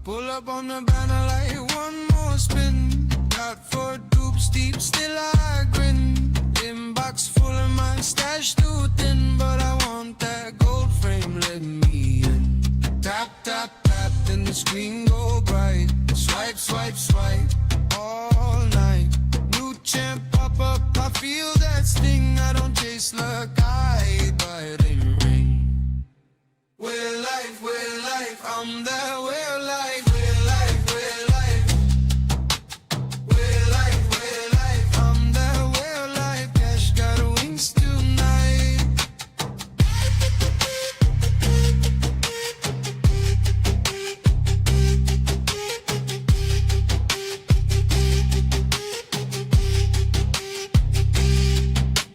pull up on the banner like one more spin. Got 4 dupes deep, still I grin. Inbox full of my stash too thin, but I want that gold frame, let me in. Tap, tap, tap, then the screen go bright. Swipe, swipe, swipe, all night. New champ pop up, I feel that sting. I don't chase luck, I buy it in ring. We're life, I'm there, we're life. We're life, we're life. We're life, I'm there, we're life. Cash got wings tonight.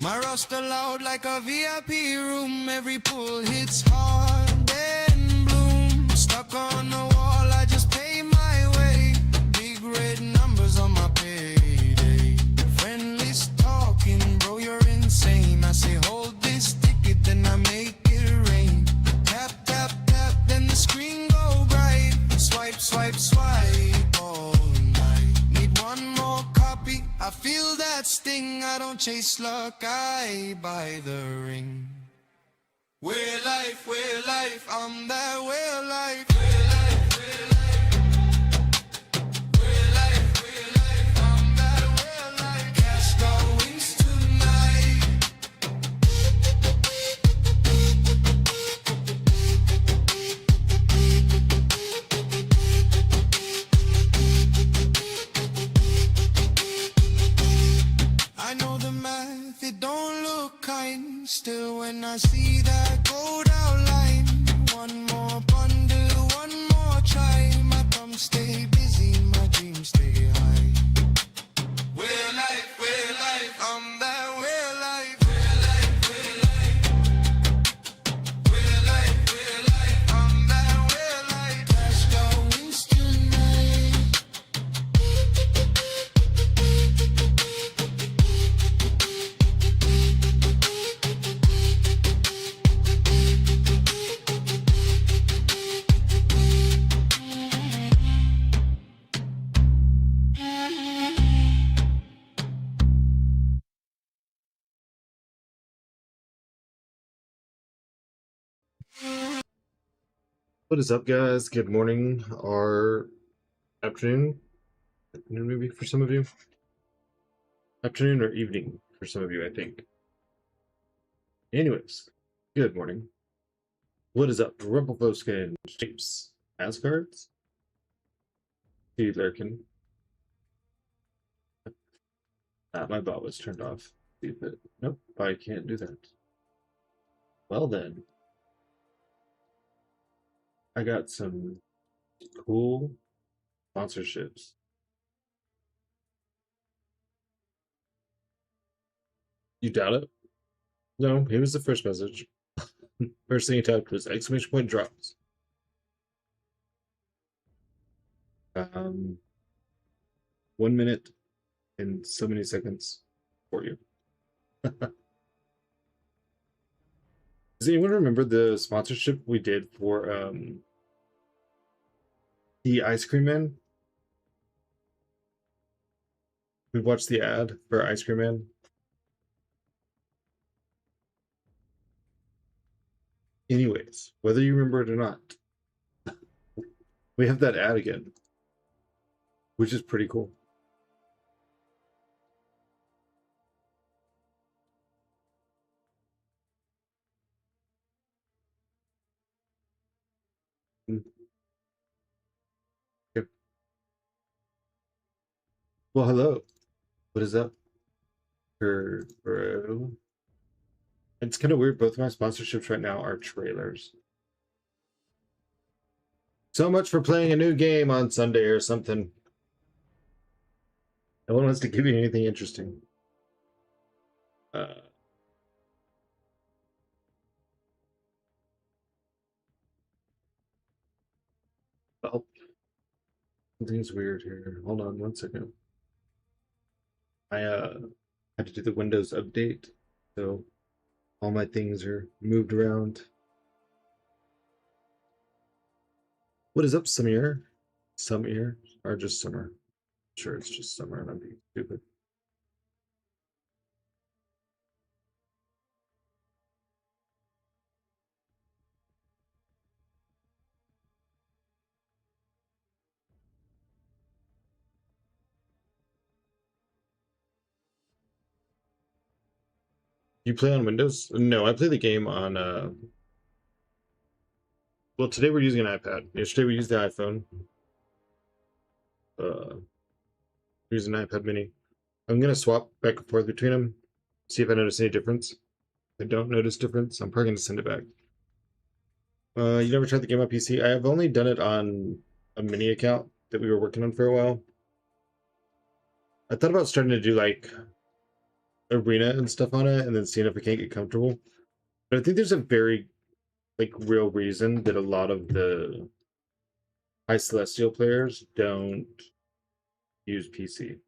My roster loud like a VIP room. Every pull hits hard and bloom. Stuck on the wall, I just pay my way. Big red numbers on my payday. Friendly's talking, bro, you're insane. I say hold this ticket, then I make it rain. Tap, tap, tap, then the screen go bright. Swipe, swipe, swipe all night. Need one more copy, I feel that sting. I don't chase luck, I buy the ring. We're life, I'm there, we're life. We're life, we're life. We're life, I'm there, we're life. Cash got wings tonight. I know the math, it don't look kind. Still when I see that gold outline. One more bundle, one more try. My thumbs stay busy, my dreams stay high. We're life, I'm there, we're life. We're life, we're life. We're life, I'm there, we're life. Cash got wings tonight. What is up, guys? Good morning or afternoon maybe for some of you. Afternoon or evening for some of you, I think. Anyways, good morning. What is up? Rumpelstiltskin shapes Asgards? Hey, Lurkin. My bot was turned off. See if it... Nope, I can't do that. Well then. I got some cool sponsorships. You doubt it? No, he was the first message. First thing he typed was exclamation point drops. 1 minute and so many seconds for you. Does anyone remember the sponsorship we did for the Ice Cream Man? We watched the ad for Ice Cream Man. Anyways, whether you remember it or not, we have that ad again, which is pretty cool. Yep. Well, hello. What is up, bro? It's kind of weird. Both of my sponsorships right now are trailers. So much for playing a new game on Sunday or something. No one wants to give you anything interesting. Well, something's weird here. Hold on 1 second. I had to do the Windows update, so all my things are moved around. What is up, Samir? some ear or just summer. Sure, it's just summer and I'm being stupid. You play on Windows? No, I play the game on well, today we're using an iPad. Yesterday we used the iPhone. We're using an iPad mini. I'm gonna swap back and forth between them, see if I notice any difference. If I don't notice difference, I'm probably gonna send it back. You never tried the game on PC? I have only done it on a mini account that we were working on for a while. I thought about starting to do like arena and stuff on it and then seeing if I can't get comfortable. But I think there's a very like real reason that a lot of the high celestial players don't use PC.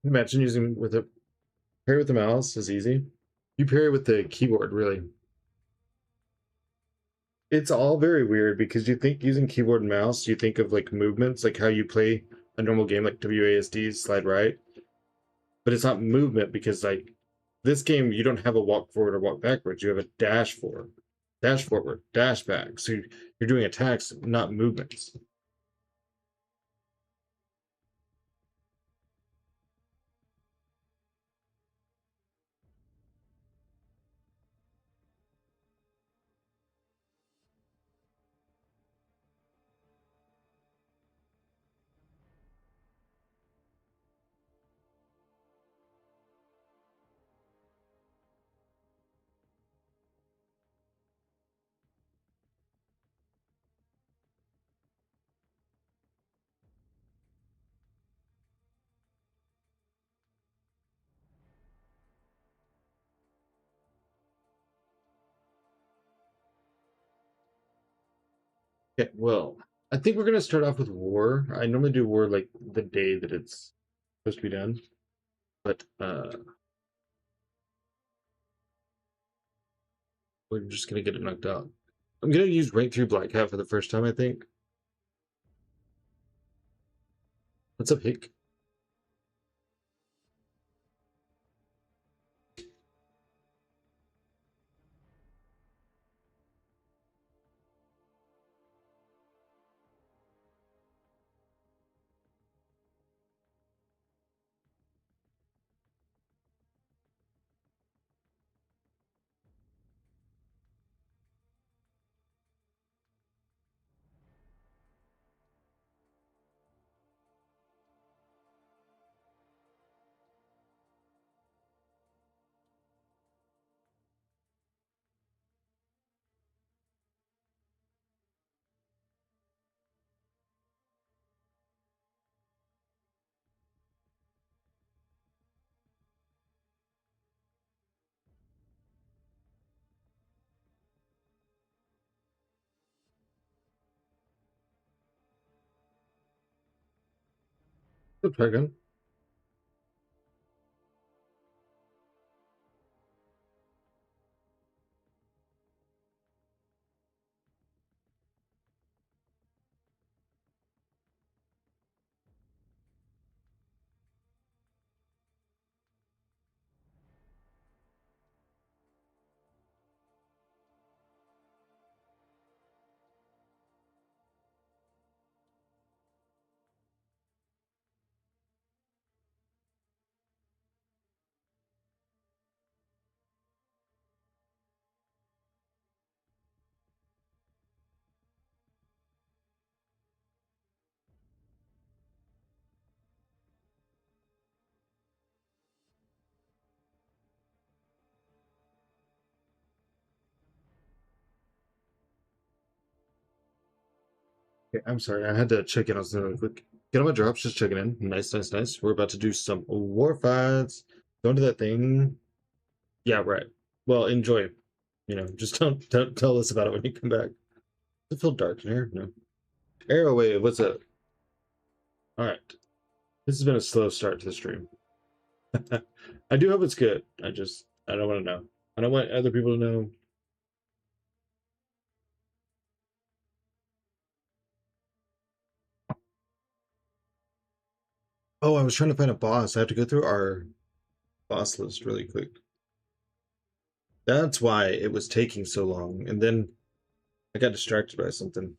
Imagine using with a parry with the mouse is easy. You parry with the keyboard, really. It's all very weird because you think using keyboard and mouse, you think of like movements, like how you play a normal game like WASD, slide right. But it's not movement because like this game you don't have a walk forward or walk backwards. You have a dash forward, dash back. So you're doing attacks, not movements. Okay, well, I think we're gonna start off with war. I normally do war like the day that it's supposed to be done, but we're just gonna get it knocked out. I'm gonna use rank 3 Black Hat for the first time, I think. What's up, Hick? Good dragon. Okay, I'm sorry, I had to check in on something really quick. Get on my drops, just checking in. Nice, nice, nice. We're about to do some war fights. Don't do that thing. Yeah, right. Well, enjoy. Just don't tell us about it when you come back. Does it feel dark in here? No. Arrow Wave, what's up? All right. This has been a slow start to the stream. I do hope it's good. I don't want to know. I don't want other people to know. Oh, I was trying to find a boss. I have to go through our boss list really quick. That's why it was taking so long. And then I got distracted by something.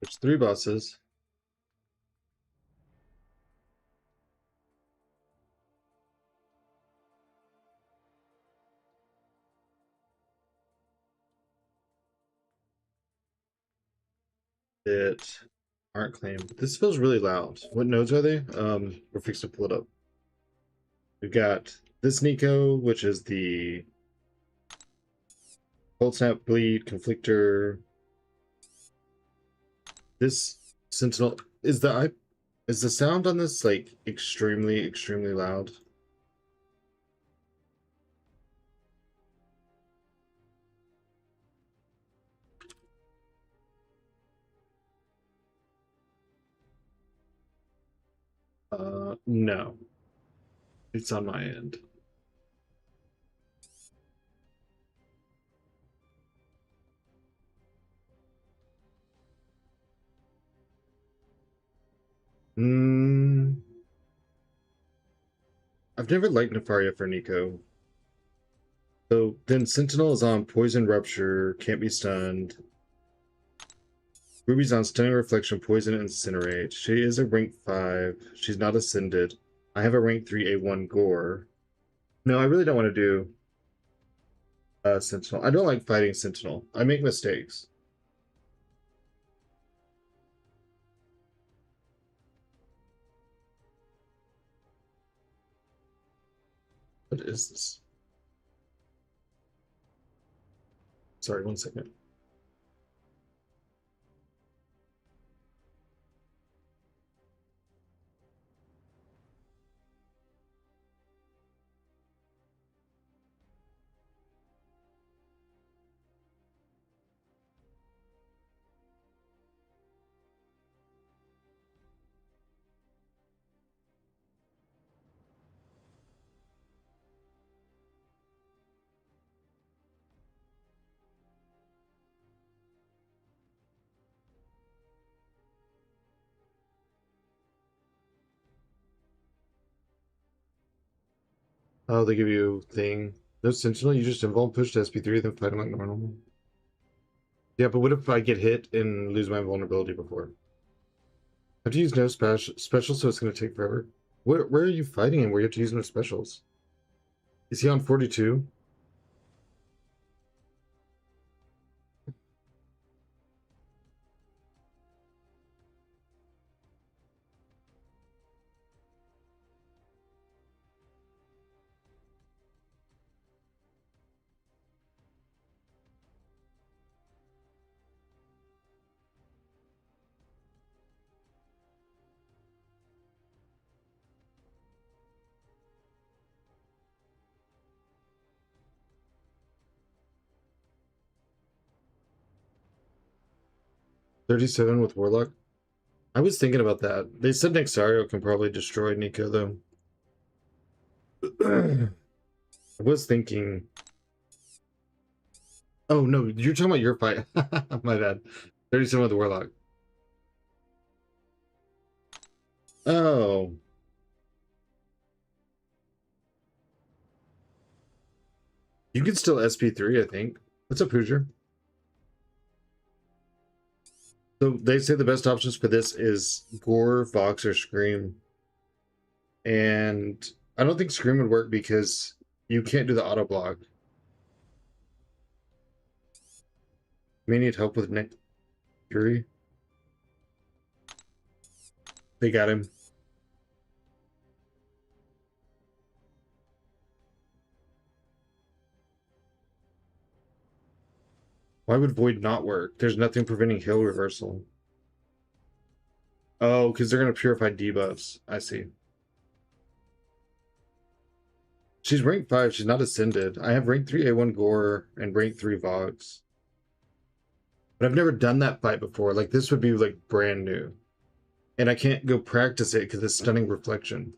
There's three bosses. That aren't claimed. This feels really loud. What nodes are they? We're fixing to pull it up. We've got this Nico, which is the Cold Snap Bleed Conflictor. This Sentinel is the sound on this like extremely, extremely loud? No. It's on my end. Hmm. I've never liked Nefaria for Nico. So then Sentinel is on Poison Rupture, can't be stunned. Ruby's on Stunning Reflection, Poison, Incinerate. She is a rank 5. She's not ascended. I have a rank 3 A1 Gore. No, I really don't want to do Sentinel. I don't like fighting Sentinel. I make mistakes. What is this? Sorry, 1 second. Oh, they give you thing. No sentinel, you just invuln push to SP3, then fight him like normal. Yeah, but what if I get hit and lose my invulnerability before? I have to use no special, so it's going to take forever. Where are you fighting him where you have to use no specials? Is he on 42? $37 with Warlock. I was thinking about that. They said Nexario can probably destroy Nico, though. I was thinking... Oh, no, you're talking about your fight. My bad. 37 with Warlock. Oh. You can still SP3, I think. What's up, Hoosier? So they say the best options for this is Gore, Vox, or Scream. And I don't think Scream would work because you can't do the auto block. You may need help with Nick Fury. They got him. Why would Void not work? There's nothing preventing heal reversal. Oh, because they're going to purify debuffs. I see. She's rank 5. She's not ascended. I have rank 3 A1 Gore and rank 3 Vox. But I've never done that fight before. Like, this would be, like, brand new. And I can't go practice it because it's stunning reflection.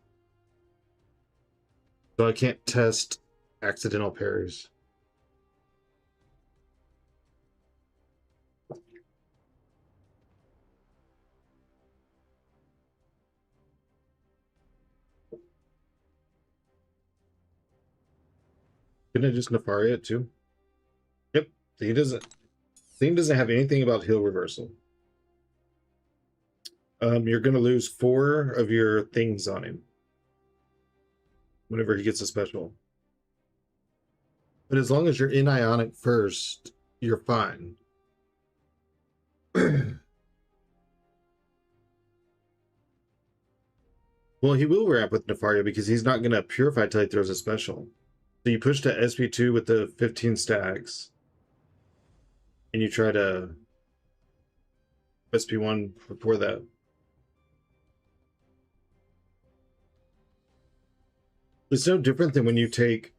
So I can't test accidental parries. Can I just Nefari it too? Yep. He doesn't. Thing doesn't have anything about heal reversal. You're gonna lose 4 of your things on him whenever he gets a special. But as long as you're in Ionic first, you're fine. Well, he will ramp with Nefaria because he's not gonna purify till he throws a special. So you push to SP2 with the 15 stacks. And you try to SP1 before that. It's no different than when you take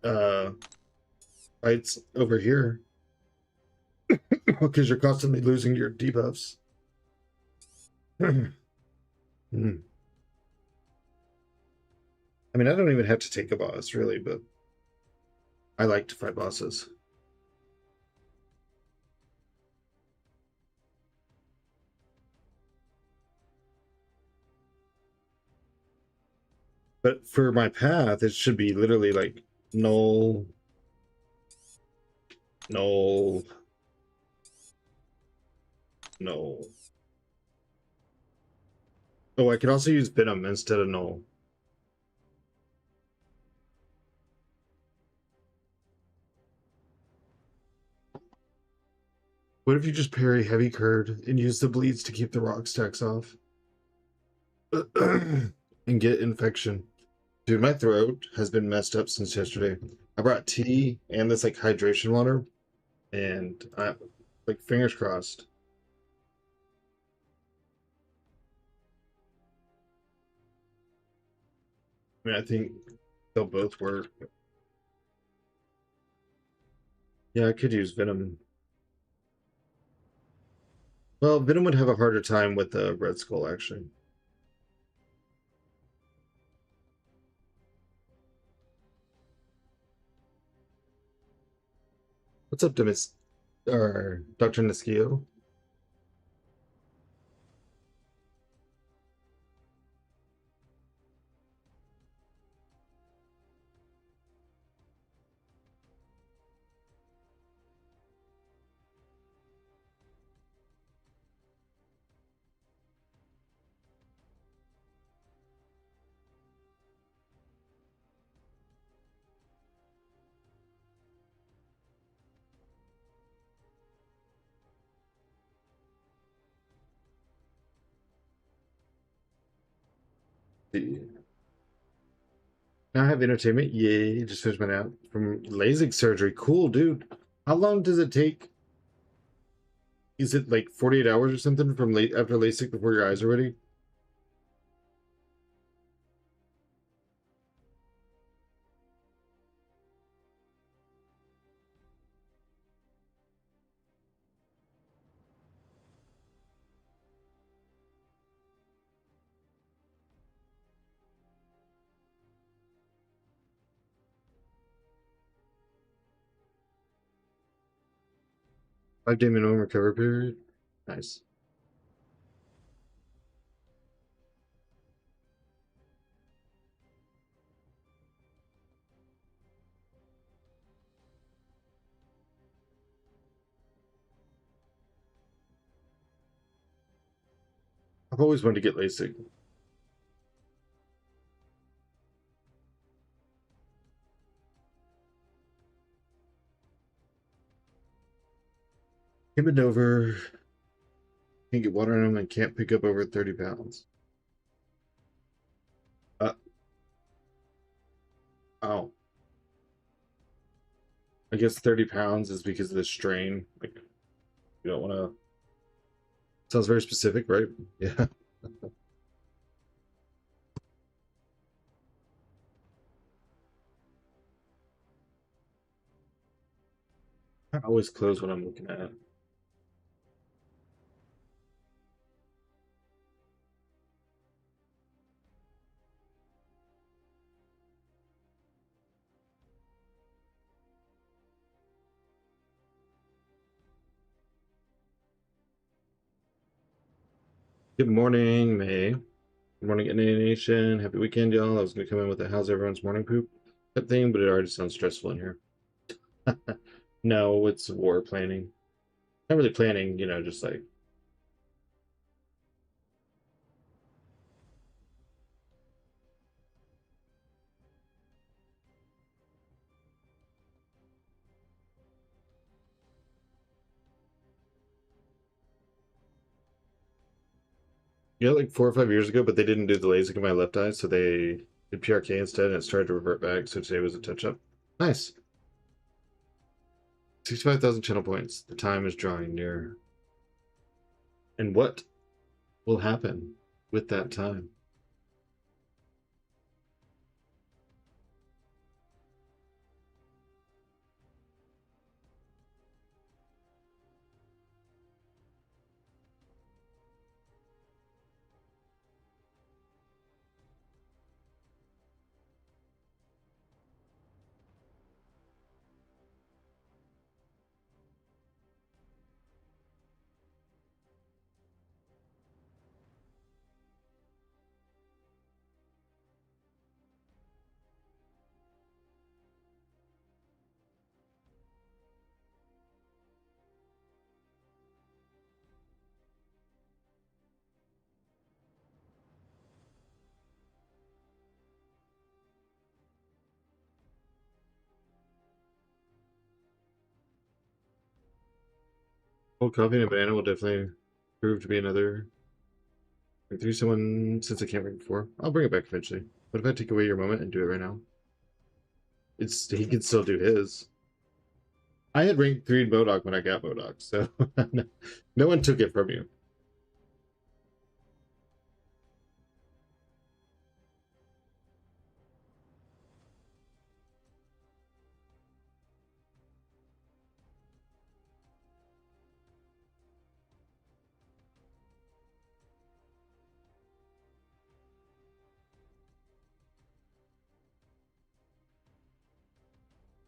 fights over here. Because you're constantly losing your debuffs. I mean, I don't even have to take a boss, really, but I like to fight bosses. But for my path, it should be literally like null, null, null. Oh, I can also use Venom instead of null. What if you just parry Heavy Curd and use the bleeds to keep the rock stacks off? And get infection. Dude, my throat has been messed up since yesterday. I brought tea and this like hydration water, and I like fingers crossed. I mean, I think they'll both work. Yeah, I could use Venom. Well, Venom would have a harder time with the Red Skull, actually. What's up, Demis? Or Dr. Niskio? Now I have entertainment. Yay! Just finished my nap from LASIK surgery. Cool, dude. How long does it take? Is it like 48 hours or something from late after LASIK before your eyes are ready? Five-day minimum recovery period. Nice. I've always wanted to get LASIK. Him and over. Can't get water in him and can't pick up over 30 pounds. Uh, oh. I guess 30 pounds is because of the strain. Like, you don't want to. Sounds very specific, right? Yeah. I always close what I'm looking at. Good morning, May. Good morning, Anayan Nation. Happy weekend, y'all. I was going to come in with a how's everyone's morning poop type thing, but it already sounds stressful in here. No, it's war planning. Not really planning, just like. Yeah, like 4 or 5 years ago, but they didn't do the LASIK in my left eye, so they did PRK instead, and it started to revert back. So today was a touch up. Nice. 65,000 channel points. The time is drawing near. And what will happen with that time? Cold coffee and a banana will definitely prove to be another. Bring through someone since I can't bring before. I'll bring it back eventually. What if I take away your moment and do it right now? He can still do his. I had rank 3 in Modoc when I got Modoc, so no one took it from you.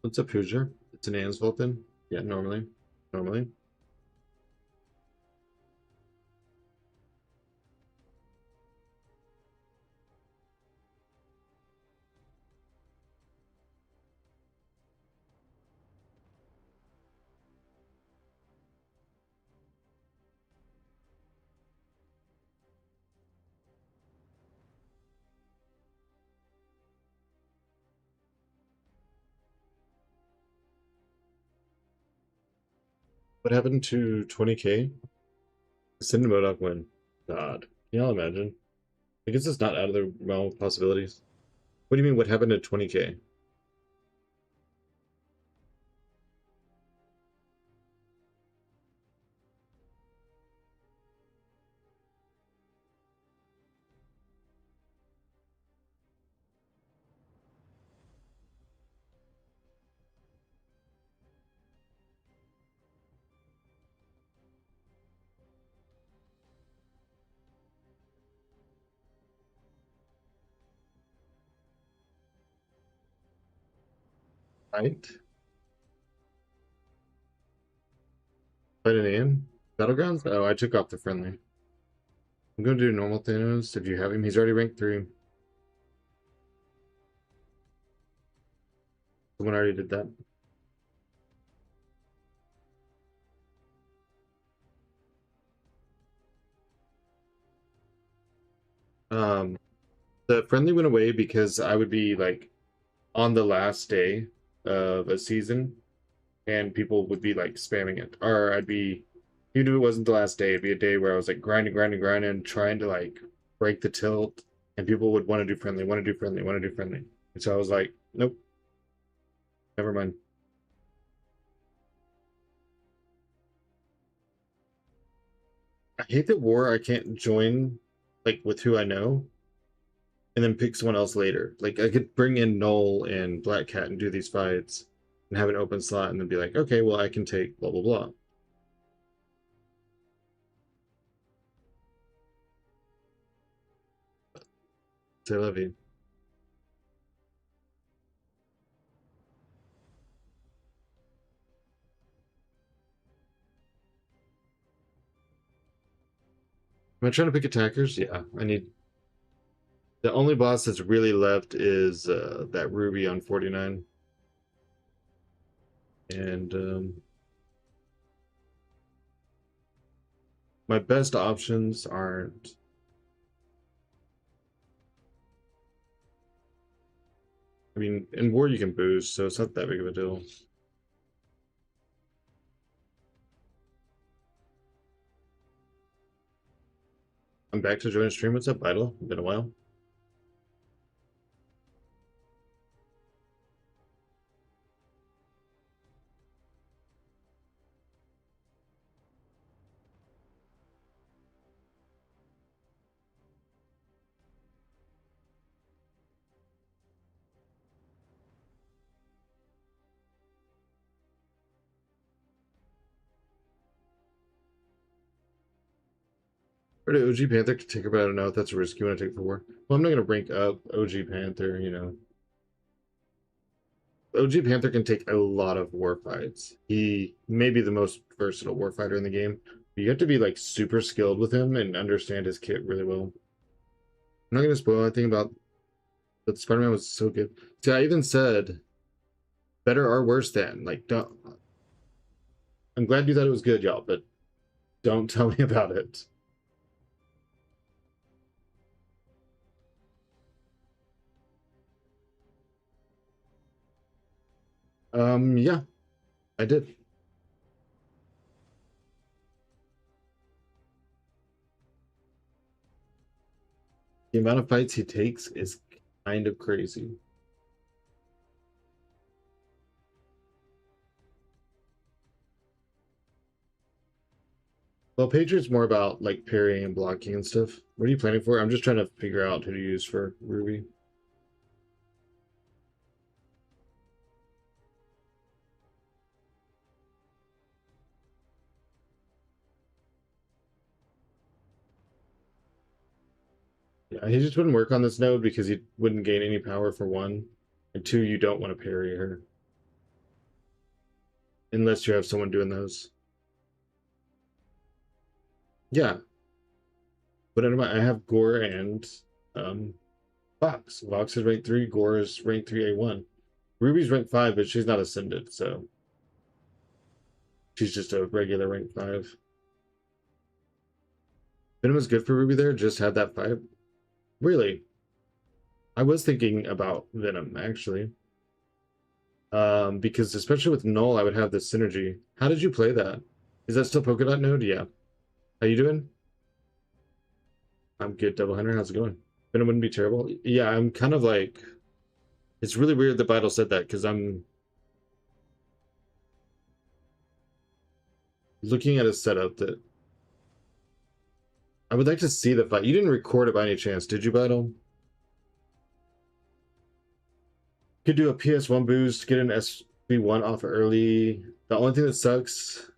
What's up, Hoosier? It's an Anne's vault then? Yeah, normally. Normally. What happened to 20K? Send Modoc win. God. Can y'all imagine? I guess it's not out of the realm of possibilities. What do you mean? What happened to 20K? Right? Fight Anayan? Battlegrounds? Oh, I took off the friendly. I'm going to do normal Thanos if you have him. He's already ranked 3. Someone already did that. Um, the friendly went away because I would be like on the last day of a season and people would be like spamming it. Or I'd be, even if it wasn't the last day, it'd be a day where I was like grinding, trying to like break the tilt, and people would want to do friendly, want to do friendly, want to do friendly. And so I was like, nope, never mind. I hate that war I can't join like with who I know and then pick someone else later. Like I could bring in Null and Black Cat and do these fights and have an open slot and then be like, okay, well I can take blah blah blah. So I love you. Am I trying to pick attackers? Yeah, I need. The only boss that's really left is that Ruby on 49. And my best options aren't. I mean, in war you can boost, so it's not that big of a deal. I'm back to join stream. What's up, Vital? Been a while. Or did OG Panther to take about? I don't know if that's a risk you want to take for war. Well, I'm not going to rank up OG Panther, you know. OG Panther can take a lot of war fights. He may be the most versatile war fighter in the game. But you have to be like super skilled with him and understand his kit really well. I'm not going to spoil anything about, but Spider-Man was so good. See, I even said better or worse than. Like, don't. I'm glad you thought it was good, y'all, but don't tell me about it. Yeah, I did. The amount of fights he takes is kind of crazy. Well, Patriot's more about like parrying and blocking and stuff. What are you planning for? I'm just trying to figure out who to use for Ruby. Yeah, he just wouldn't work on this node because he wouldn't gain any power for one, and two, you don't want to parry her unless you have someone doing those. Yeah, but I have Gore and Vox. Vox is rank 3, Gore is rank 3 A1. Ruby's rank 5, but she's not ascended, so she's just a regular rank 5. Venom is good for Ruby there, just had that fight. Really? I was thinking about Venom, actually. Because especially with Null, I would have this synergy. How did you play that? Is that still Polkadot node? Yeah. How you doing? I'm good, Double Hunter. How's it going? Venom wouldn't be terrible. Yeah, I'm kind of like, it's really weird that Vital said that because I'm looking at a setup that I would like to see the fight. You didn't record it by any chance, did you, Vital? Could do a PS1 boost, get an SV1 off early. The only thing that sucks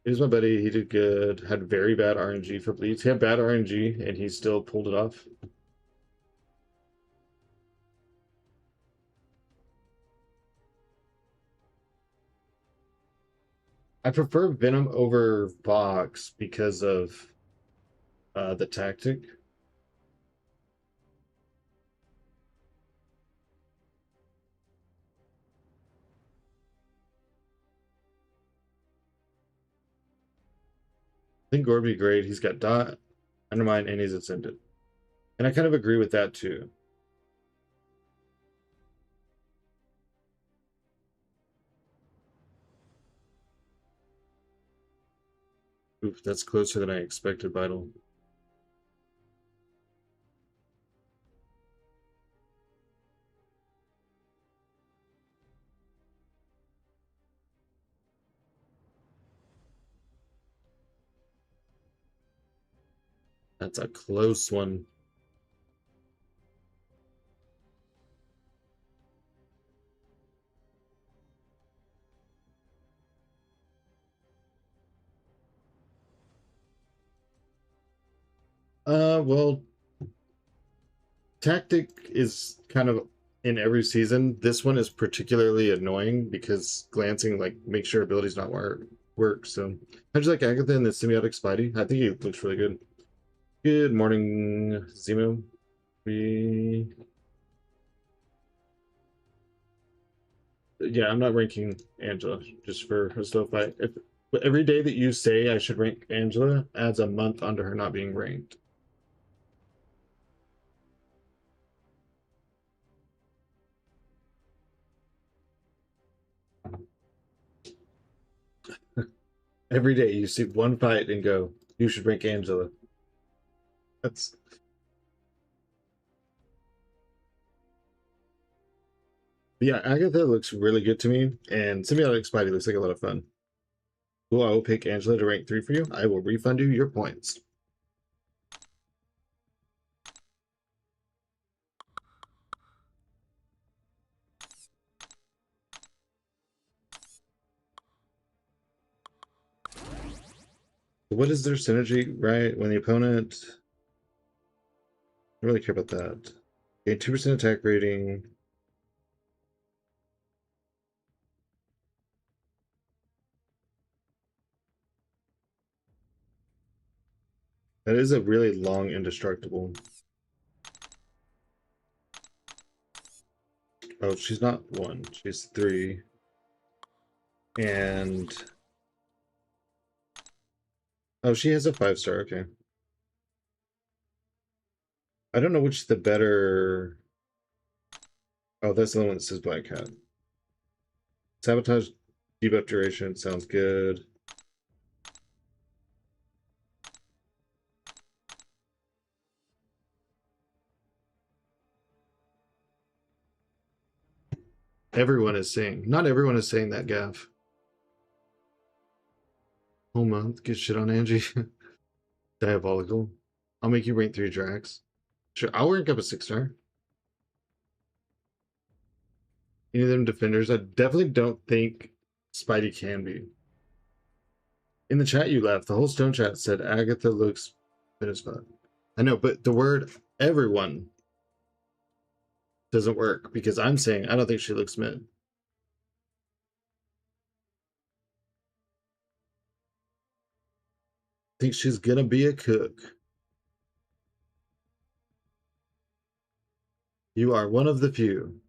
is my buddy. He did good. Had very bad RNG for bleeds. He had bad RNG and he still pulled it off. I prefer Venom over Vox because of the tactic. I think Gore would be great. He's got Dot, Undermine, and he's Ascended. And I kind of agree with that too. Oof, that's closer than I expected, Vital. That's a close one. Well, tactic is kind of in every season. This one is particularly annoying because glancing like make sure abilities not work. So how'd you like Agatha and the symbiotic Spidey? I think he looks really good. Good morning, Zemo. Yeah, I'm not ranking Angela just for her slow fight. If every day that you say I should rank Angela adds a month onto her not being ranked. Every day you see one fight and go, you should rank Angela. That's Yeah, Agatha looks really good to me, and Symbiotic Spidey looks like a lot of fun. Cool, I will pick Angela to rank 3 for you. I will refund you your points. What is their synergy, right? When the opponent... I don't really care about that. Gain 2% attack rating. That is a really long indestructible. Oh, she's not 1. She's 3. And... Oh, she has a 5-star, okay. I don't know which the better... Oh, that's the one that says Black Hat. Sabotage debuff duration sounds good. Everyone is saying, not everyone is saying that, Gav. Whole month, get shit on Angie. Diabolical. I'll make you rank 3 Drax. Sure, I'll rank up a 6-star. Any of them defenders? I definitely don't think Spidey can be. In the chat you left, the whole Stone chat said Agatha looks fit as fuck. I know, but the word everyone doesn't work because I'm saying I don't think she looks mid. I think she's gonna be a cook. You are one of the few.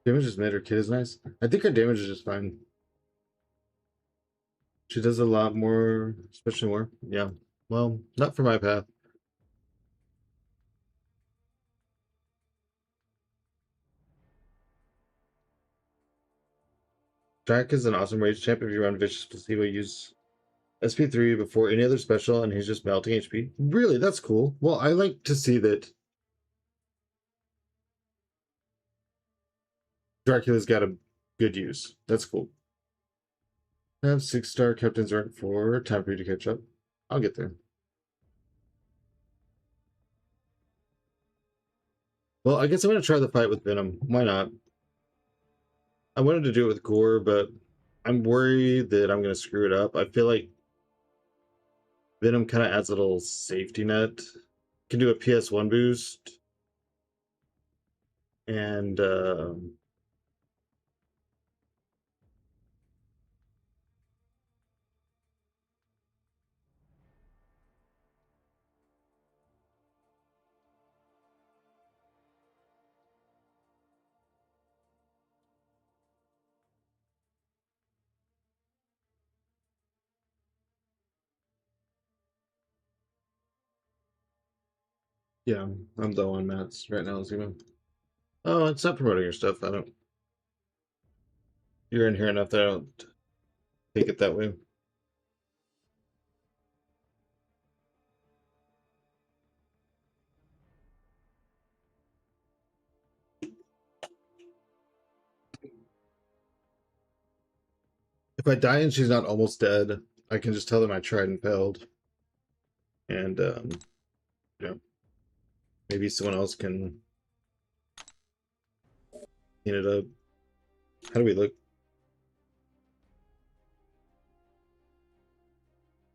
Damage is mid, her kid is nice. I think her damage is just fine. She does a lot more, especially more. Yeah. Well, not for my path. Drac is an awesome rage champ. If you run Vicious Placebo, use SP3 before any other special, and he's just melting HP. Really, that's cool. Well, I like to see that Dracula's got a good use. That's cool. I have 6-star captain's rank 4. Time for you to catch up. I'll get there. Well, I guess I'm going to try the fight with Venom. Why not? I wanted to do it with Gore, but I'm worried that I'm going to screw it up. I feel like Venom kind of adds a little safety net. Can do a PS1 boost. And yeah, I'm low on mats right now, Zima. Oh, it's not promoting your stuff. I don't. You're in here enough that I don't take it that way. If I die and she's not almost dead, I can just tell them I tried and failed. And, you know, maybe someone else can clean it up. How do we look?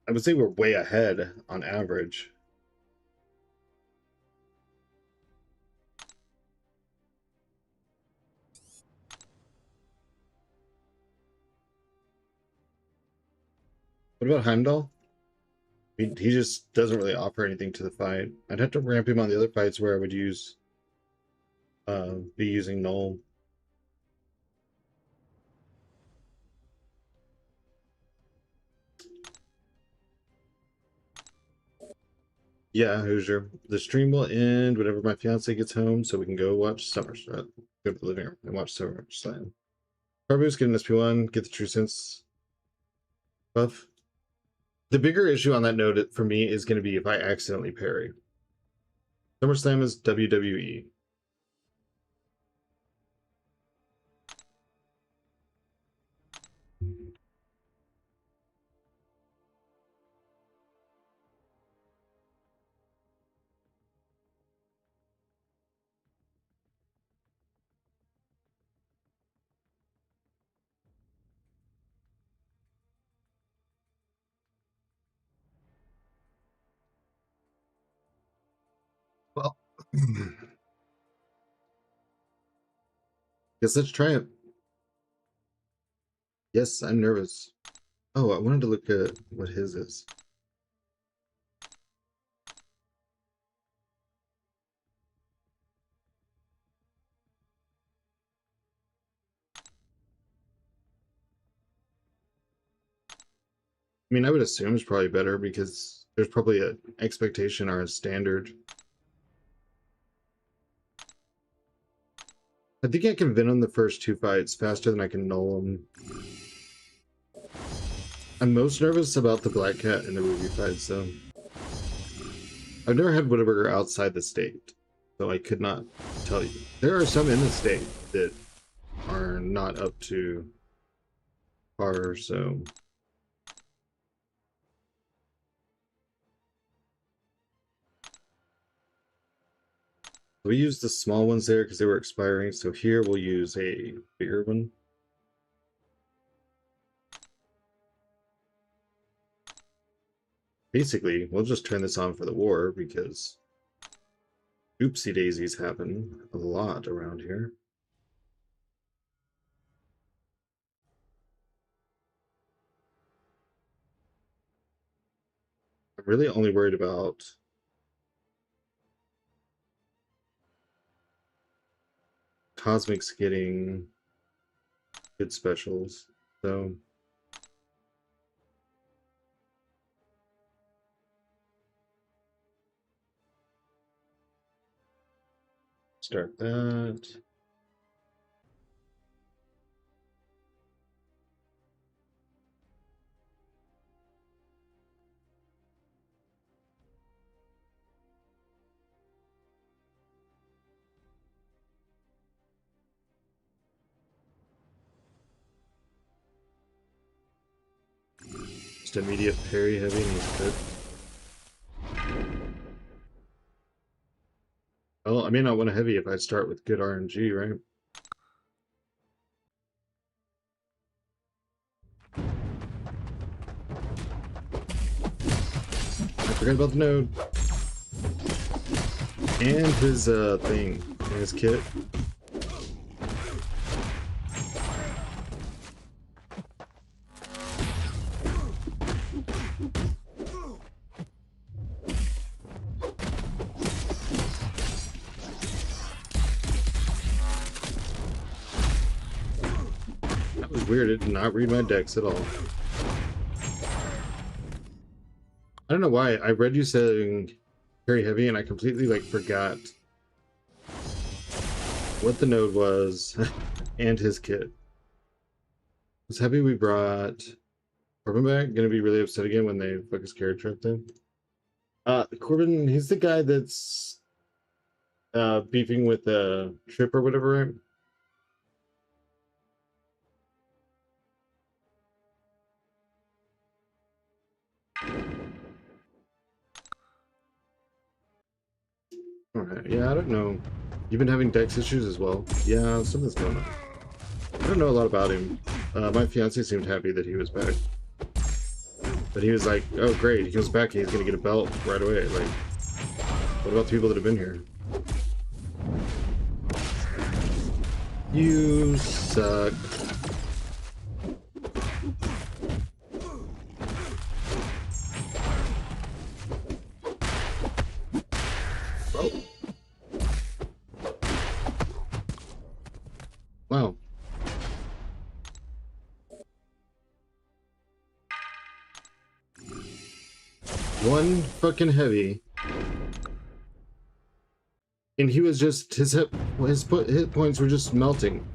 I would say we're way ahead on average. What about Heimdall? He just doesn't really offer anything to the fight. I'd have to ramp him on the other fights where I would use, be using Null. Yeah, Hoosier. The stream will end whenever my fiance gets home, so we can go watch SummerSlam. Go to the living room and watch SummerSlam. Carbo's get an SP1, get the True Sense buff. The bigger issue on that note for me is going to be if I accidentally parry. SummerSlam is WWE. Well, guess let's try it. Yes, I'm nervous. Oh, I wanted to look at what his is. I mean, I would assume it's probably better because there's probably an expectation or a standard. I think I can venom the first 2 fights faster than I can null them. I'm most nervous about the Black Cat and the Ruby fights, though. I've never had Whataburger outside the state, so I could not tell you. There are some in the state that are not up to par, so... We used the small ones there because they were expiring, so here we'll use a bigger one. Basically, we'll just turn this on for the war because oopsie daisies happen a lot around here. I'm really only worried about Cosmics getting good specials, so start that. just immediate parry heavy and he's good. Well, I may not want a heavy if I start with good RNG, right? I forgot about the node. And his thing, his kit. That was weird, it did not read my decks at all. I don't know why, I read you saying very heavy and I completely like forgot what the node was and his kit. I was happy we brought Corbin back. Gonna be really upset again when they fuck his character up then. Corbin, he's the guy that's beefing with Trip or whatever, right? Alright, yeah, I don't know. You've been having dex issues as well? Yeah, something's going on. I don't know a lot about him. My fiance seemed happy that he was back. But he was like, oh great, he comes back and he's gonna get a belt right away. Like, what about the people that have been here? You suck. Oh. Wow. One fucking heavy. And he was just, his hit points were just melting.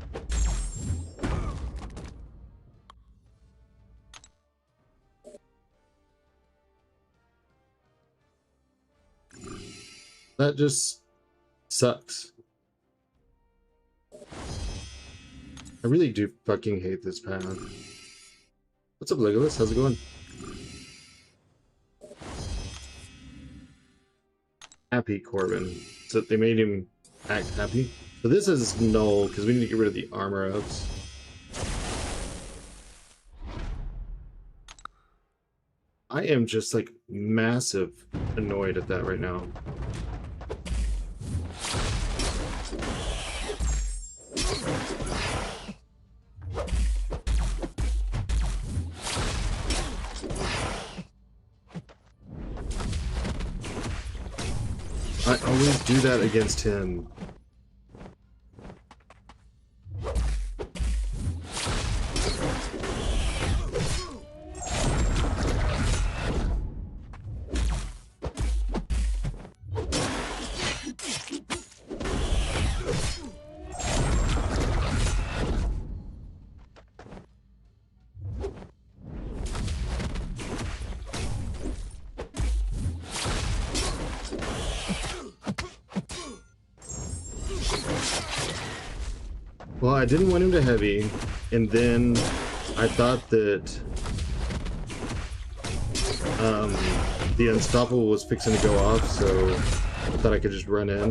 That just sucks. I really do fucking hate this path. What's up, Legolas? How's it going? Happy Corbin. So they made him act happy. So this is null because we need to get rid of the armor ups. I am just like massive annoyed at that right now. I always do that against him. Well, I didn't want him to heavy, and then I thought that the Unstoppable was fixing to go off, so I thought I could just run in.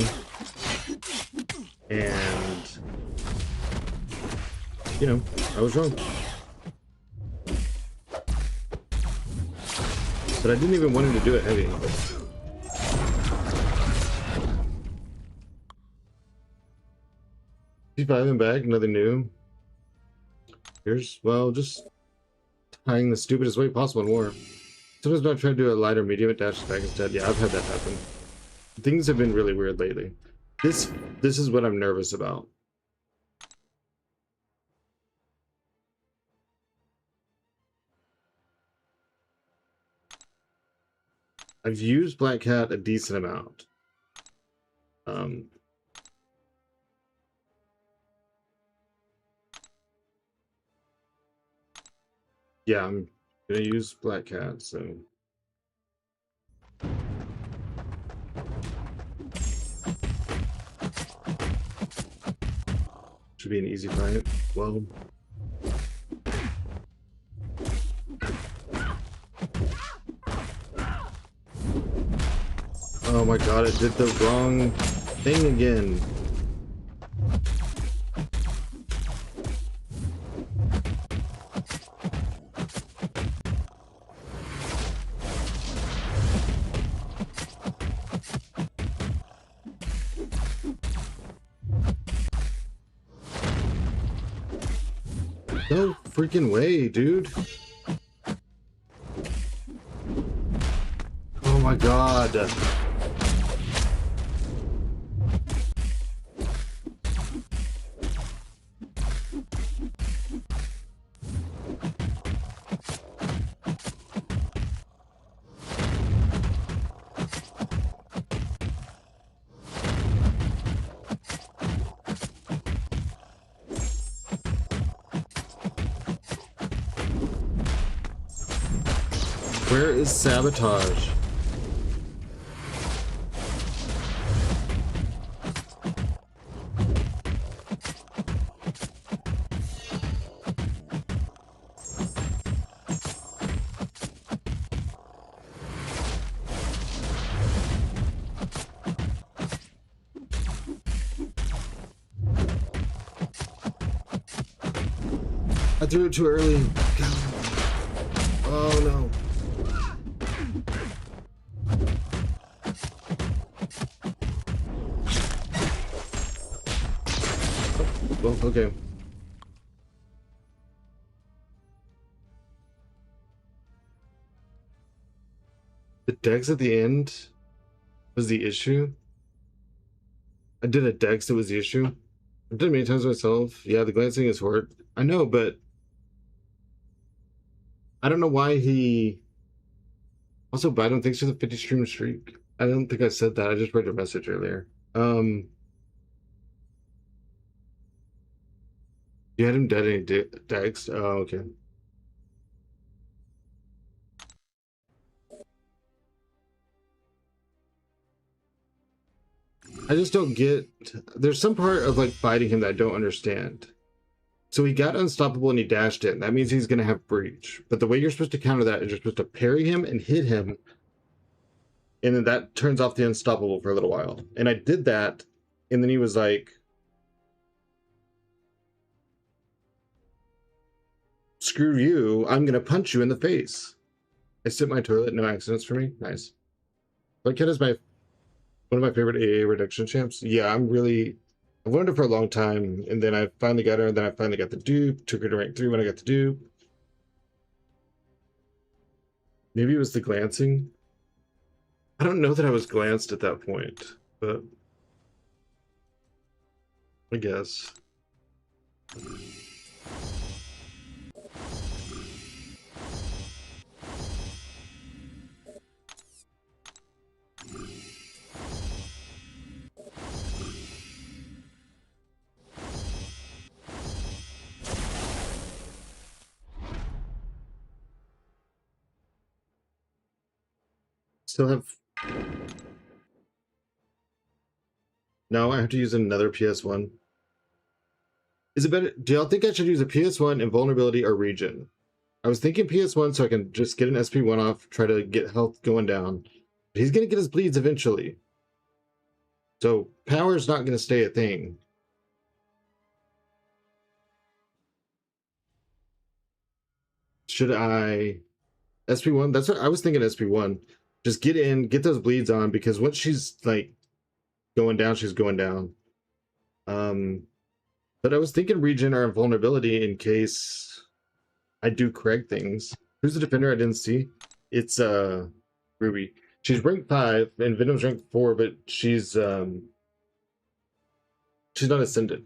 And, you know, I was wrong. But I didn't even want him to do it heavy. P5 and back, nothing new. Here's, well, just tying the stupidest way possible in war. Sometimes when I try to do a lighter medium, it dashes back instead. Yeah, I've had that happen. Things have been really weird lately. This is what I'm nervous about. I've used Black Cat a decent amount. Yeah, I'm gonna use Black Cat, so. Should be an easy fight. Well. Oh my god, it did the wrong thing again. No freaking way, dude. Oh my god. Where is sabotage? I threw it too early. Oh no. Well, okay. The dex at the end was the issue. I did a dex that was the issue. I've done it many times myself. Yeah, the glancing is hard. I know, but I don't know why he. Also, Biden thinks there's a 50 stream streak. I don't think I said that. I just read your message earlier. You had him dead any dex? Oh, okay. I just don't get. There's some part of like fighting him that I don't understand. So he got unstoppable and he dashed in. That means he's going to have breach. But the way you're supposed to counter that is you're supposed to parry him and hit him. And then that turns off the unstoppable for a little while. And I did that. And then he was like, screw you. I'm going to punch you in the face. I sit my toilet. No accidents for me. Nice. Black Cat is one of my favorite AA reduction champs. Yeah, I've learned it for a long time, and then I finally got her, and then I finally got the dupe, took her to rank 3 when I got the dupe. Maybe it was the glancing. I don't know that I was glanced at that point, but I guess. Still have. No, I have to use another PS1. Is it better? Do y'all think I should use a PS1, invulnerability, or regen? I was thinking PS1 so I can just get an SP1 off, try to get health going down. But he's going to get his bleeds eventually. So power is not going to stay a thing. Should I SP1? That's what I was thinking. SP1. Just get in, get those bleeds on, because once she's like going down, she's going down. But I was thinking regen or invulnerability in case I do correct things. Who's the defender I didn't see? It's Ruby. She's rank 5 and Venom's rank 4, but she's not ascended.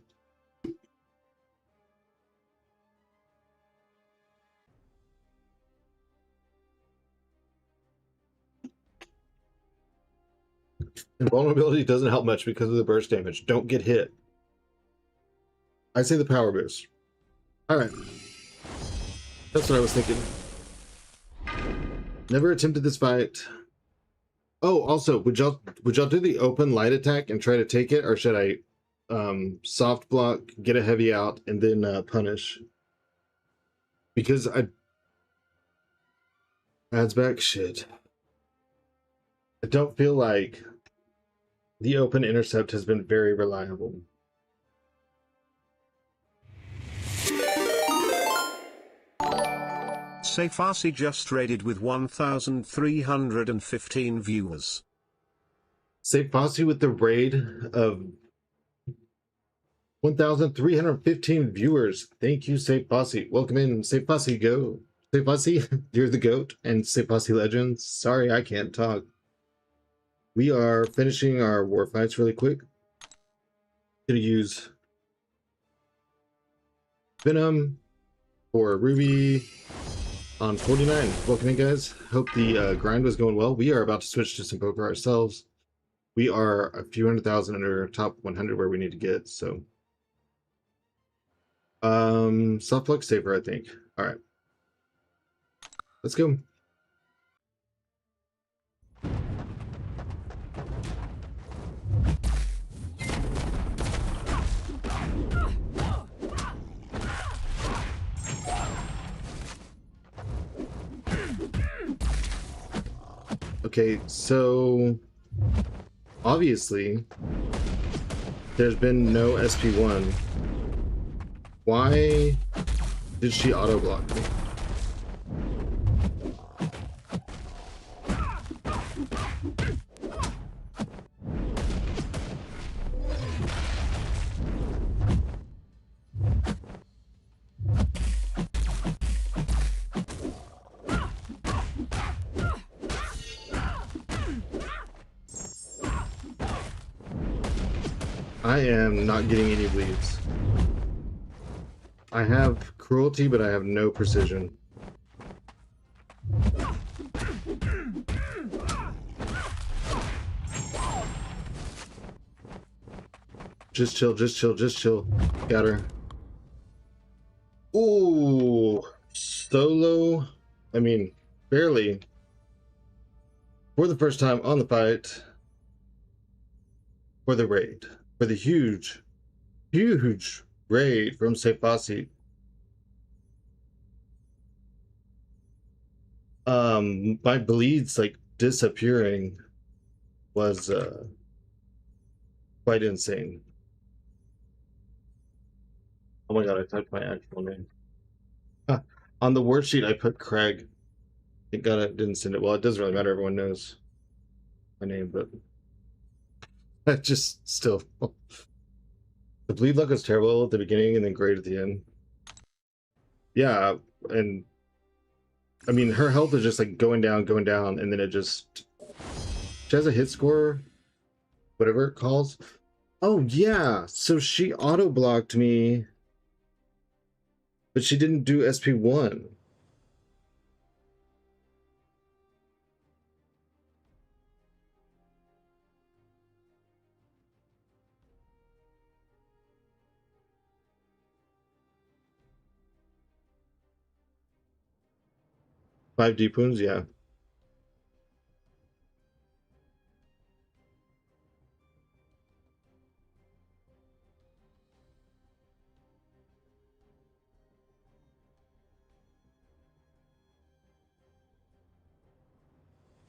Invulnerability doesn't help much because of the burst damage. Don't get hit. I say the power boost. Alright. That's what I was thinking. Never attempted this fight. Oh, also, would y'all do the open light attack and try to take it, or should I soft block, get a heavy out, and then punish? Because adds back shit. I don't feel like The open intercept has been very reliable. Sefasi just raided with 1,315 viewers. Sefasi with the raid of 1,315 viewers. Thank you, Sefasi. Welcome in, Sefasi. Go. Sefasi, you're the GOAT, and Sefasi Legends. Sorry, I can't talk. We are finishing our war fights really quick. Gonna use Venom for Ruby on 49. Welcome in, guys. Hope the grind was going well. We are about to switch to some poker ourselves. We are a few 100,000 under top 100 where we need to get, so. Soft luck saver, I think. All right. Let's go. Okay, so obviously there's been no SP1. Why did she auto block me? I am not getting any bleeds. I have cruelty, but I have no precision. Just chill, just chill, just chill. Got her. Ooh, solo. I mean, barely. For the first time on the fight. For the raid. For the huge raid from Sefasi. My bleeds like disappearing was quite insane. Oh my god, I typed my actual name. On the worksheet I put Craig. Thank god I didn't send it. Well, it doesn't really matter, everyone knows my name, but I just still the bleed luck was terrible at the beginning and then great at the end. Yeah, and I mean her health is just like going down, and then it just she has a hit score, whatever it calls. Oh yeah, so she auto blocked me, but she didn't do SP1. Five deep wounds, yeah.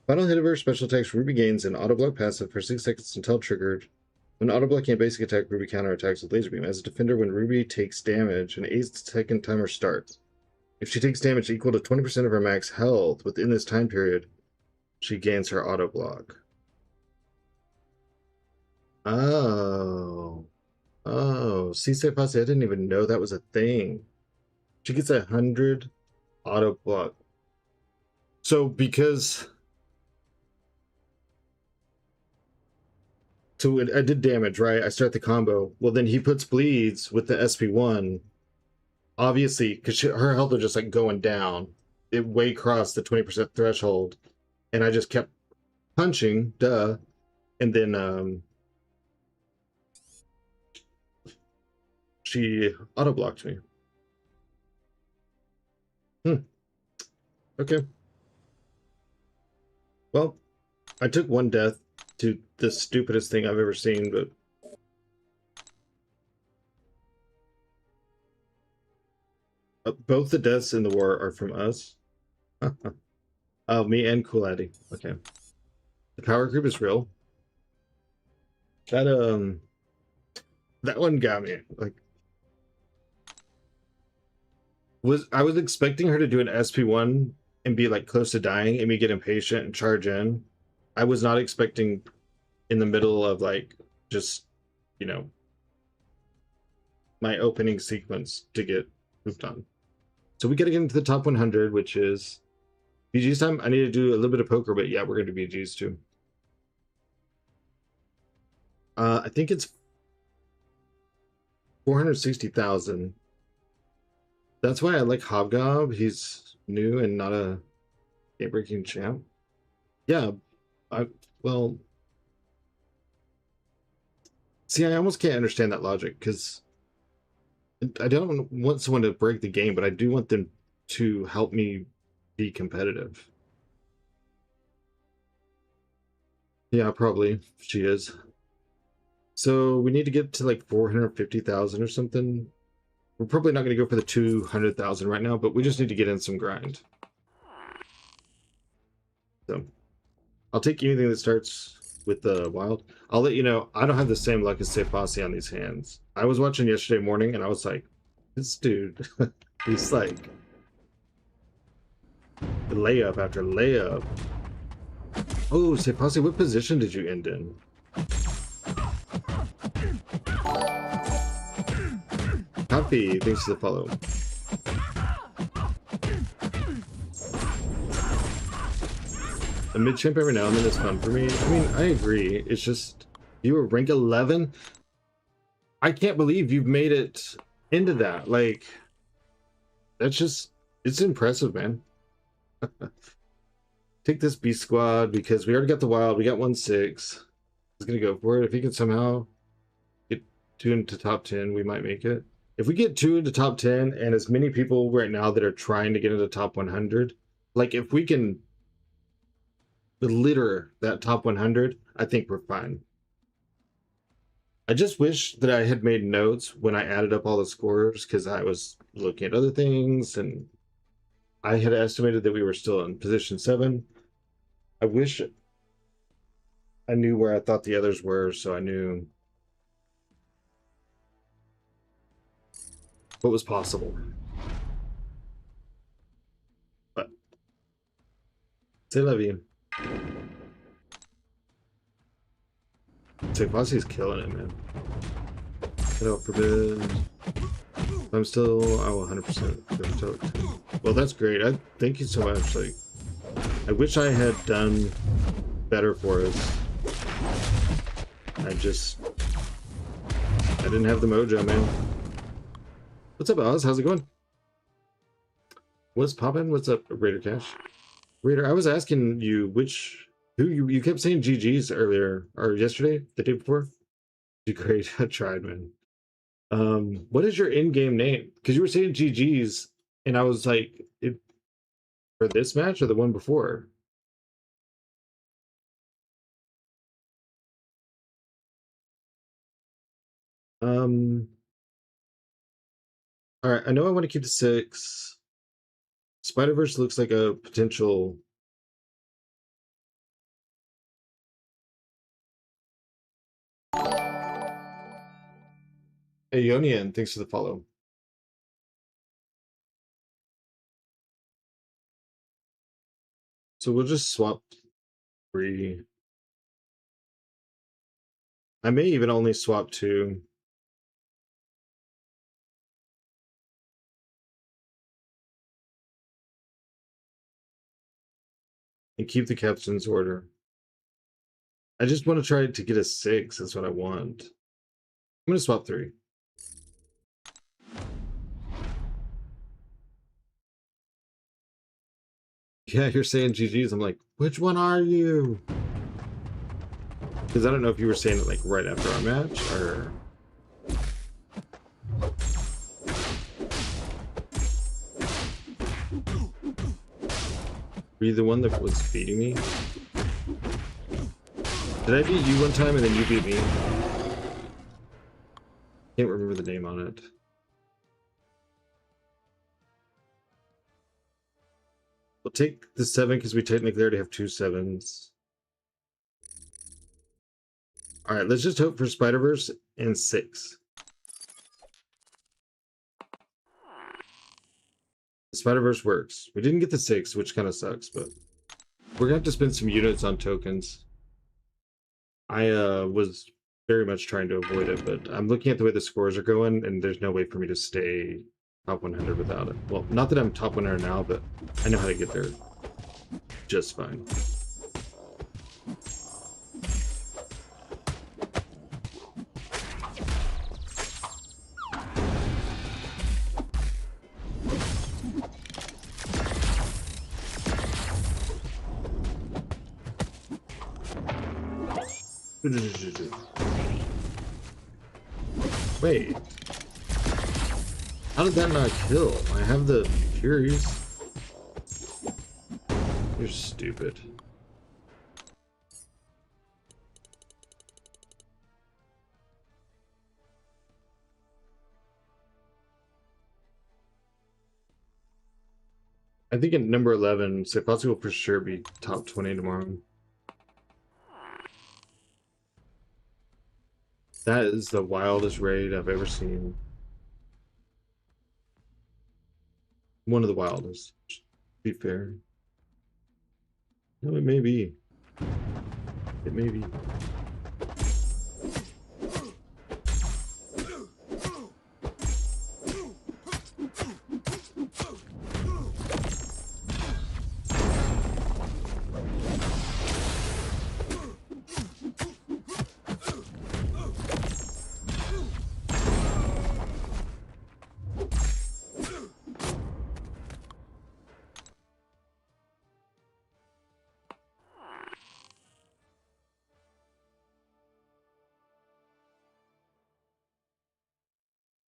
Final hit of her special attacks, Ruby gains an auto block passive for 6 seconds until triggered. When auto blocking a basic attack, Ruby counterattacks with laser beam. As a defender, when Ruby takes damage, an 8-second timer starts. If she takes damage equal to 20% of her max health within this time period, she gains her auto block. Oh. Oh. See, Sefasi, I didn't even know that was a thing. She gets 100 auto block. So because so I did damage, right? I start the combo. Well, then he puts bleeds with the SP1. Obviously, because her health was just like going down. It way crossed the 20% threshold. And I just kept punching, duh. And then she auto-blocked me. Okay. Well, I took one death to the stupidest thing I've ever seen, but both the deaths in the war are from us. Oh, me and Cool Addy. Okay. The power group is real. That that one got me. Like, I was expecting her to do an SP1 and be like close to dying and me get impatient and charge in. I was not expecting in the middle of like just, you know, my opening sequence to get moved on. So we got to get into the top 100, which is BG's time. I need to do a little bit of poker, but yeah, we're going to do BG's too. I think it's 460,000. That's why I like Hobgob. He's new and not a game-breaking champ. Yeah, well, see, I almost can't understand that logic because I don't want someone to break the game, but I do want them to help me be competitive. Yeah, probably she is. So we need to get to like 450,000 or something. We're probably not going to go for the 200,000 right now, but we just need to get in some grind. So I'll take anything that starts with the wild. I'll let you know, I don't have the same luck as Say Posse on these hands. I was watching yesterday morning and I was like, this dude, he's like layup after layup. Oh, Say Posse, what position did you end in? Happy, thanks for the follow. A mid-champ every now and then is fun for me. I mean, I agree. It's just, you were rank 11? I can't believe you've made it into that. Like, that's just, it's impressive, man. Take this B squad because we already got the wild. We got 1-6. He's going to go for it. If he can somehow get 2 into top 10, we might make it. If we get 2 into top 10 and as many people right now that are trying to get into top 100, like if we can litter that top 100, I think we're fine. I just wish that I had made notes when I added up all the scores because I was looking at other things and I had estimated that we were still in position 7. I wish I knew where I thought the others were so I knew what was possible. But c'est la vie. So Posse's killing it, man. Get out forbid. I'm still, oh, 100%. Well, that's great. I thank you so much. Like, I wish I had done better for us. I didn't have the mojo, man. What's up, Oz? How's it going? What's poppin'? What's up, Raider Cash? Raider, I was asking you who you kept saying GG's earlier or yesterday, the day before. You great. I tried, man. What is your in-game name? Because you were saying GG's, and I was like, for this match or the one before? All right, I know I want to keep the 6. Spider-Verse looks like a potential. Hey, Anayan, thanks for the follow. So we'll just swap 3. I may even only swap 2. And keep the captain's order. I just want to try to get a 6. That's what I want. I'm going to swap 3. Yeah, you're saying GG's. I'm like, which one are you? Because I don't know if you were saying it like right after our match or. Were you the one that was beating me? Did I beat you one time and then you beat me? Can't remember the name on it. We'll take the 7 because we technically already have 2 7s. All right, let's just hope for Spider-Verse and 6. The Spider-Verse works. We didn't get the 6, which kind of sucks, but we're gonna have to spend some units on tokens. I was very much trying to avoid it, but I'm looking at the way the scores are going, and there's no way for me to stay top 100 without it. Well, not that I'm top 100 now, but I know how to get there just fine. Wait. How did that not kill? I have the Furies. You're stupid. I think at number 11, Sefasi will for sure be top 20 tomorrow. That is the wildest raid I've ever seen. One of the wildest, to be fair. No, it may be. It may be.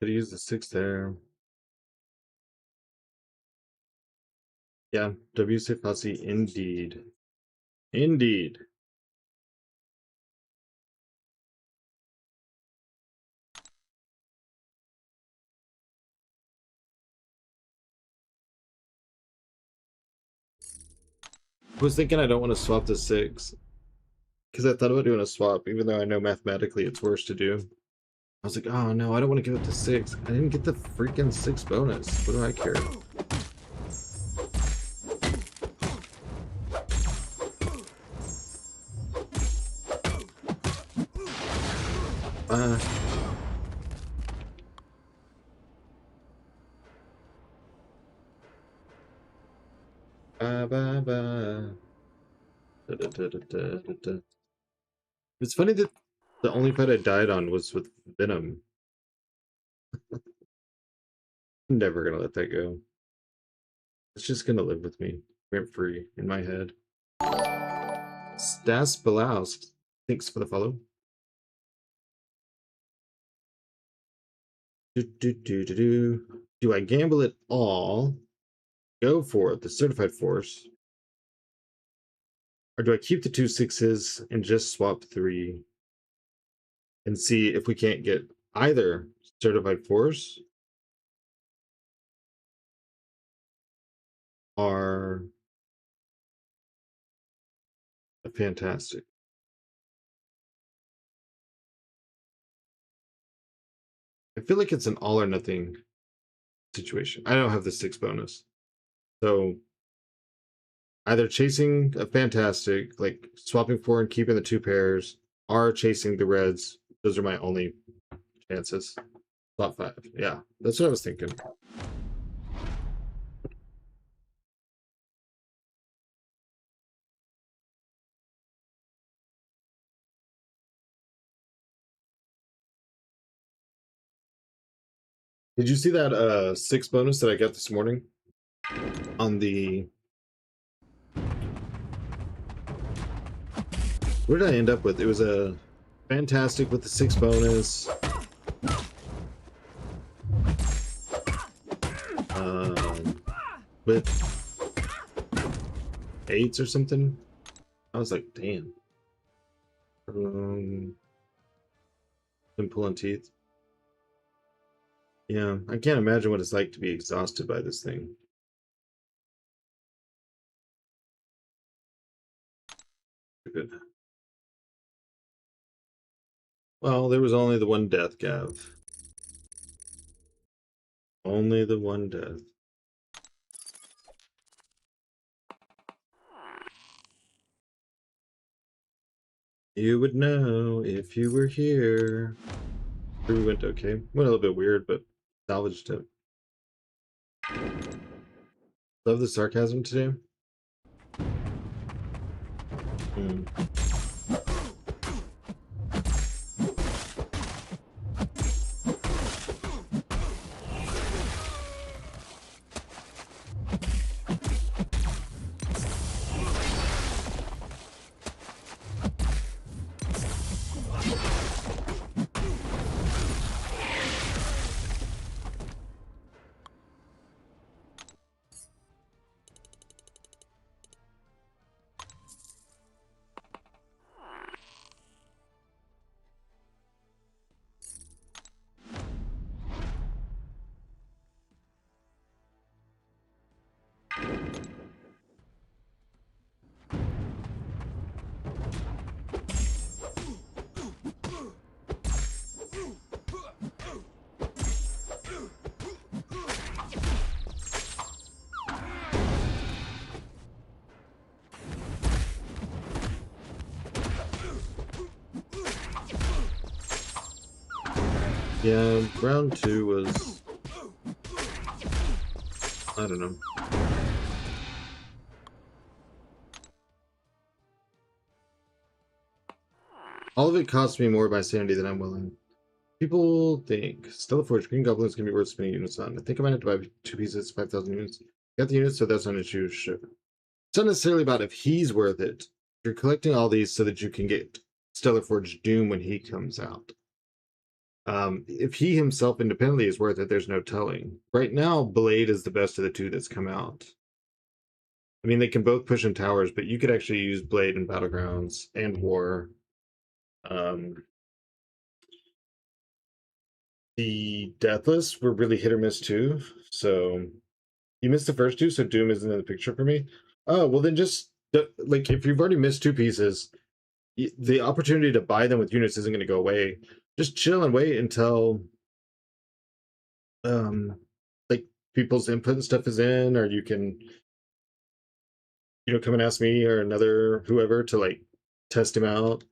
Could use the 6 there. Yeah, WC Posse indeed. Indeed. I was thinking I don't want to swap the 6. Because I thought about doing a swap, even though I know mathematically it's worse to do. I was like, oh no, I don't want to give it to 6. I didn't get the freaking 6 bonus. What do I care? Ba, ba. Da, da, da, da, da, da, da. It's funny that the only fight I died on was with Venom. I'm never gonna let that go. It's just gonna live with me, rent free in my head. Stas Belaust, thanks for the follow. Do I gamble it all? Go for the certified force? Or do I keep the 2 6s and just swap 3 and see if we can't get either certified force or a fantastic? I feel like it's an all or nothing situation. I don't have the 6 bonus. So either chasing a fantastic, like swapping 4 and keeping the 2 pairs, or chasing the reds. Those are my only chances. Top 5. Yeah, that's what I was thinking. Did you see that 6 bonus that I got this morning on the... Where did I end up with? It was a fantastic with the 6 bonus. With 8s or something. I was like, damn. Been pulling teeth. Yeah, I can't imagine what it's like to be exhausted by this thing. Good. Well, there was only the one death, Gav. Only the one death. You would know if you were here. We went okay. Went a little bit weird, but salvaged it. Love the sarcasm today. Yeah, round 2 was... I don't know. All of it cost me more by sanity than I'm willing. People think Stellar Forge Green Goblin's gonna be worth spending units on. I think I might have to buy 2 pieces, 5,000 units. Got the units, so that's not an issue. Sure. It's not necessarily about if he's worth it. You're collecting all these so that you can get Stellar Forge Doom when he comes out. If he himself independently is worth it, there's no telling. Right now, Blade is the best of the two that's come out. I mean, they can both push in towers, but you could actually use Blade in Battlegrounds and War. The Deathless were really hit or miss too. So you missed the first two, so Doom isn't in the picture for me. Oh, well then just, like, if you've already missed 2 pieces, the opportunity to buy them with units isn't going to go away. Just chill and wait until like people's input and stuff is in, or you can, come and ask me or another whoever to like test him out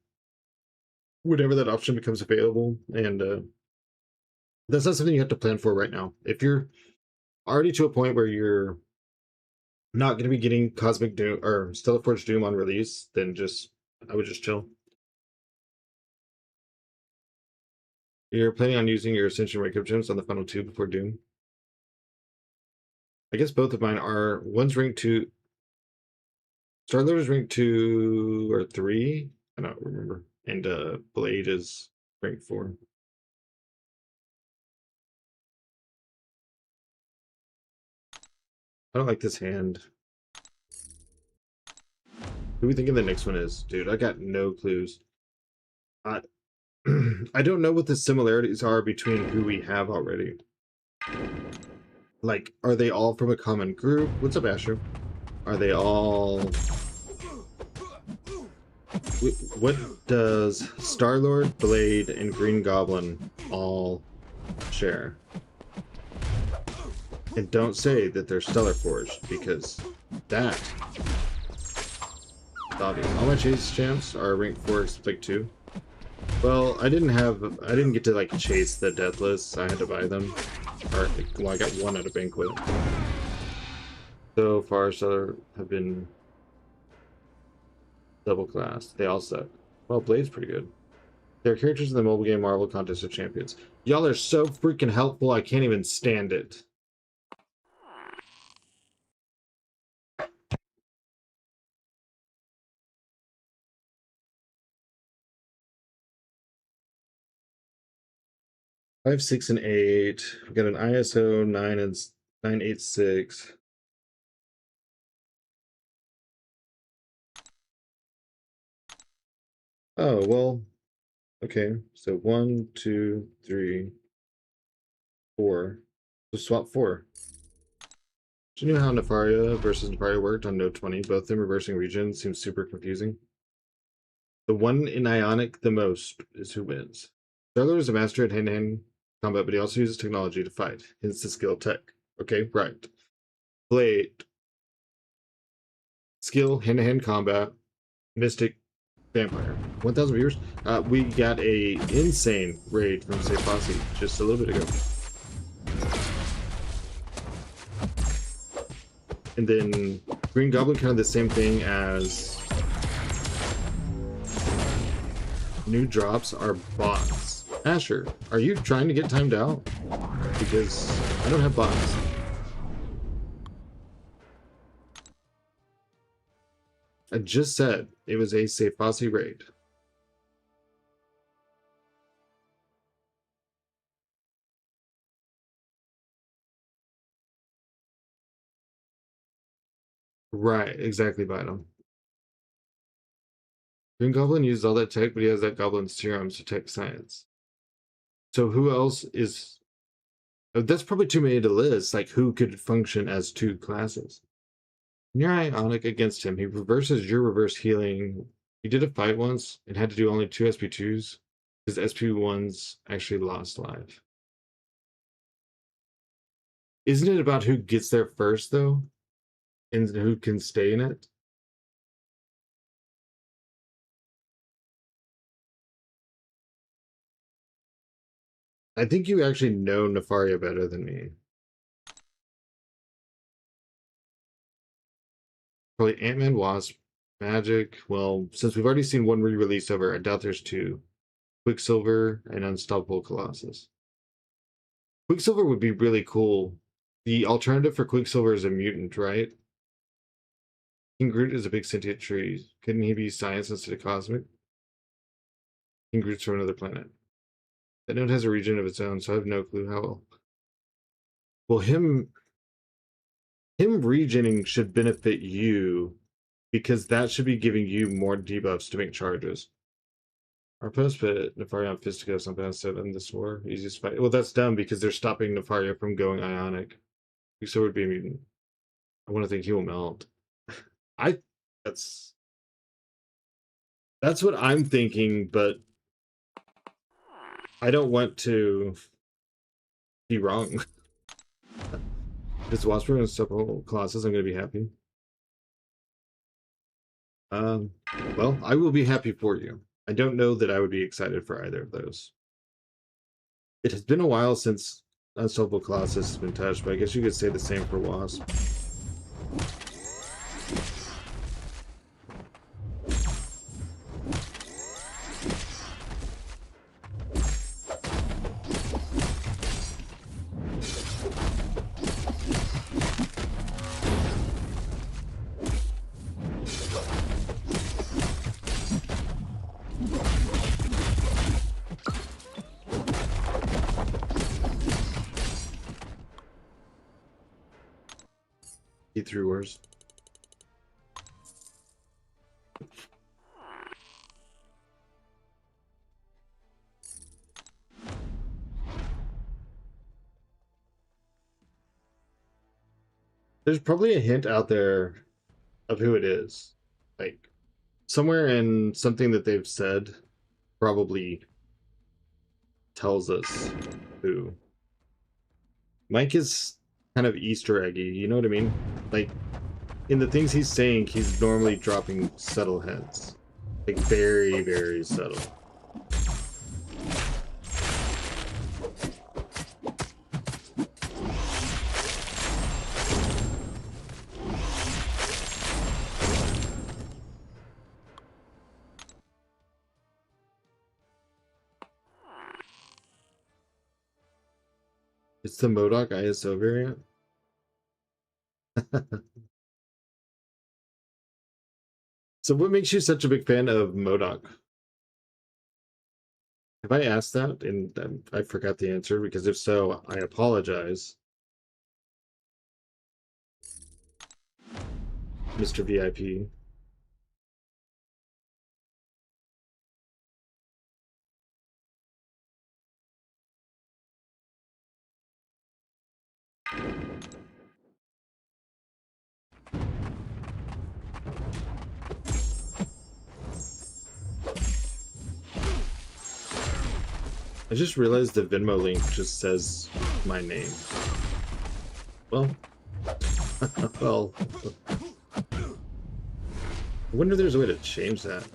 whenever that option becomes available. And that's not something you have to plan for right now. If you're already to a point where you're not going to be getting Cosmic Doom or Stellar Forge Doom on release, then I would just chill. You're planning on using your Ascension Wake-Up Gems on the final 2 before Doom? I guess both of mine are, one's rank 2. Starlord is rank 2 or 3. I don't remember. And Blade is rank 4. I don't like this hand. Who are we thinking the next one is? Dude, I got no clues. I don't know what the similarities are between who we have already. Like, are they all from a common group? What's up, Asher? Are they all... What does Starlord, Blade, and Green Goblin all share? And don't say that they're Stellar Forged, because that is obvious. All my chase champs are rank 4 except like 2. Well, I didn't get to like chase the Deathless. I had to buy them. Or, well, I got 1 at a banquet. So far, Stellar have been double classed. They all suck. Well, Blade's pretty good. Their characters in the mobile game Marvel Contest of Champions. Y'all are so freaking helpful, I can't even stand it. I have 6 and 8. We got an ISO 9 and 986. Oh, well, okay. So 1, 2, 3, 4. So swap 4. Do you know how Nefaria versus Nefaria worked on Node 20? Both them reversing regions seems super confusing. The one in Ionic the most is who wins. Starler is a master at hand-to-hand combat, but he also uses technology to fight. Hence the skill tech. Okay, right. Blade. Skill, hand-to-hand combat, mystic, vampire. 1,000 viewers. We got a insane raid from Say Fosse just a little bit ago. And then Green Goblin, kind of the same thing as new drops are bots. Asher, are you trying to get timed out? Because I don't have bots. I just said it was a Say Fosse raid. Right, exactly, Vital. Green Goblin uses all that tech, but he has that Goblin serum, so tech science. So who else is... Oh, that's probably too many to list. Like, who could function as two classes? You're Ionic against him. He reverses your reverse healing. He did a fight once and had to do only 2 SP2s because SP1s actually lost life. Isn't it about who gets there first, though? And who can stay in it? I think you actually know Nefaria better than me. Probably Ant-Man, Wasp, Magic. Well, since we've already seen one re-release of her, I doubt there's two. Quicksilver and Unstoppable Colossus. Quicksilver would be really cool. The alternative for Quicksilver is a mutant, right? King Groot is a big sentient tree. Couldn't he be science instead of cosmic? King Groot's from another planet. That node has a region of its own, so I have no clue how. Well, him regening should benefit you because that should be giving you more debuffs to make charges. Our post put Nefaria on Fisticus on Path 7 this war. Easiest fight. Well, that's dumb because they're stopping Nefaria from going Ionic. So would be a mutant. I want to think he will melt. That's what I'm thinking, but I don't want to be wrong. If Wasper and several classes, I'm gonna be happy. Well, I will be happy for you. I don't know that I would be excited for either of those. It has been a while since Unstoppable Colossus has been touched, but I guess you could say the same for Wasp. E3 Wars. There's probably a hint out there of who it is. Like, somewhere in something that they've said probably tells us who. Mike is kind of Easter eggy, you know what I mean? Like, in the things he's saying, he's normally dropping subtle hints. Like, very, very subtle. It's the MODOK ISO variant. So what makes you such a big fan of MODOK? Have I asked that and I forgot the answer? Because if so, I apologize. Mr. VIP. I just realized the Venmo link just says my name. Well, well, I wonder if there's a way to change that.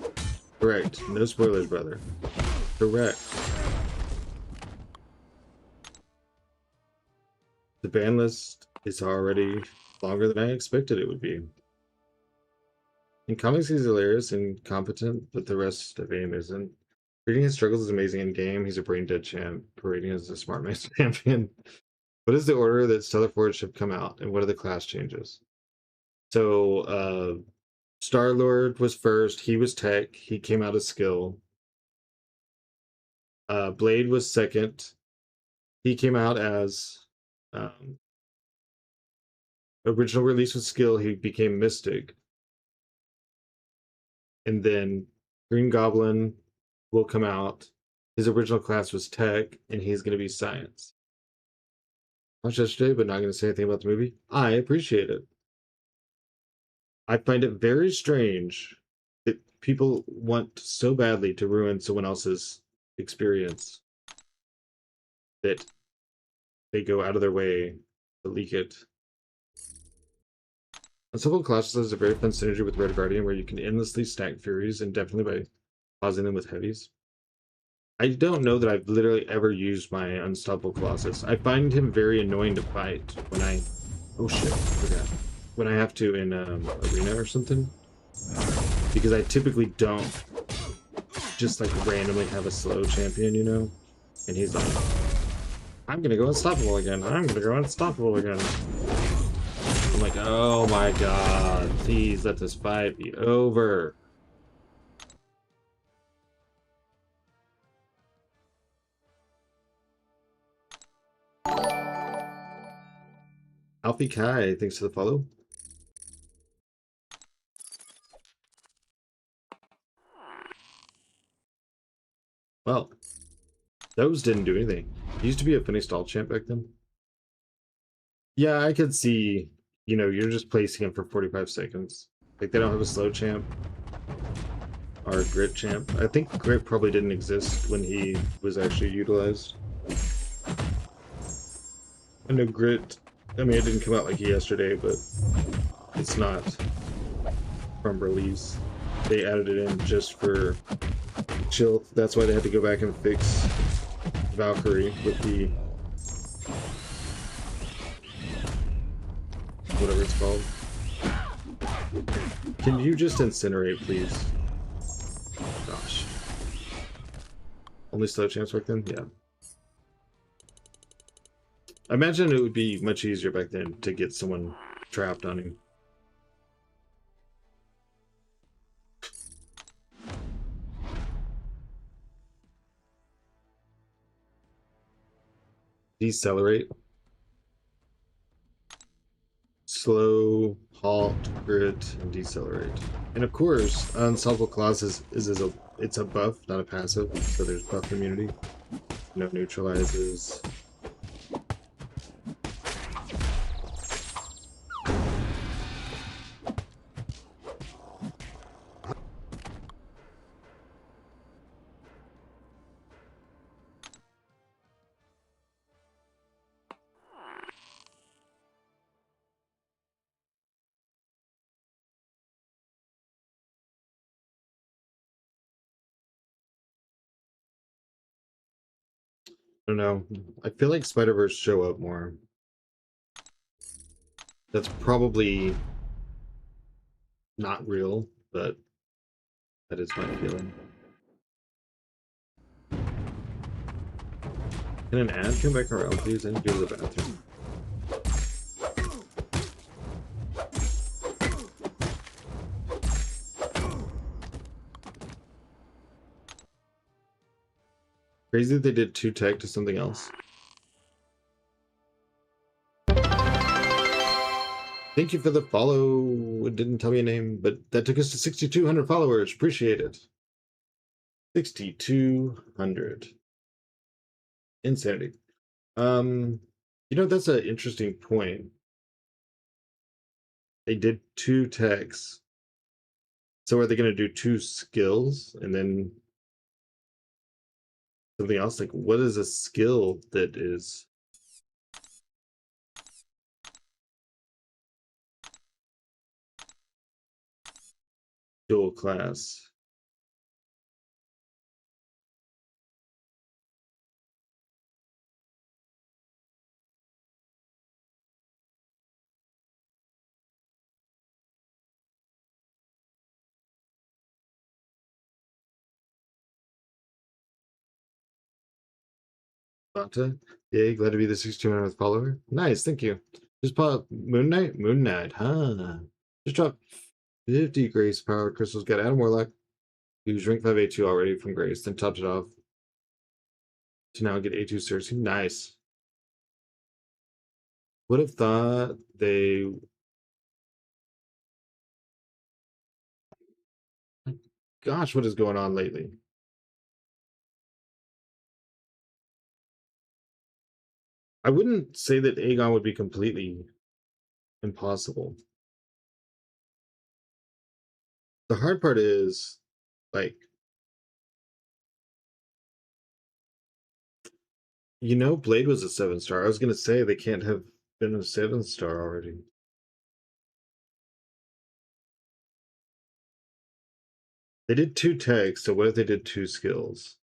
Correct. No spoilers, brother. Correct. The ban list is already longer than I expected it would be. In comics, he's hilarious and competent, but the rest of AIM isn't. Reading his struggles is amazing in game. He's a brain dead champ. Parading as a smart man's champion. What is the order that Stellar Forge should come out, and what are the class changes? So, Star-Lord was first. He was tech. He came out as skill. Blade was second. He came out as original release with skill. He became Mystic. And then Green Goblin will come out. His original class was tech, and he's going to be science. Watched yesterday, but not going to say anything about the movie. I appreciate it. I find it very strange that people want so badly to ruin someone else's experience that they go out of their way to leak it. Unstoppable classes has a very fun synergy with Red Guardian where you can endlessly stack Furies, and definitely by pausing them with heavies. I don't know that I've literally ever used my Unstoppable Colossus. I find him very annoying to fight when I... Oh shit, I forgot. When I have to in Arena or something. Because I typically don't just like randomly have a slow champion, you know? And he's like, I'm gonna go unstoppable again. I'm gonna go unstoppable again. I'm like, oh my god, please let this fight be over. Alfie Kai, thanks for the follow. Well, those didn't do anything. He used to be a funny stall champ back then. Yeah, I could see, you know, you're just placing him for 45 seconds. Like, they don't have a slow champ or a grit champ. I think grit probably didn't exist when he was actually utilized. I know grit, I mean, it didn't come out like yesterday, but it's not from release. They added it in just for chill. That's why they had to go back and fix Valkyrie with the whatever it's called. Can you just incinerate, please? Gosh. Only slow champs back then? Yeah. I imagine it would be much easier back then to get someone trapped on him. Decelerate. Slow, halt, grit, and decelerate. And of course, Unstoppable Claws it's a buff, not a passive, so there's buff immunity. No neutralizes. I don't know. I feel like Spider-Verse show up more. That's probably not real, but that is my feeling. Can an ad come back around, please? I need to go to the bathroom. Crazy that they did 2 tech to something else. Thank you for the follow. It didn't tell me a name, but that took us to 6,200 followers. Appreciate it. 6,200. Insanity. You know, that's an interesting point. They did 2 techs. So are they going to do 2 skills and then something else. Like, what is a skill that is dual class? Banta? Yay, glad to be the 6200th follower. Nice, thank you. Just pop Moon Knight? Moon Knight, huh? Just drop 50 Grace power crystals. Got Adam Warlock. Use rank 5 A2 already from Grace, then topped it off to now get A2 Cersei. Nice. Would have thought they. Gosh, what is going on lately? I wouldn't say that Aegon would be completely impossible. The hard part is, like, Blade was a 7-star. I was gonna say they can't have been a 7-star already. They did 2 tags, so what if they did 2 skills?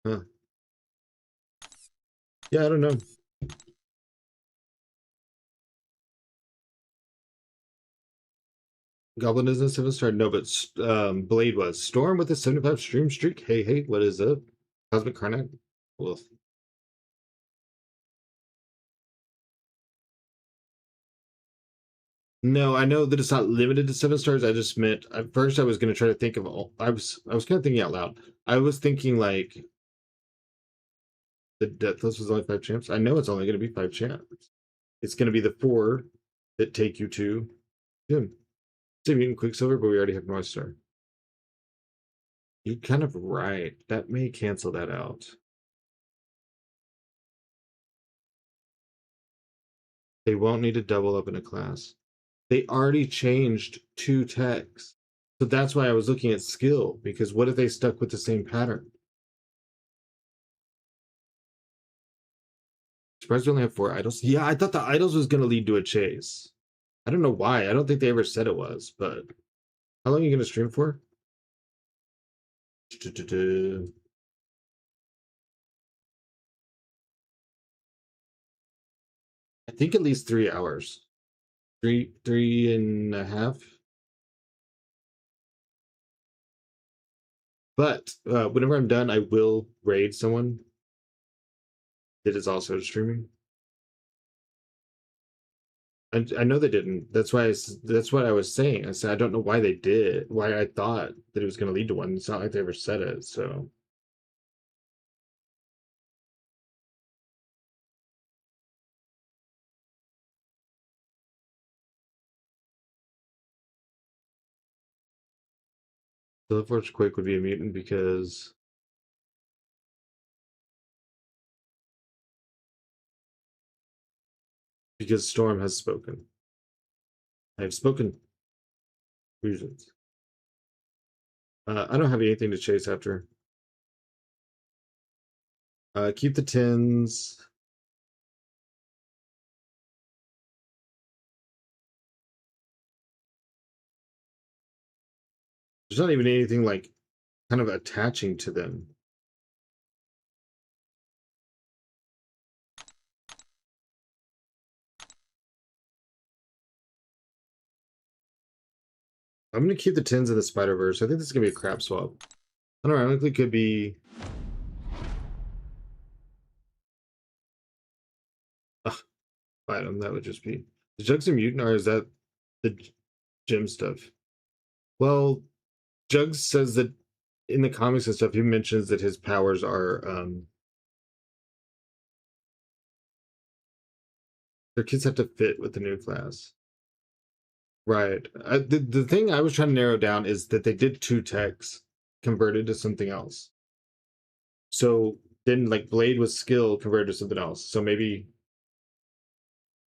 Huh. Yeah, I don't know. Goblin isn't a 7-star? No, but Blade was. Storm with a 75 stream streak? Hey, what is up? Cosmic Karnak? Wolf. No, I know that it's not limited to 7-stars. I just meant at first I was gonna try to think of all I was kind of thinking out loud. I was thinking like the Deathless was only 5 champs. I know it's only gonna be 5 champs. It's gonna be the 4 that take you to Jim. Same Mutant Quicksilver, but we already have North Star. You're kind of right. That may cancel that out. They won't need to double up in a class. They already changed 2 techs. So that's why I was looking at skill, because what if they stuck with the same pattern? Surprised we only have 4 idols. Yeah, I thought the idols was going to lead to a chase. I don't know why. I don't think they ever said it was, but how long are you going to stream for? I think at least 3 hours. Three and a half. But whenever I'm done, I will raid someone that is also streaming. I know they didn't. That's what I was saying. I said I don't know why they did. Why I thought that it was going to lead to one. It's not like they ever said it. So the Forge Quake would be a mutant because Storm has spoken. I have spoken. Reasons. I don't have anything to chase after. Keep the 10s. There's not even anything like kind of attaching to them. I'm going to keep the 10s in the Spider-Verse. I think this is going to be a crap swap. Unironically, could be. Item that would just be. Is Jugs a mutant or is that the gym stuff? Well, Jugs says that in the comics and stuff, he mentions that his powers are their kids have to fit with the new class. Right. The thing I was trying to narrow down is that they did 2 techs converted to something else. So then like Blade was skill converted to something else. So maybe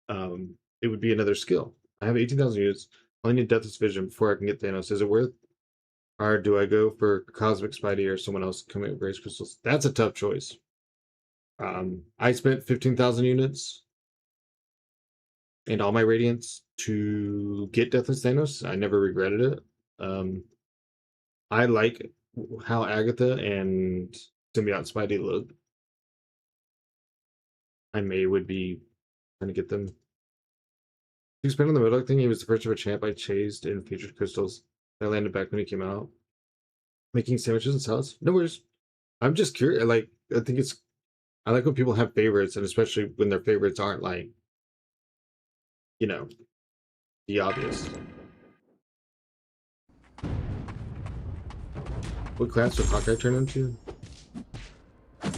it would be another skill. I have 18,000 units. I need Deathless Vision before I can get Thanos. Is it worth? Or do I go for Cosmic Spidey or someone else coming with Grace Crystals? That's a tough choice. I spent 15,000 units and all my Radiants to get Deathless Thanos. I never regretted it. I like how Agatha and Symbiote Spidey look. I would be trying to get them. You spent on the Modok thing. He was the first ever champ I chased in Featured Crystals. I landed back when he came out. Making sandwiches and salads. No worries. I'm just curious. I think it's. I like when people have favorites, and especially when their favorites aren't like, you know, the obvious. What class would Hawkeye turn into?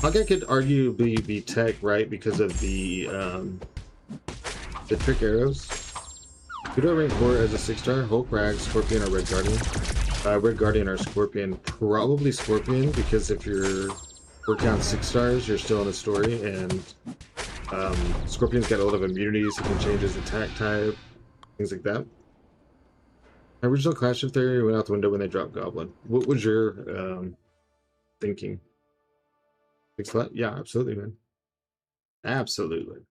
Hawkeye could arguably be tech, right? Because of the trick arrows. Who do I rank for as a 6-star? Hulk, Rag, Scorpion, or Red Guardian? Red Guardian or Scorpion? Probably Scorpion, because if you're working on 6 stars, you're still in the story, and Scorpion's got a lot of immunities. He can change his attack type, things like that. My original Clash of Theory went out the window when they dropped Goblin. What was your thinking? Yeah, absolutely, man. Absolutely.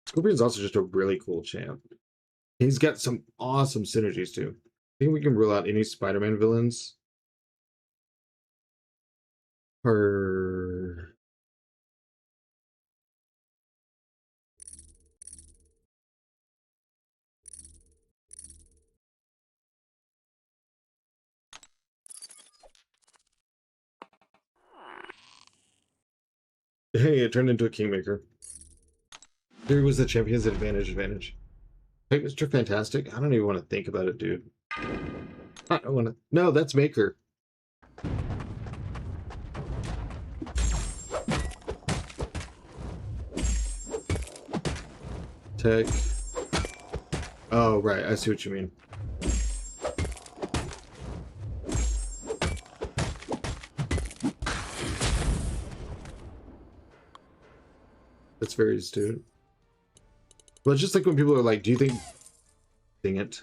Scorpion's also just a really cool champ. He's got some awesome synergies too. I think we can rule out any Spider-Man villains. Or hey, it turned into a Kingmaker. There was the champion's advantage. Hey, Mr. Fantastic. I don't even want to think about it, dude. I don't want to. No, that's Maker. Tech. Oh, right. I see what you mean. That's very astute. Well, it's just like when people are like, do you think... Dang it.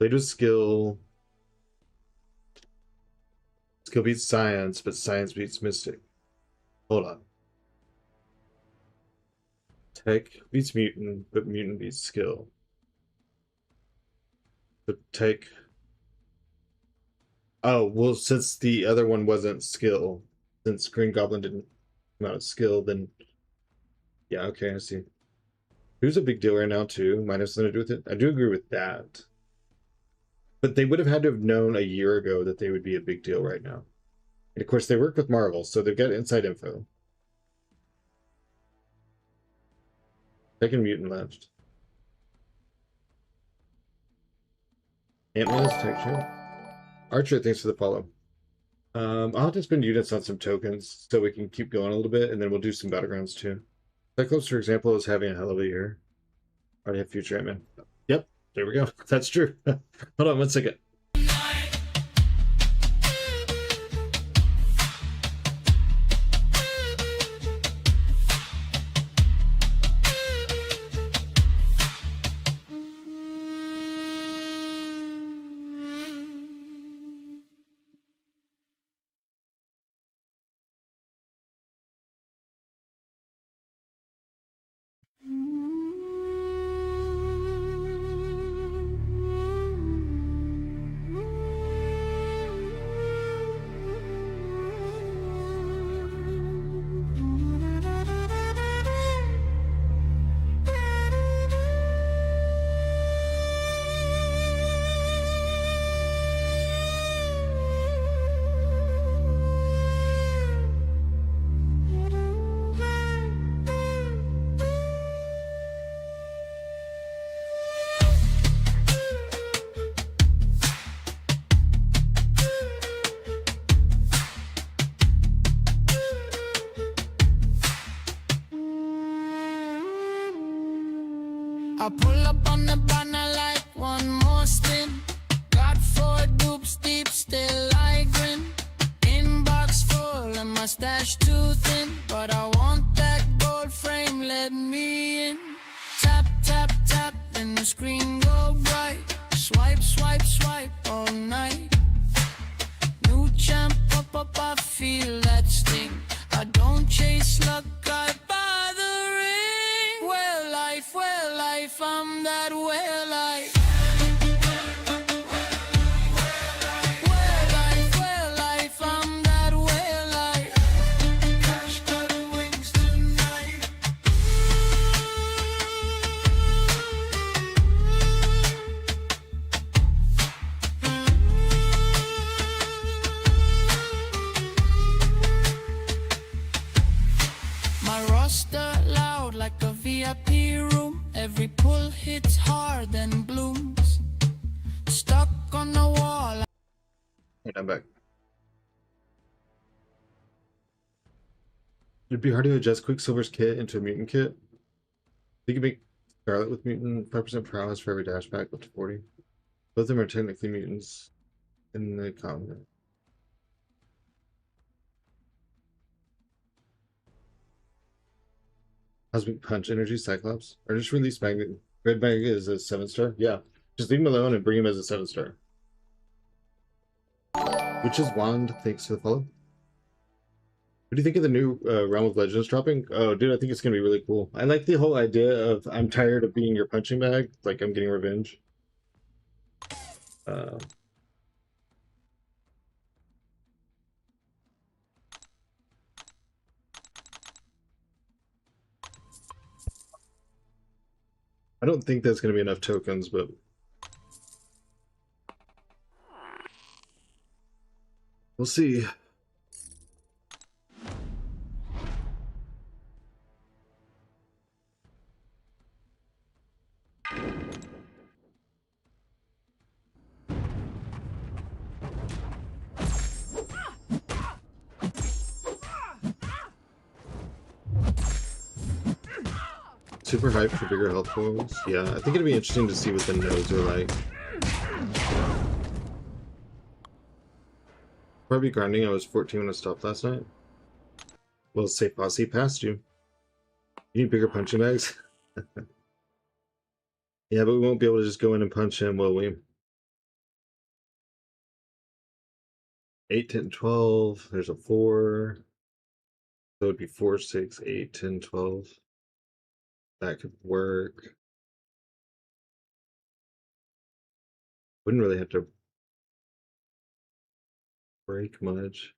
Played with skill. Skill beats science, but science beats mystic. Hold on. Tech beats mutant, but mutant beats skill. But tech... Oh, well, since the other one wasn't skill, since Green Goblin didn't come out of skill, then... Yeah, okay, I see. Who's a big deal right now, too? Might have something to do with it. I do agree with that. But they would have had to have known a year ago that they would be a big deal right now. And of course, they work with Marvel, so they've got inside info. Second mutant left. Ant-Man's texture. Archer, thanks for the follow. I'll have to spend units on some tokens so we can keep going a little bit, and then we'll do some Battlegrounds too. Cyclops, for example, is having a hell of a year. Already have future Ant-Man. Yep, there we go. That's true. Hold on 1 second. I pull up on the banner like one more spin. Got 4 dupes deep, still I grin. Inbox full and my stash too thin, but I want that gold frame, let me in. Tap, tap, tap. and the screen go bright. Swipe, swipe, swipe all night. New champ up, I feel that sting. I don't chase luck, I buy the ring. Well life, I'm that well life. Well life, I'm that well life. Cash got wings tonight. My roster loud like a VIP room. Every pull hits hard and blooms. Stuck on the wall. And I'm back. It'd be hard to adjust Quicksilver's kit into a mutant kit. You can make Scarlet with mutant 5% prowess for every dashback up to 40. Both of them are technically mutants in the combat. Cosmic Punch Energy Cyclops. Or just release Magnet. Red Magnet is a 7-star? Yeah. Just leave him alone and bring him as a 7-star. Witch's Wand, thanks for the follow. What do you think of the new Realm of Legends dropping? Oh, dude, I think it's going to be really cool. I like the whole idea of I'm tired of being your punching bag. Like, I'm getting revenge. I don't think that's going to be enough tokens, but we'll see. Super hyped for bigger health points. Yeah, I think it'd be interesting to see what the nodes are like. Probably grinding. I was 14 when I stopped last night. Well, say Posse passed you. You need bigger punching bags? Yeah, but we won't be able to just go in and punch him, will we? 8, 10, 12. There's a 4. So it'd be 4, 6, 8, 10, 12. That could work. Wouldn't really have to break much.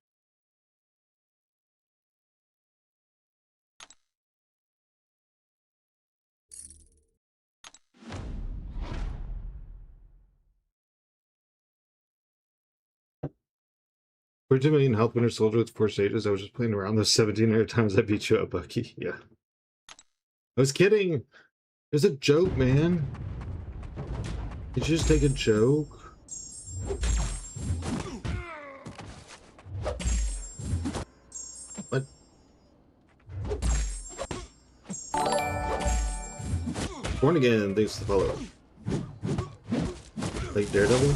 For 2 million health Winter Soldier with 4 stages, I was just playing around those 1700 times I beat you up, Bucky. Yeah. I was kidding. It's a joke, man. Did you just take a joke? What? Born Again, thanks for the follow. Like Daredevil?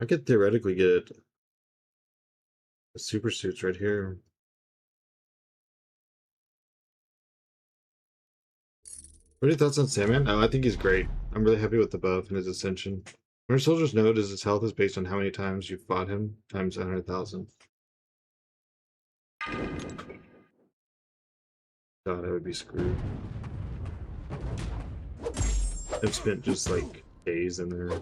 I could theoretically get the super suits right here. What are your thoughts on Sandman? Oh, I think he's great. I'm really happy with the buff and his Ascension. Winter Soldier's node is his health is based on how many times you've fought him, times 100,000. God, I would be screwed. I've spent just like days in there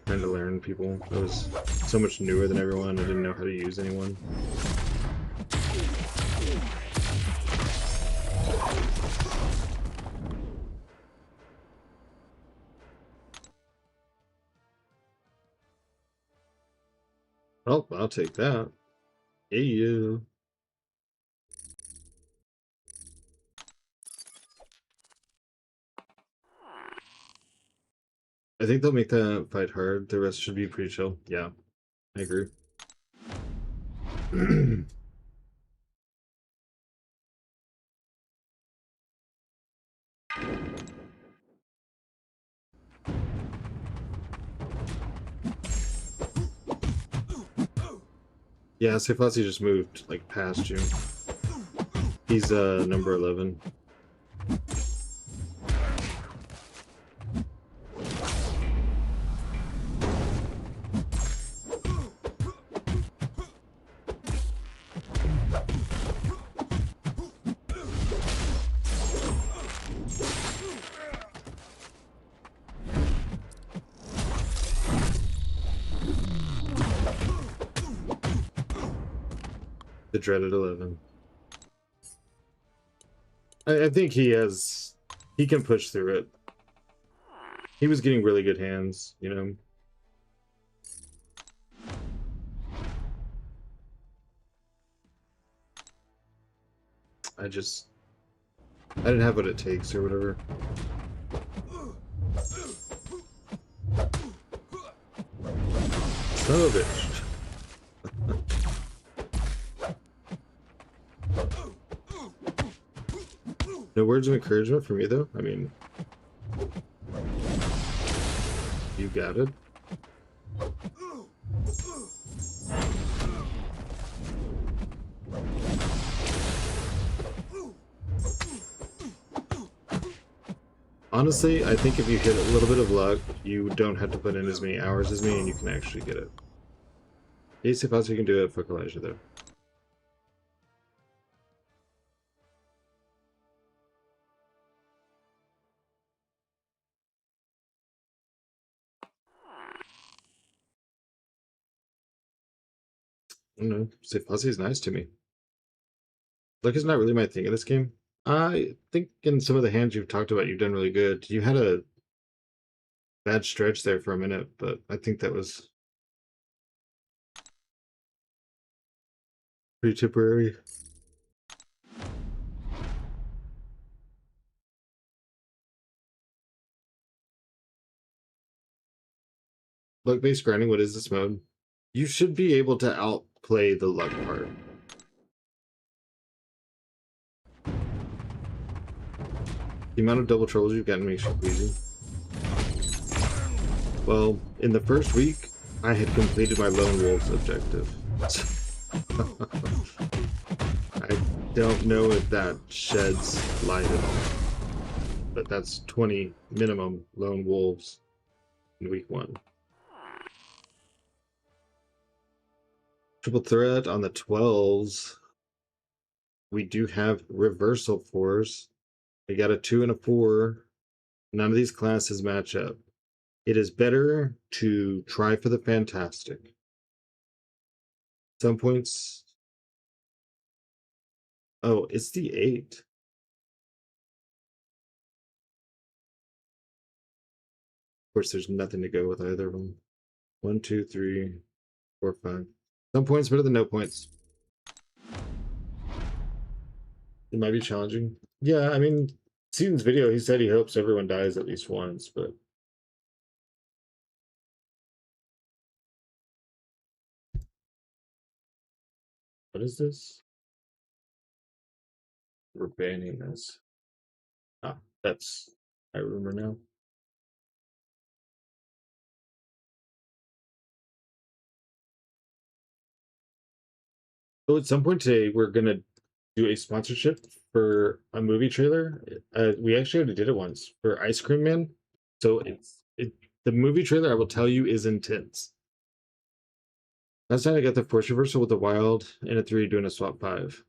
trying to learn people. I was so much newer than everyone, I didn't know how to use anyone. Oh, I'll take that. Hey, you. I think they'll make the fight hard. The rest should be pretty chill. Yeah, I agree. Yeah, Sefasi just moved like past you. He's number 11. The dreaded 11. I think he can push through it. He was getting really good hands, you know. I didn't have what it takes or whatever. Son of a bitch. No words of encouragement for me, though? I mean, you got it. Honestly, I think if you hit a little bit of luck, you don't have to put in as many hours as me, and you can actually get it. Yes, if else you can do it for Elijah, though. I don't know. Say Fuzzy is nice to me. Luck is not really my thing in this game. I think in some of the hands you've talked about, you've done really good. You had a bad stretch there for a minute, but I think that was pretty temporary. Luck-based grinding, what is this mode? You should be able to outplay the luck part. The amount of double troubles you've gotten makes you queasy. Well, in the first week, I had completed my Lone Wolves objective. I don't know if that sheds light at all. But that's 20 minimum Lone Wolves in week 1. Triple threat on the 12s. We do have reversal fours. We got a 2 and a 4. None of these classes match up. It is better to try for the fantastic. Some points. Oh, it's the 8. Of course, there's nothing to go with either of them. 1, 2, 3, 4, 5. Some points better than no points. It might be challenging. Yeah, I mean, Seaton's video, he said he hopes everyone dies at least once, but what is this? We're banning this. Ah, that's I remember now. So at some point today, we're gonna do a sponsorship for a movie trailer. We actually already did it once for Ice Cream Man. So the movie trailer, I will tell you, is intense. Last time I got the force reversal with a wild and a 3 doing a swap 5.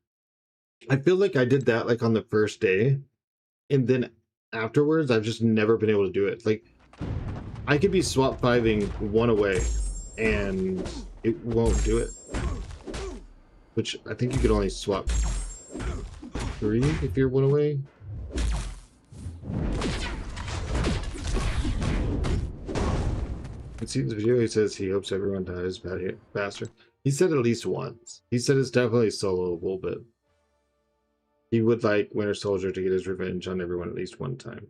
I feel like I did that like on the first day, and then afterwards I've just never been able to do it. Like I could be swap 5ing 1 away and it won't do it. Which I think you could only swap 3 if you're 1 away. In Seaton's video, he says he hopes everyone dies faster. He said at least once. He said it's definitely soloable, but he would like Winter Soldier to get his revenge on everyone at least one time.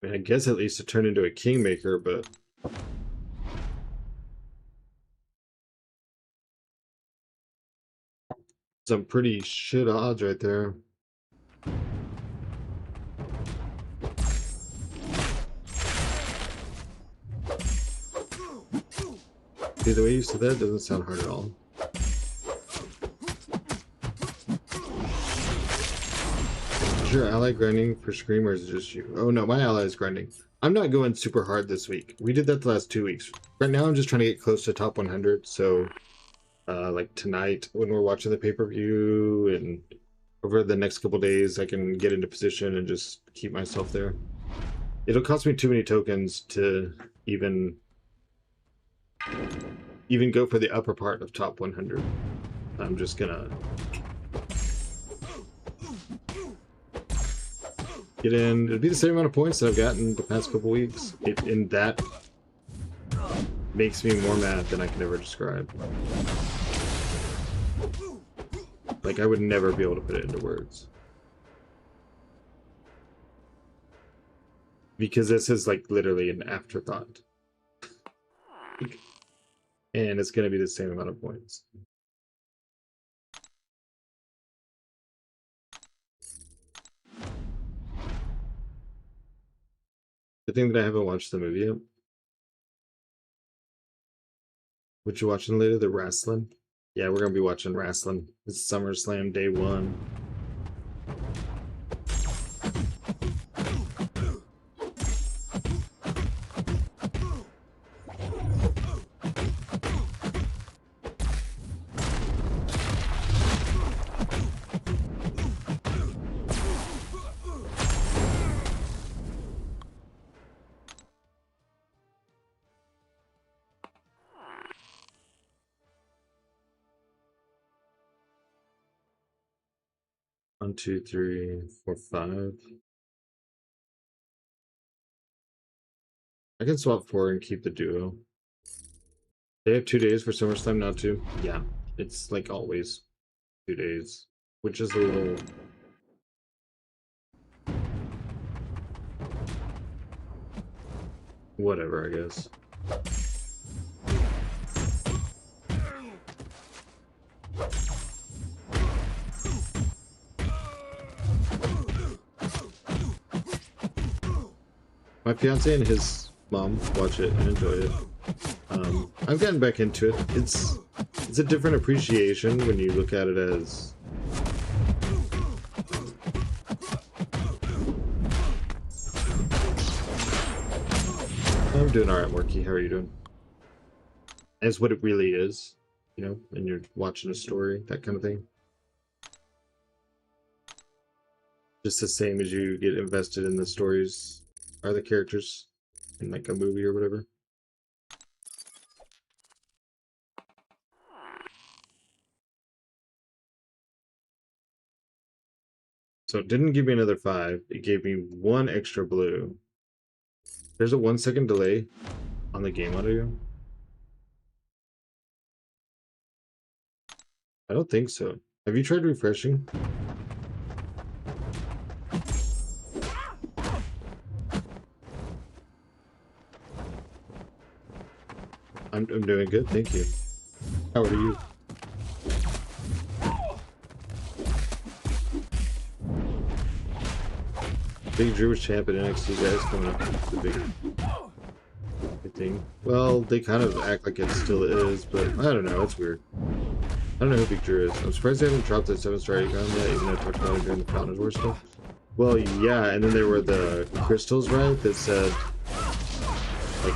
I mean, I guess at least it turned into a kingmaker, but some pretty shit odds right there. See, the way you said that doesn't sound hard at all. Is your ally grinding for Scream or is it just you? Oh no, my ally is grinding. I'm not going super hard this week. We did that the last 2 weeks. Right now I'm just trying to get close to top 100, so like tonight when we're watching the pay-per-view and over the next couple days I can get into position and just keep myself there. It'll cost me too many tokens to even go for the upper part of top 100. I'm just gonna get in. It'd be the same amount of points that I've gotten the past couple weeks. And that makes me more mad than I can ever describe. Like, I would never be able to put it into words. Because this is like literally an afterthought. And it's going to be the same amount of points. The thing that I haven't watched the movie yet. What you watching later? The wrestling? Yeah, we're going to be watching wrestling. It's SummerSlam Day 1. One, two, three, four, 5. I can swap 4 and keep the duo. They have 2 days for SummerSlam now too? Yeah, it's like always 2 days, which is a little... whatever, I guess. My fiance and his mom watch it and enjoy it. I've gotten back into it. It's a different appreciation when you look at it as I'm doing alright, Morky. How are you doing? As what it really is, you know, and you're watching a story, that kind of thing. Just the same as you get invested in the stories or the characters in like a movie or whatever. So it didn't give me another 5. It gave me 1 extra blue. There's a 1-second delay on the game audio. I don't think so. Have you tried refreshing? I'm doing good, thank you. How are you? Big Drew was champ at NXT, guys, coming up with the big thing. Well, they kind of act like it still is, but I don't know, it's weird. I don't know who Big Drew is. I'm surprised they haven't dropped that 7-star icon yet, even though I talked about it during the Founders War stuff. Well, yeah, and then there were the crystals, right, that said, like,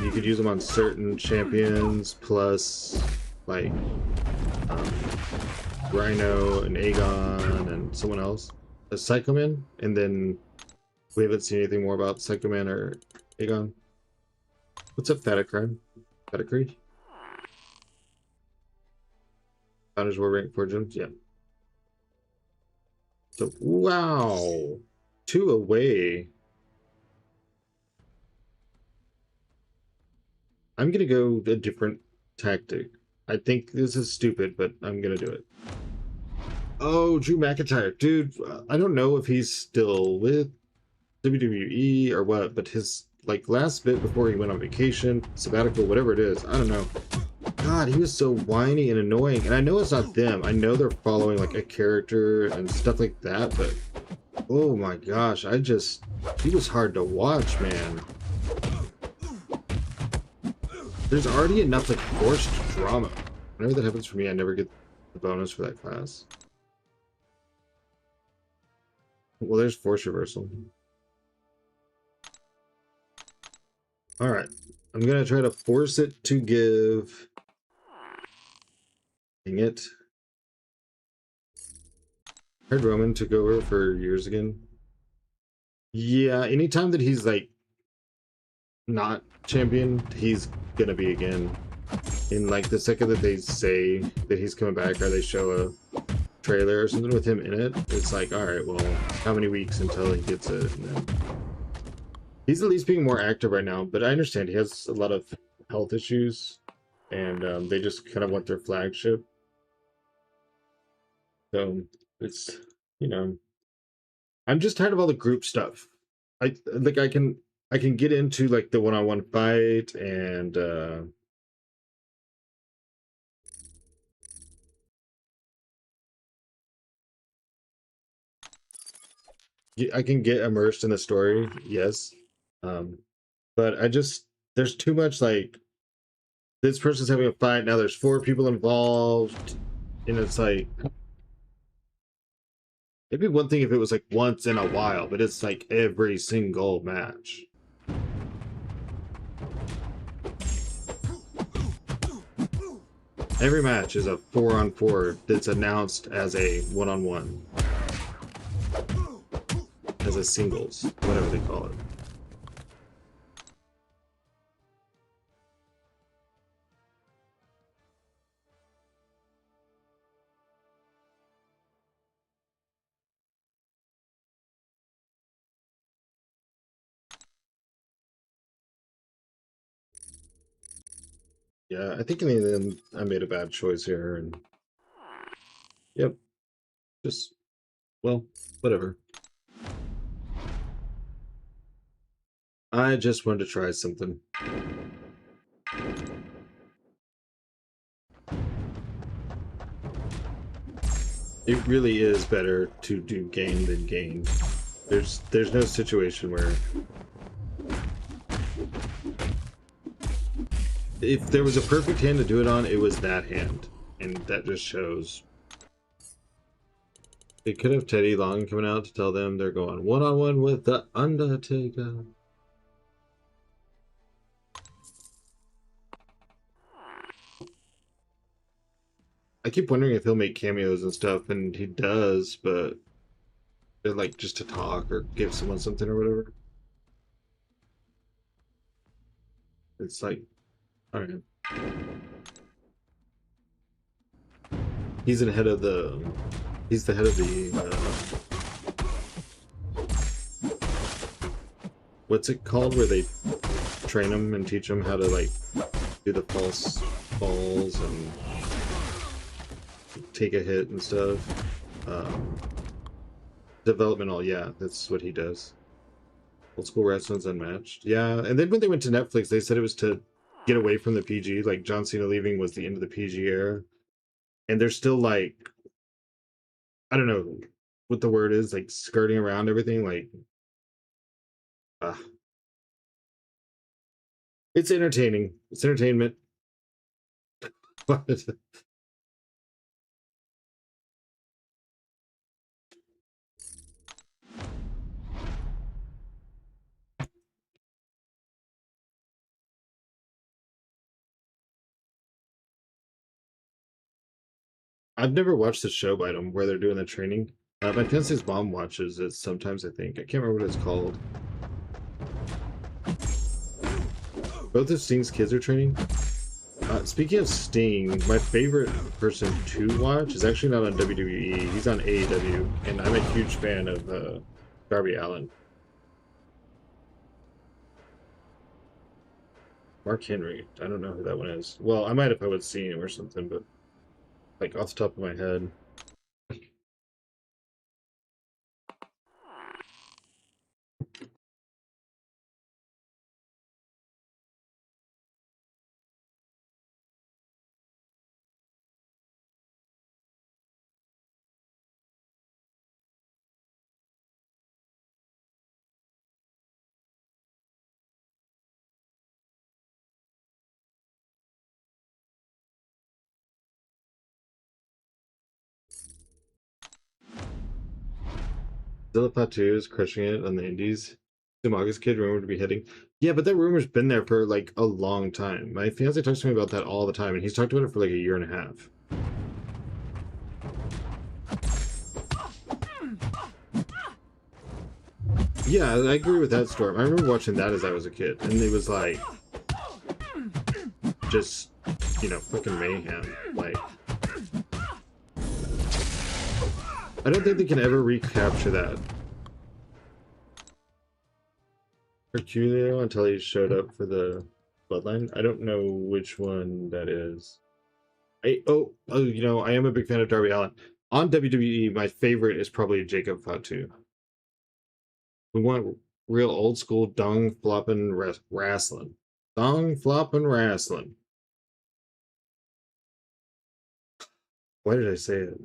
you could use them on certain champions, plus, like, Rhino and Aegon and someone else. A Psychoman, and then we haven't seen anything more about Psychoman or Aegon. What's up, Fatacrime? Fatacree? Founders War rank 4 gems? Yeah. So, wow! 2 away. I'm gonna go a different tactic. I think this is stupid, but I'm gonna do it. Oh, Drew McIntyre. Dude, I don't know if he's still with WWE or what, but his like last bit before he went on vacation, sabbatical, whatever it is, I don't know. God, he was so whiny and annoying. And I know it's not them. I know they're following like a character and stuff like that, but oh my gosh, he was hard to watch, man. There's already enough like forced drama. Whenever that happens for me, I never get the bonus for that class. Well, there's force reversal. All right, I'm gonna try to force it to give. Dang it. I heard Roman took over for years again. Yeah, anytime that he's like not champion, he's gonna be again. In like the second that they say that he's coming back or they show a trailer or something with him in it, it's like, all right, well, how many weeks until he gets it? And then he's at least being more active right now, but I understand he has a lot of health issues, and they just kind of want their flagship. So it's, you know, I'm just tired of all the group stuff. I can get into like the one-on-one fight and I can get immersed in the story, yes. Um, but there's too much like this person's having a fight, now there's 4 people involved, and it's like it'd be one thing if it was like once in a while, but it's like every single match. Every match is a 4-on-4 that's announced as a 1-on-1. As a singles, whatever they call it. Yeah, I think in the end I made a bad choice here, and yep, just, well, whatever. I just wanted to try something. It really is better to do game than gain. There's no situation where if there was a perfect hand to do it on, it was that hand, and that just shows. They could have Teddy Long coming out to tell them they're going one-on-one with the Undertaker. I keep wondering if he'll make cameos and stuff, and he does, but they're like just to talk or give someone something or whatever. It's like, all right. He's the head of the. He's the head of the. What's it called? Where they train him and teach him how to like do the false falls and take a hit and stuff. Developmental, yeah, that's what he does. Old school wrestling's unmatched. Yeah, and then when they went to Netflix, they said it was to get away from the PG. Like John Cena leaving was the end of the PG era, and they're still like, I don't know what the word is, like skirting around everything. Like, uh, it's entertaining. It's entertainment. But I've never watched the show by them where they're doing the training. My fiance's mom watches it sometimes, I think. I can't remember what it's called. Both of Sting's kids are training. Speaking of Sting, my favorite person to watch is actually not on WWE. He's on AEW, and I'm a huge fan of Darby Allin. Mark Henry. I don't know who that one is. Well, I might if I would see him or something, but like off the top of my head. Patu is crushing it on the indies. Sumaga's kid rumored to be hitting. Yeah, but that rumor's been there for like a long time. My fiance talks to me about that all the time, and he's talked about it for like a year and a half. Yeah, I agree with that, Storm. I remember watching that as I was a kid, and it was like, just, you know, fucking mayhem. Like, I don't think they can ever recapture that. Herculeo until he showed up for the Bloodline. I don't know which one that is. You know, I am a big fan of Darby Allin. On WWE, my favorite is probably Jacob Fatu. We want real old school dung flopping wrestling. Dung flopping wrestling. Why did I say it?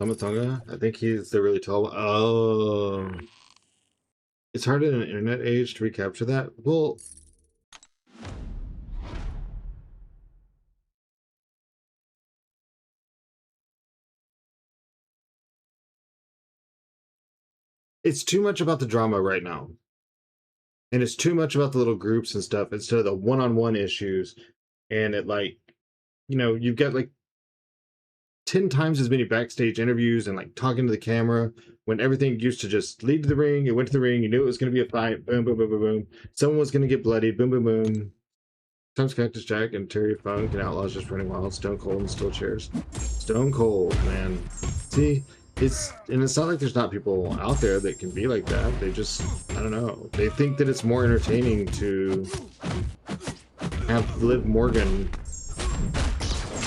Tamatonga? I think he's the really tall one. Oh. It's hard in an internet age to recapture that. Well, it's too much about the drama right now. And it's too much about the little groups and stuff instead of the one-on-one issues. And it like, you know, you've got like 10 times as many backstage interviews and like talking to the camera when everything used to just lead to the ring. It went to the ring. You knew it was going to be a fight. Boom, boom, boom, boom, boom. Someone was going to get bloodied. Boom, boom, boom. Sometimes Cactus Jack and Terry Funk and Outlaws just running wild. Stone Cold and Steel Chairs. Stone Cold, man. See, it's not like there's not people out there that can be like that. They just, I don't know. They think that it's more entertaining to have Liv Morgan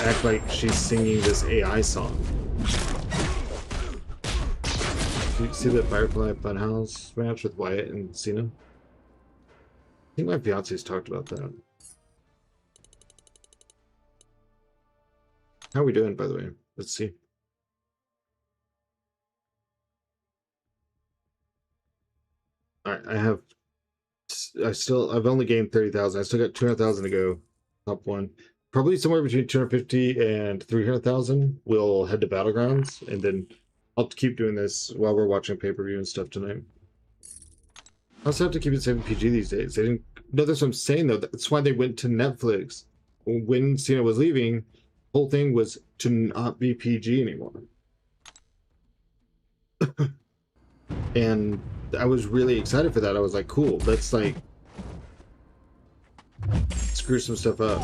act like she's singing this AI song. Did you see the Firefly Funhouse match with Wyatt and Cena? I think my fiance's talked about that. How are we doing, by the way? Let's see. All right, I've only gained 30,000. I still got 200,000 to go. Top one. Probably somewhere between 250 and 300,000. We'll head to Battlegrounds, and then I'll keep doing this while we're watching pay-per-view and stuff tonight. I also have to keep it safe and PG these days. They didn't. No, that's what I'm saying though. That's why they went to Netflix. When Cena was leaving, the whole thing was to not be PG anymore. And I was really excited for that. I was like, cool, let's like screw some stuff up.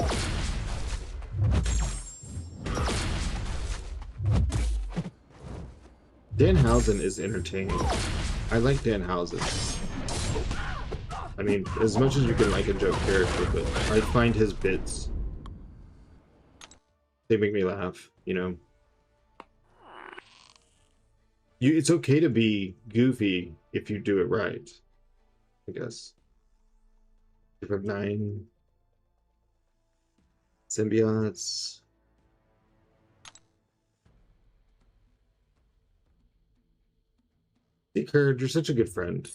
Danhausen is entertaining. I like Danhausen. I mean, as much as you can like a joke character, but I find his bits, they make me laugh, you know. It's okay to be goofy if you do it right, I guess. Group of 9 symbiotes. See, Kurt, you're such a good friend.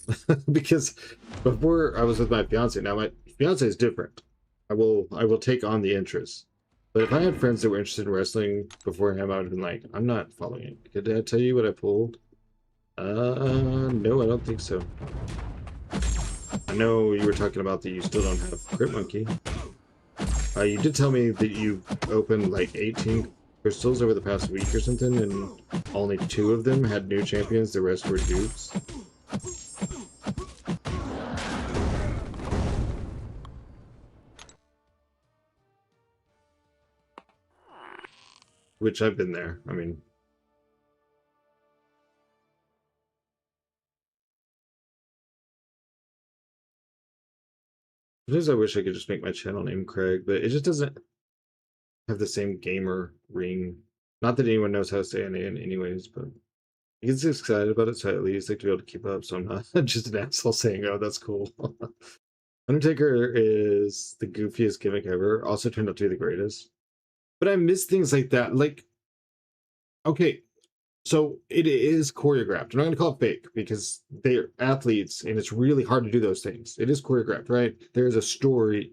Because before I was with my fiance, now my fiance is different. I will take on the interest. But if I had friends that were interested in wrestling before him, I would have been like, I'm not following it. Did I tell you what I pulled? No, I don't think so. I know you were talking about that you still don't have Crypt Monkey. You did tell me that you've opened like 18 crystals over the past week or something, and only 2 of them had new champions, the rest were dupes. Which I've been there. I mean, sometimes I wish I could just make my channel name Craig, but it just doesn't have the same gamer ring. Not that anyone knows how to say Anayan anyways, but he gets excited about it, so I at least like to be able to keep up, so I'm not just an asshole saying, oh, that's cool. Undertaker is the goofiest gimmick ever. Also turned out to be the greatest. But I miss things like that. Like, okay, so it is choreographed. I'm not going to call it fake because they're athletes and it's really hard to do those things. It is choreographed, right? There's a story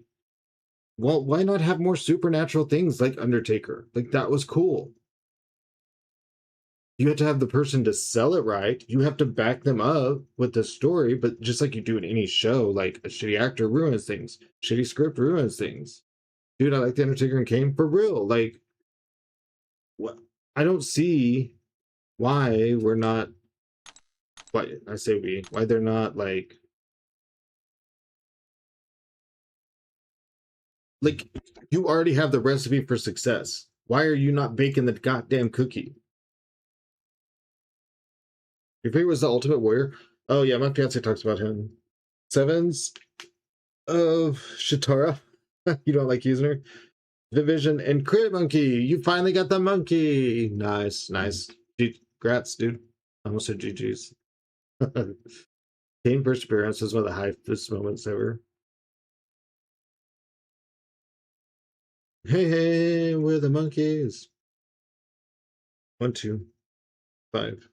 Well, why not have more supernatural things like Undertaker? Like, that was cool. You have to have the person to sell it right. You have to back them up with the story, but just like you do in any show, like a shitty actor ruins things, shitty script ruins things. Dude, I like The Undertaker and Kane for real. Like, what? I don't see why we're not. Why I say we? Why they're not like you already have the recipe for success. Why are you not baking the goddamn cookie? Your favorite was The Ultimate Warrior? Oh yeah, my fiance talks about him. Sevens of Shitara. You don't like using her? Division and Crit Monkey. You finally got the monkey. Nice, nice. Congrats, dude. I almost said GG's. Kane first appearance was one of the highest moments ever. Hey, hey, we're the monkeys. 1, 2, 5.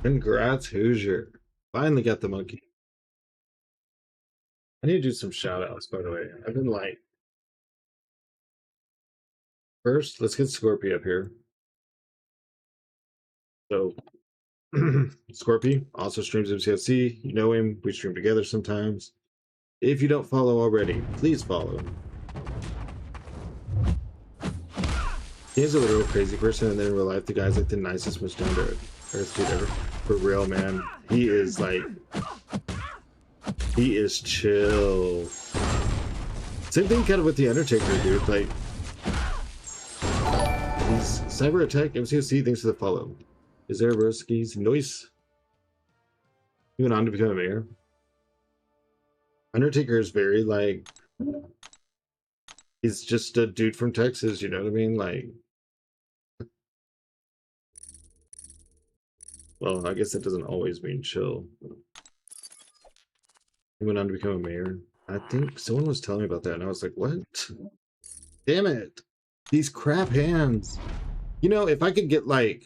Congrats, Hoosier. Finally got the monkey. I need to do some shout outs, by the way. I've been like, first, let's get Scorpio up here. So, Scorpio also streams MCOC. You know him. We stream together sometimes. If you don't follow already, please follow. He's a literal crazy person, and then in real life, the guy's like the nicest, most down to earth dude ever. For real, man. He is chill. Same thing kind of with The Undertaker, dude. Like, he's cyber attack, MCOC, thanks for the follow. Is there a Roski's noise? He went on to become a mayor. Undertaker is very like, he's just a dude from Texas, you know what I mean? Like, well, I guess that doesn't always mean chill. He went on to become a mayor. I think someone was telling me about that, and I was like, what? Damn it. These crap hands. You know, if I could get like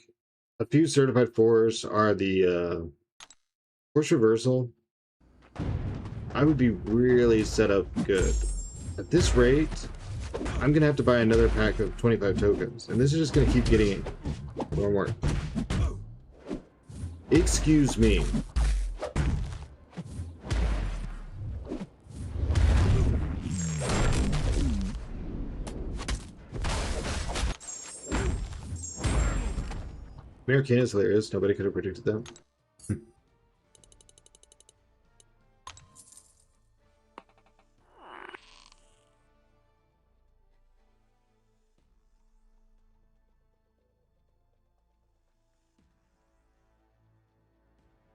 a few certified fours are the force reversal, I would be really set up good. At this rate, I'm gonna have to buy another pack of 25 tokens, and this is just gonna keep getting more and more. Excuse me. American is hilarious. Nobody could have predicted that.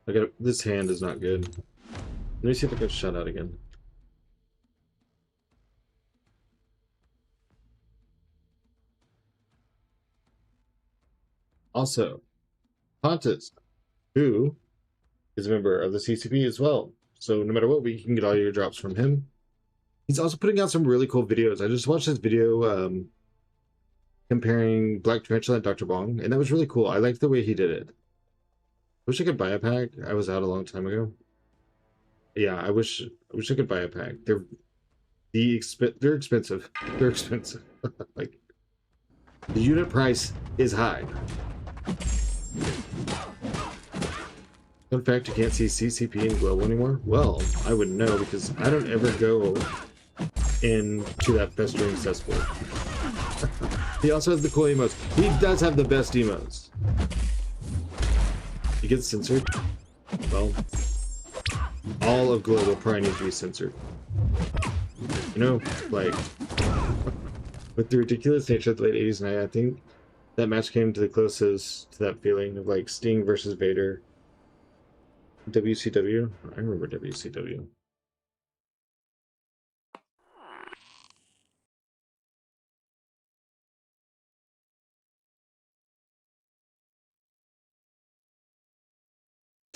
I got this hand is not good. Let me see if I can shut out again. Also, Pontus, who is a member of the CCP as well. So no matter what week, you can get all your drops from him. He's also putting out some really cool videos. I just watched this video comparing Black Tarantula and Dr. Bong, and that was really cool. I liked the way he did it. I wish I could buy a pack. I was out a long time ago. Yeah, I wish I could buy a pack. They're expensive. They're expensive. Like, the unit price is high. Fun fact, you can't see CCP in Glow anymore? Well, I wouldn't know because I don't ever go into that festering cesspool. He also has the cool emotes. He does have the best emotes. He gets censored. Well, all of Glow will probably need to be censored. You know, like, with the ridiculous nature of the late 80s and I think that match came to the closest to that feeling of like Sting versus Vader. WCW? I remember WCW.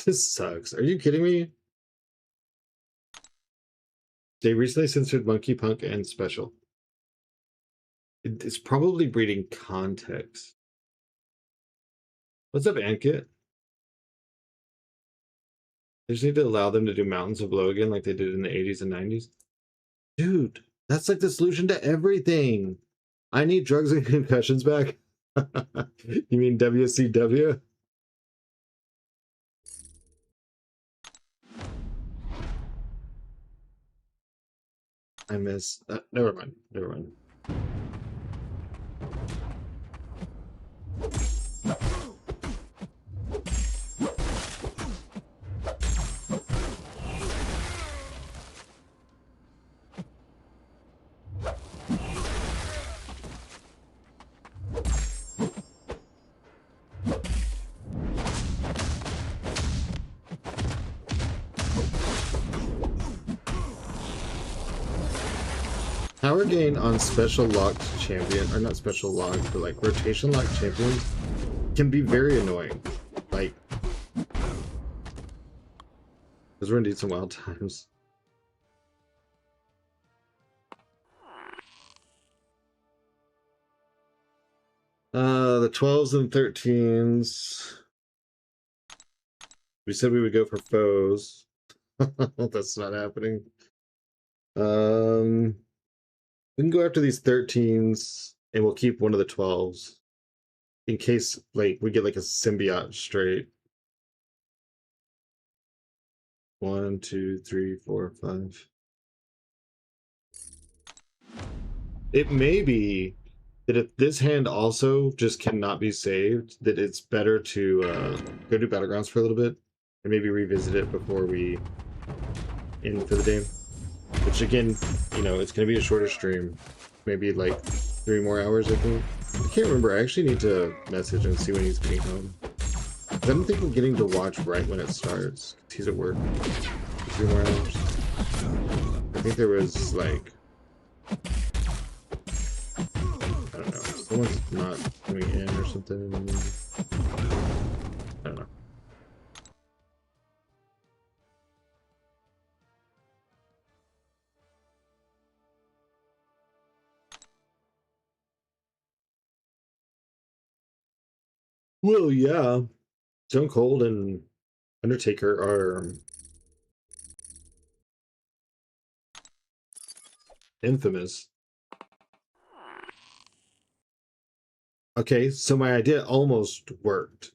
This sucks. Are you kidding me? They recently censored Monkey Punk and Special. It's probably breeding context. What's up, Ankit? They just need to allow them to do Mountains of Blow again like they did in the 80s and 90s. Dude, that's like the solution to everything. I need drugs and concussions back. You mean WCW? I miss. Never mind. Never mind. Power gain on special locked champion, or not special locked, but like rotation locked champions can be very annoying. Like, because we're gonna need some wild times. The 12s and 13s. We said we would go for foes. That's not happening. We can go after these 13s, and we'll keep one of the 12s in case, like, we get like a symbiote straight. 1, 2, 3, 4, 5. It may be that if this hand also just cannot be saved, that it's better to go do Battlegrounds for a little bit and maybe revisit it before we end for the day. Which again, you know, it's going to be a shorter stream. Maybe like 3 more hours, I think. I can't remember. I actually need to message and see when he's getting home. I don't think I'm getting to watch right when it starts. He's at work. 3 more hours. I think there was like... I don't know. Someone's not coming in or something. I don't know. Well, yeah. Stone Cold and Undertaker are infamous. Okay, so my idea almost worked.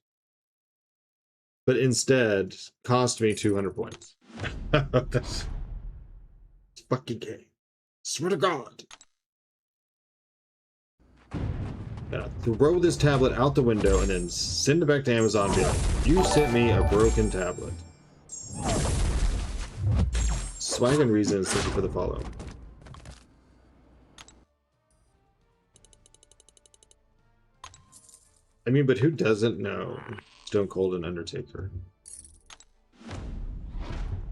But instead, cost me 200 points. That's fucking gay. Swear to God. Gotta throw this tablet out the window and then send it back to Amazon and be like, you sent me a broken tablet. Swag and Reasons, thank you for the follow. I mean, but who doesn't know Stone Cold and Undertaker?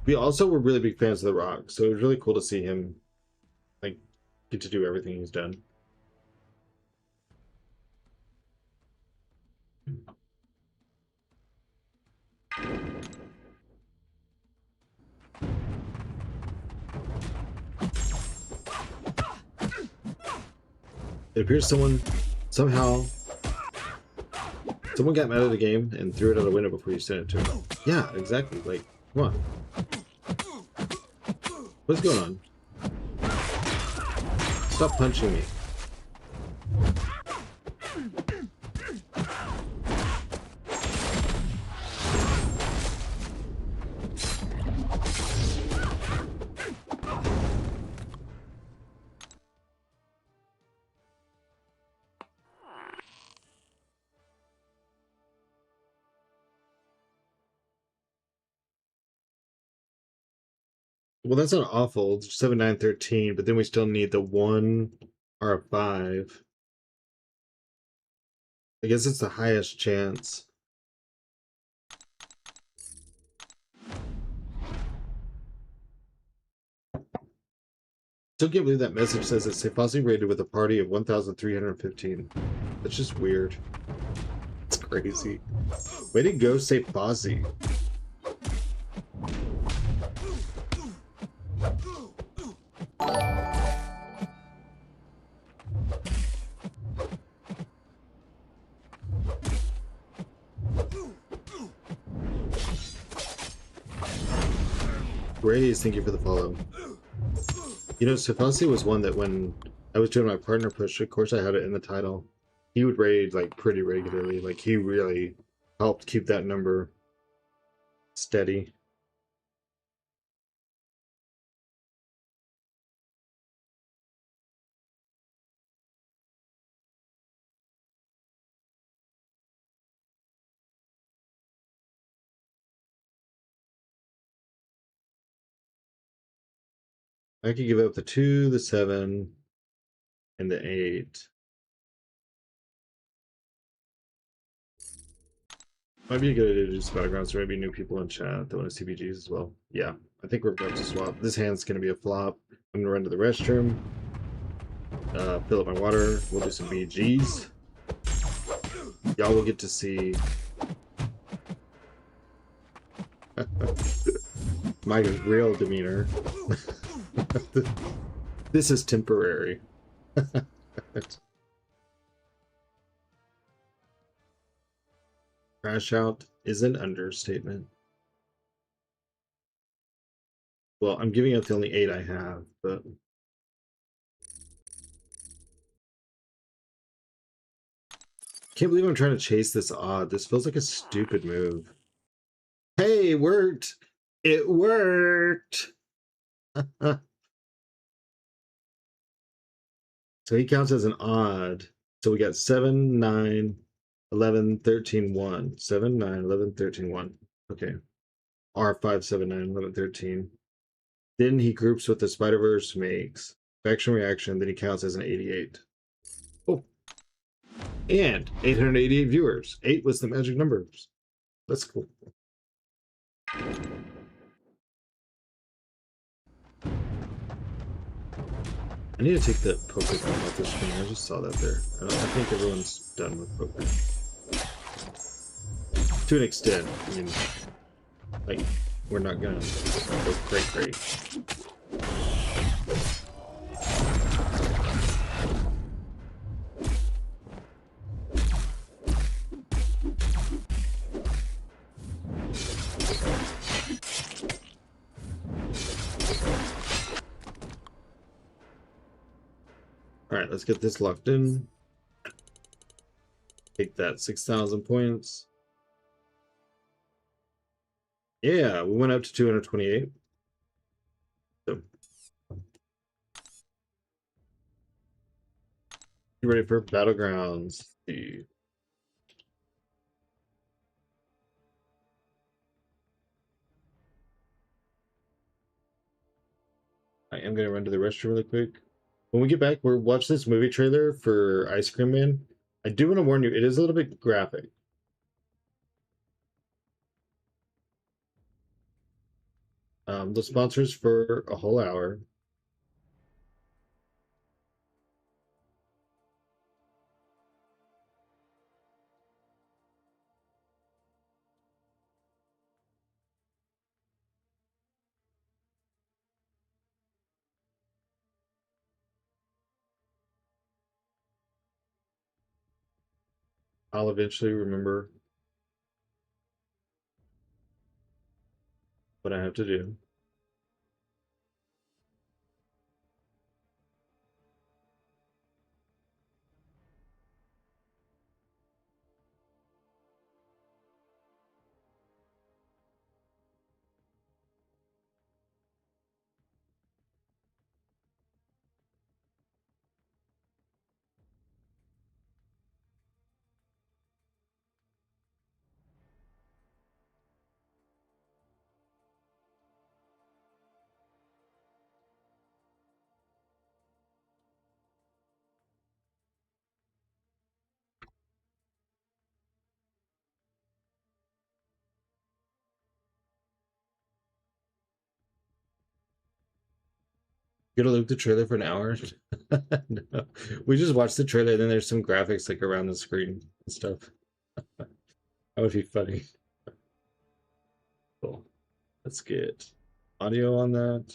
We also were really big fans of The Rock, so it was really cool to see him like get to do everything he's done. It appears someone got mad at the game and threw it out a window before you sent it to him. Yeah, exactly. Like, come on. What's going on? Stop punching me. Well, that's not awful. It's 7, 9, 13, but then we still need the 1 or a 5. I guess it's the highest chance. Still can't believe that message says that Sefasi raided with a party of 1,315. That's just weird. It's crazy. Way to go, Sefasi. Raise, thank you for the follow. You know, Safasi was one that when I was doing my partner push, of course I had it in the title. He would raid like pretty regularly. Like he really helped keep that number steady. I could give up the 2, the 7, and the 8. Might be a good idea to do some Battlegrounds. There might be new people in chat that want to CBGs as well. Yeah, I think we're about to swap. This hand's going to be a flop. I'm going to run to the restroom, fill up my water. We'll do some BGs. Y'all will get to see my real demeanor. This is temporary. Crash out is an understatement. Well, I'm giving up the only 8 I have, but can't believe I'm trying to chase this odd. This feels like a stupid move. Hey, it worked! It worked! So he counts as an odd. So we got 7, 9, 11, 13, 1. 7, 9, 11, 13, 1. Okay. R5, 7, 9, 11, 13. Then he groups with the Spider-Verse, makes faction reaction, then he counts as an 88. Oh. And 888 viewers. 8 was the magic numbers. That's cool. I need to take the poker thing off the screen. I just saw that there. I think everyone's done with poker. To an extent. I mean, like, we're not gonna go cray-cray. Alright, let's get this locked in. Take that 6,000 points. Yeah, we went up to 228. So, you ready for Battlegrounds? I am going to run to the restroom really quick. When we get back, we'll watch this movie trailer for Ice Cream Man. I do want to warn you, it is a little bit graphic. The sponsors for a whole hour. I'll eventually remember what I have to do. Gonna loop the trailer for an hour? No. We just watched the trailer, and then there's some graphics like around the screen and stuff. That would be funny. Cool. Let's get audio on that.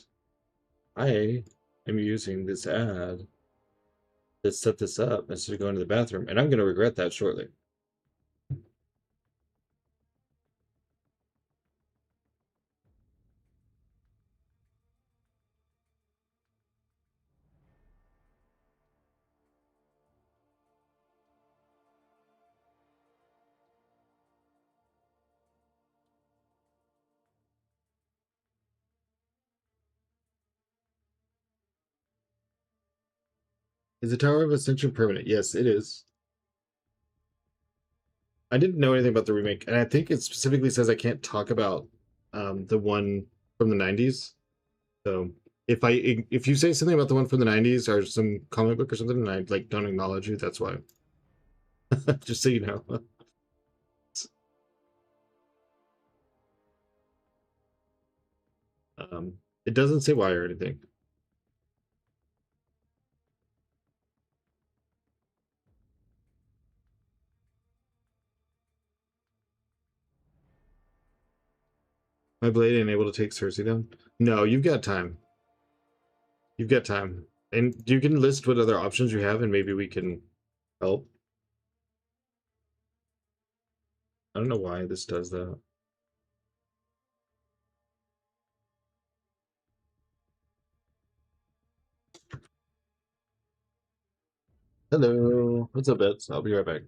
I am using this ad to set this up instead of going to the bathroom, and I'm going to regret that shortly. Is the Tower of Ascension permanent? Yes, it is. I didn't know anything about the remake, and I think it specifically says I can't talk about the one from the 90s. So if you say something about the one from the 90s or some comic book or something, and I like don't acknowledge you, that's why. Just so you know. It doesn't say why or anything. My blade ain't able to take Cersei down. No, you've got time. You've got time. And you can list what other options you have, and maybe we can help. I don't know why this does that. Hello. What's up, Bets? I'll be right back.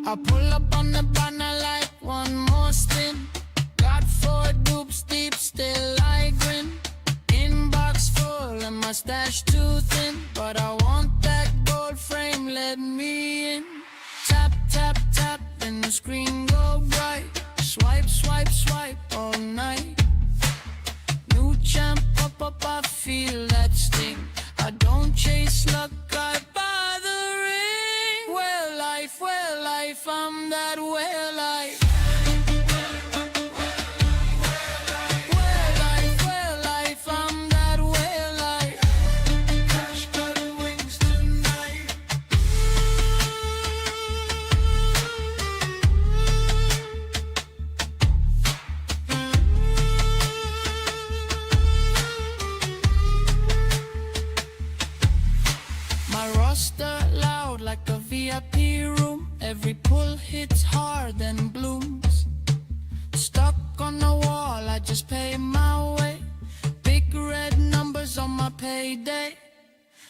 I pull up on the banner like one more spin. Got 4 dupes deep, still I grin. Inbox full and my stash too thin, but I want that gold frame, let me in. Tap, tap, tap, and the screen go bright. Swipe, swipe, swipe all night. New champ up, up, I feel that sting. I don't chase luck, I buy the ring. Well life, I'm that well life. Well life, I'm that well life. Cash got wings tonight. My roster loud like a VIP room. Every pull hits hard and blooms. Stuck on the wall, I just pay my way. Big red numbers on my payday.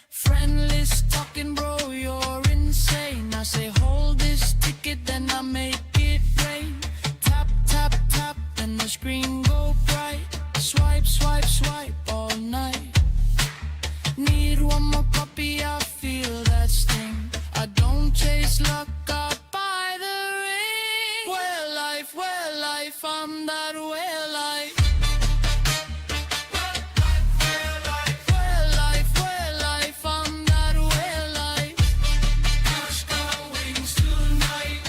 Friend list talking, bro, you're insane. I say hold this ticket, then I make it rain. Tap, tap, tap, and the screen go bright. Swipe, swipe, swipe all night. Need one more puppy, I feel that sting. I don't chase luck, I buy the ring. Well life, I'm that well life. Well life, I'm that well life. Cash got wings tonight.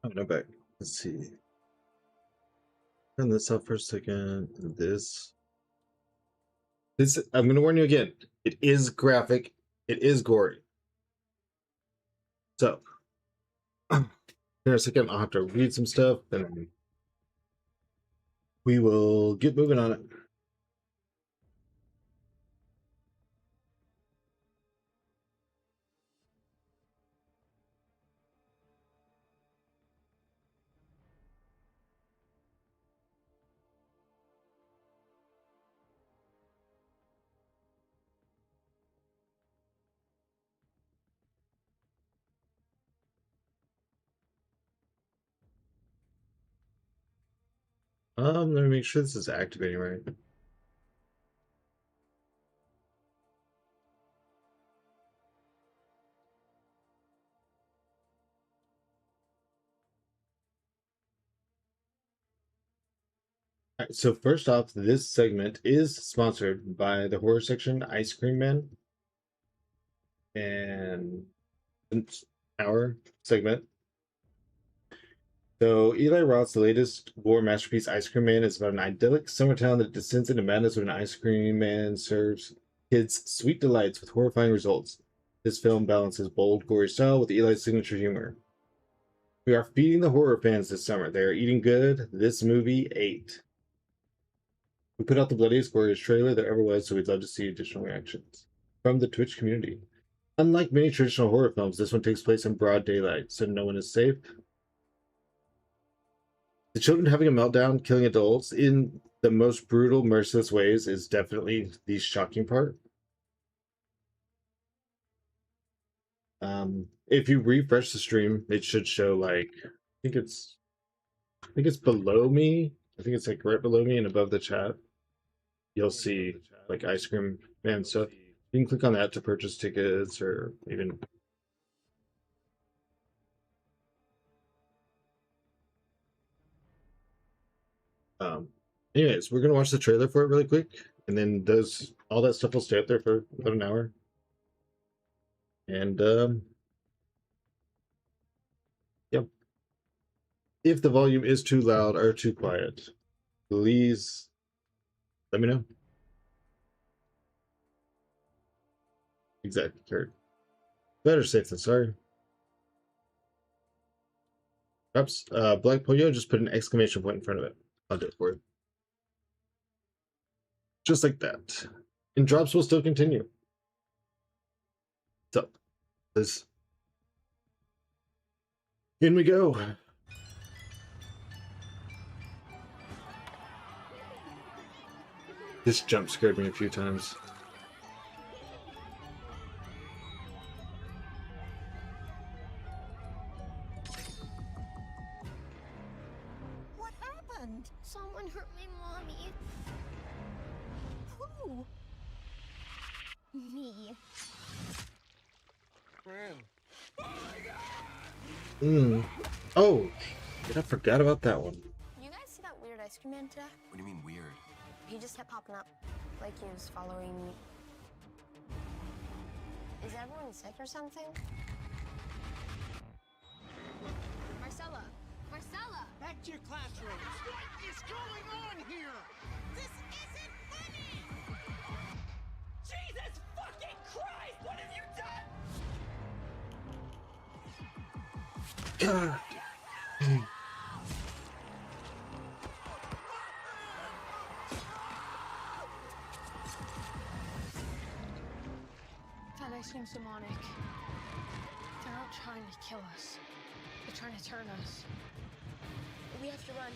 Oh, no back. Let's see. Turn this off for a second. This, I'm going to warn you again. It is graphic. It is gory. So, here in a second, I'll have to read some stuff, and we will get moving on it. Let me make sure this is activating right. Alright, so first off, this segment is sponsored by the horror section Ice Cream Man. And our segment. So Eli Roth's latest war masterpiece, Ice Cream Man, is about an idyllic summer town that descends into madness when an ice cream man serves kids sweet delights with horrifying results. This film balances bold, gory style with Eli's signature humor. We are feeding the horror fans this summer. They are eating good. This movie ate. We put out the bloodiest, goriest trailer there ever was, so we'd love to see additional reactions from the Twitch community. Unlike many traditional horror films, this one takes place in broad daylight, so no one is safe. The children having a meltdown, killing adults in the most brutal, merciless ways is definitely the shocking part. If you refresh the stream, it should show like I think it's below me. I think it's like right below me and above the chat. You'll see like Ice Cream Man stuff. You can click on that to purchase tickets or even anyways, we're gonna watch the trailer for it really quick, and then all that stuff will stay up there for about an hour. And yep. If the volume is too loud or too quiet, please let me know. Exactly, Kurt. Better safe than sorry. Perhaps Black Pollo just put an exclamation point in front of it. I'll do it for you. Just like that. And drops will still continue. So, in we go. This jump scared me a few times. What happened? Someone hurt my mommy. Who? Me. Oh, I forgot about that one. You guys see that weird ice cream man today? What do you mean weird? He just kept popping up, like he was following me. Is everyone sick or something? Marcella! Marcella! Back to your classrooms. What is going on here? This isn't funny! Jesus fucking Christ! What have you done? That ice cream's demonic. They're not trying to kill us. They're trying to turn us. We have to run.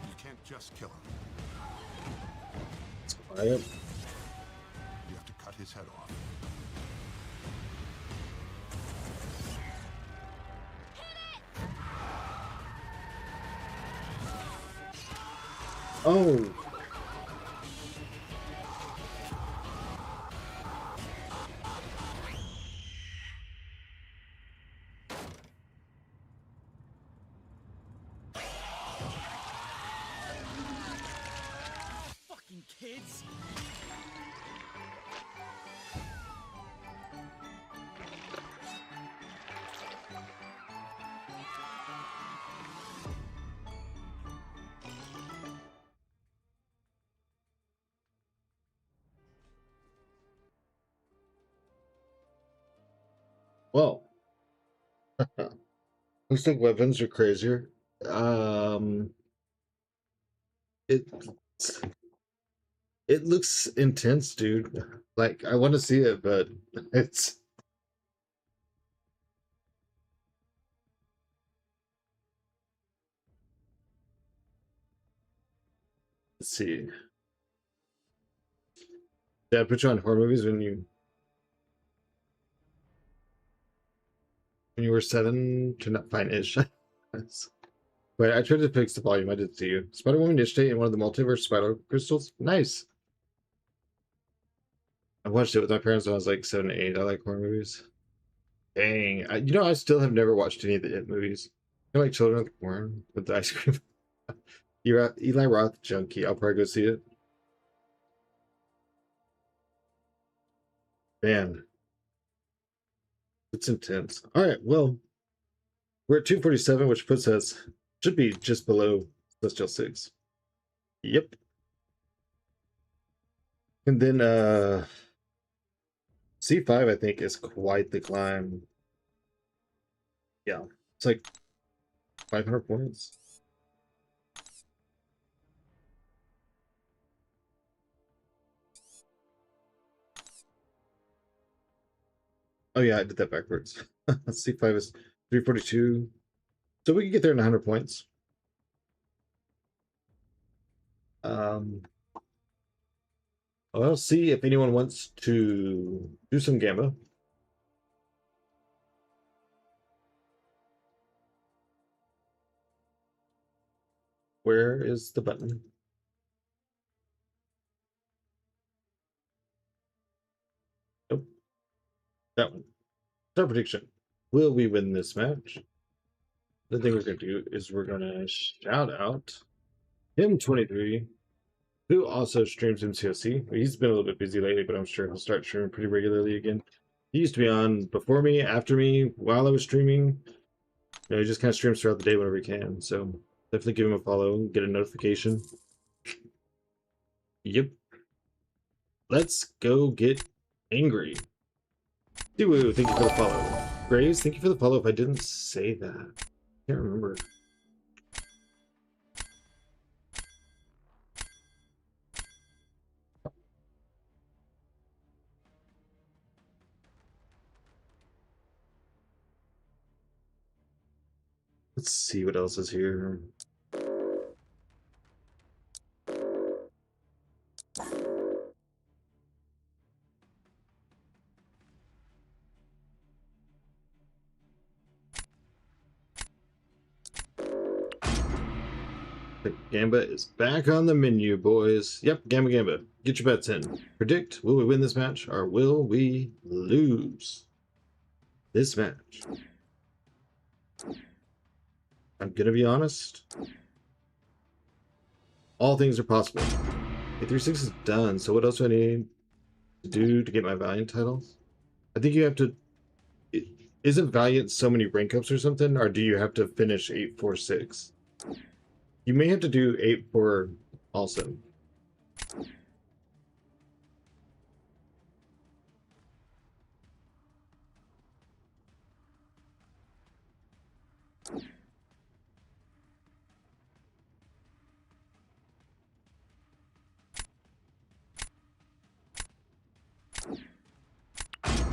You can't just kill him. It's quiet. You have to cut his head off. Oh. Fucking kids! Well. Looks like weapons are crazier. It it looks intense, dude. Like I want to see it, but it's let's see. Yeah, I put you on horror movies when you When you were 7, turned out fine-ish. Wait, I tried to fix the volume. I did see you. Spider-Woman yesterday in one of the multiverse spider crystals. Nice. I watched it with my parents when I was like 7 to 8. I like horror movies. Dang. You know, I still have never watched any of the It movies. I like Children of the Corn with the ice cream. Eli Roth junkie. I'll probably go see it. Man. It's intense. All right, well, we're at 247, which puts us, should be just below Celestial 6. Yep. And then C5, I think, is quite the climb. Yeah, it's like 500 points. Oh yeah, I did that backwards. C5 is 342. So we can get there in 100 points. I'll see if anyone wants to do some Gamba. Where is the button? Nope. That one. Star prediction. Will we win this match? The thing we're going to do is we're going to shout out him23, who also streams MCOC. He's been a little bit busy lately, but I'm sure he'll start streaming pretty regularly again. He used to be on before me, after me, while I was streaming. You know, he just kind of streams throughout the day whenever he can. So definitely give him a follow, get a notification. Yep. Let's go get angry. Dude, thank you for the follow. Graves, thank you for the follow. If I didn't say that, I can't remember. Let's see what else is here. The Gamba is back on the menu, boys. Yep, Gamba. Get your bets in. Predict, will we win this match or will we lose this match? I'm gonna be honest. All things are possible. A36 is done, so what else do I need to do to get my Valiant titles? I think you have to... Isn't Valiant so many rank ups or something, or do you have to finish 846? You may have to do 8-4 also.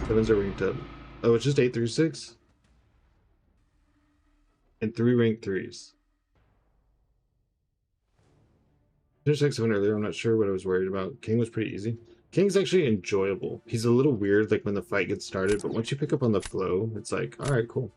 Sevens are ranked up. Oh, it's just 8 through 6? And 3 ranked 3s. Finished X7 earlier, I'm not sure what I was worried about. King was pretty easy. King's actually enjoyable. He's a little weird like when the fight gets started, but once you pick up on the flow, it's like, alright, cool.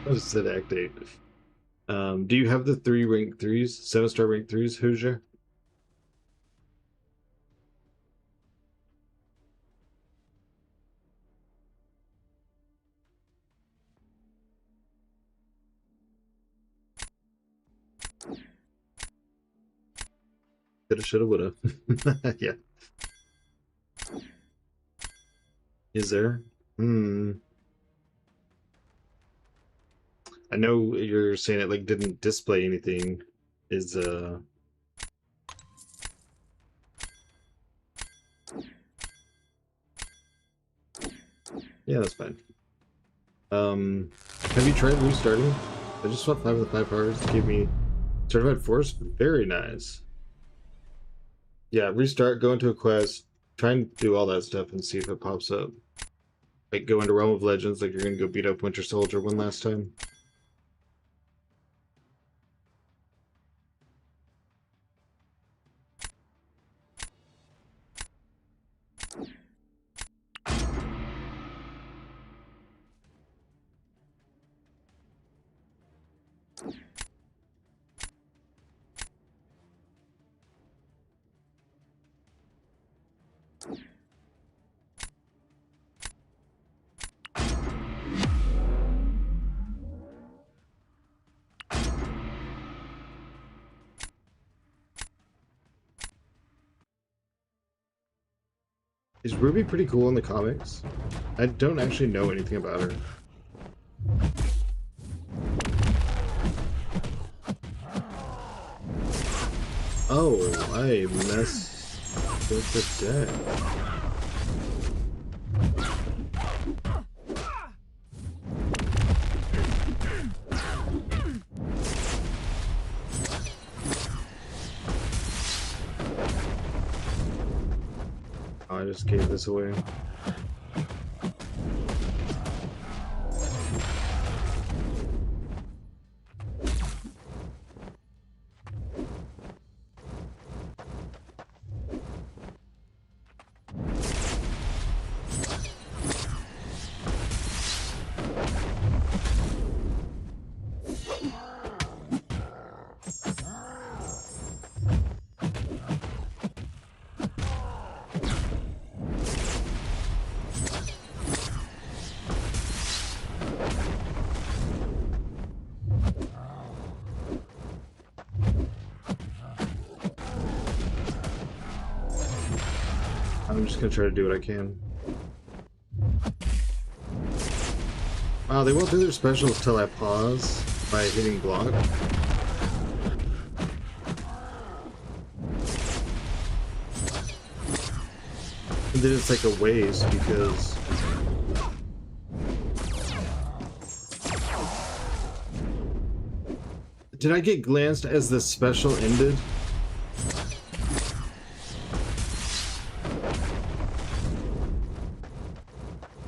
I just said Act 8. Do you have the 3 rank 3s? 7-star rank 3s, Hoosier? Coulda, shoulda, woulda. Yeah. Is there? I know you're saying it like didn't display anything. Is Yeah, that's fine. Have you tried restarting? I just swapped 5 of the 5 cards. Gave me Certified Force. Very nice. Yeah, restart, go into a quest, try and do all that stuff and see if it pops up. Like go into Realm of Legends like you're gonna go beat up Winter Soldier one last time. Is Ruby pretty cool in the comics? I don't actually know anything about her. Oh, I messed with the deck. I just gave this away. I'm just gonna try to do what I can. Wow, they won't do their specials till I pause by hitting block. And then it's like a waste because did I get glanced as the special ended?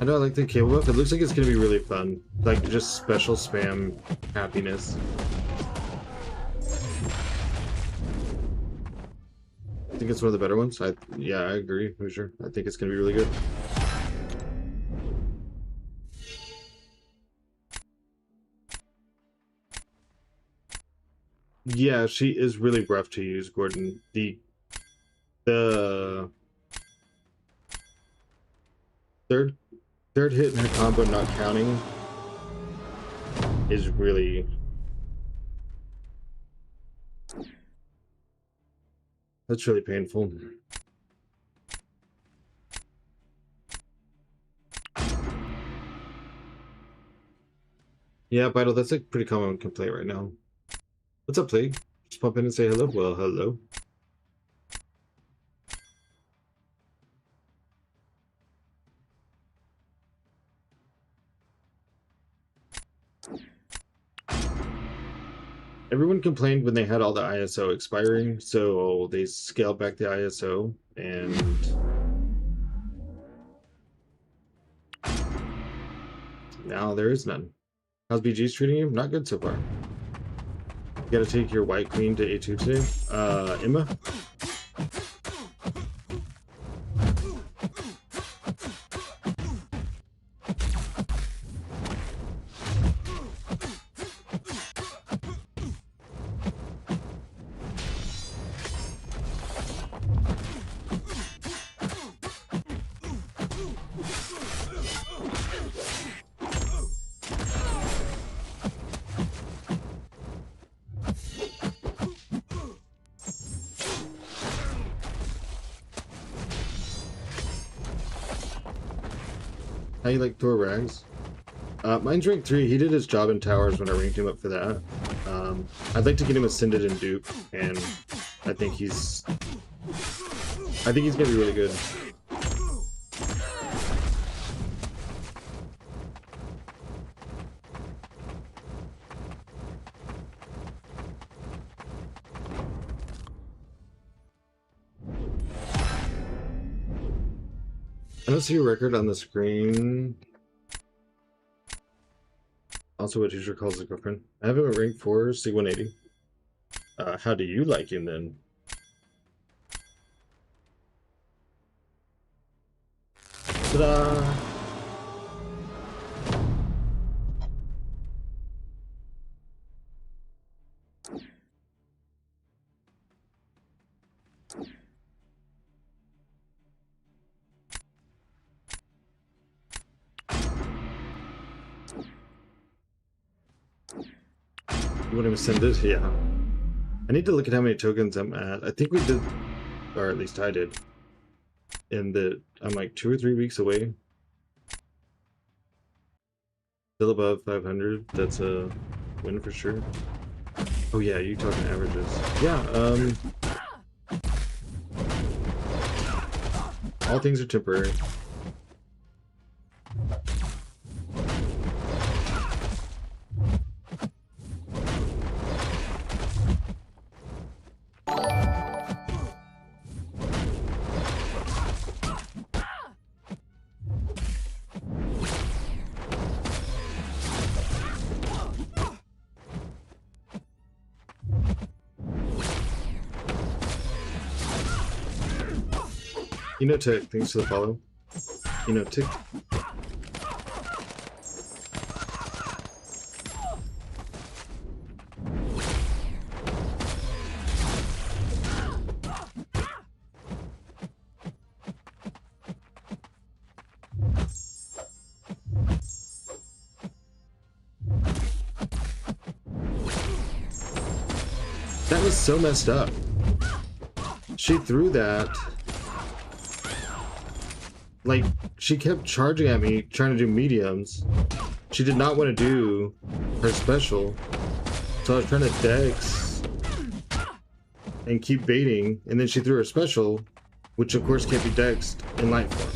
I know I like the cable buff. It looks like it's gonna be really fun. Like just special spam happiness. I think it's one of the better ones. Yeah, I agree, for sure. I think it's gonna be really good. Yeah, she is really rough to use, Gordon. The third hit in her combo not counting is really that's really painful. Yeah, Vital, that's a pretty common complaint right now. What's up, Plague? Just pop in and say hello. Well, hello. Everyone complained when they had all the ISO expiring, so they scaled back the ISO, and now there is none. How's BG's treating you? Not good so far. You gotta take your White Queen to A2 today. Emma? How you like Thor Rags? Mine's rank 3. He did his job in towers when I ranked him up for that. I'd like to get him ascended in Duke, and I think he's gonna be really good. I don't see your record on the screen. Also, what teacher calls his girlfriend. I have him at rank 4, C180. How do you like him then? Ta-da! You want him to send it? Yeah. I need to look at how many tokens I'm at. I think we did, or at least I did. And that I'm like 2 or 3 weeks away. Still above 500. That's a win for sure. Oh yeah, you talking averages. Yeah, all things are temporary. Tick, thanks for the follow. Tick. That was so messed up. She threw that. Like, she kept charging at me, trying to do mediums. She did not want to do her special. So I was trying to dex and keep baiting, and then she threw her special, which of course can't be dexed in light form.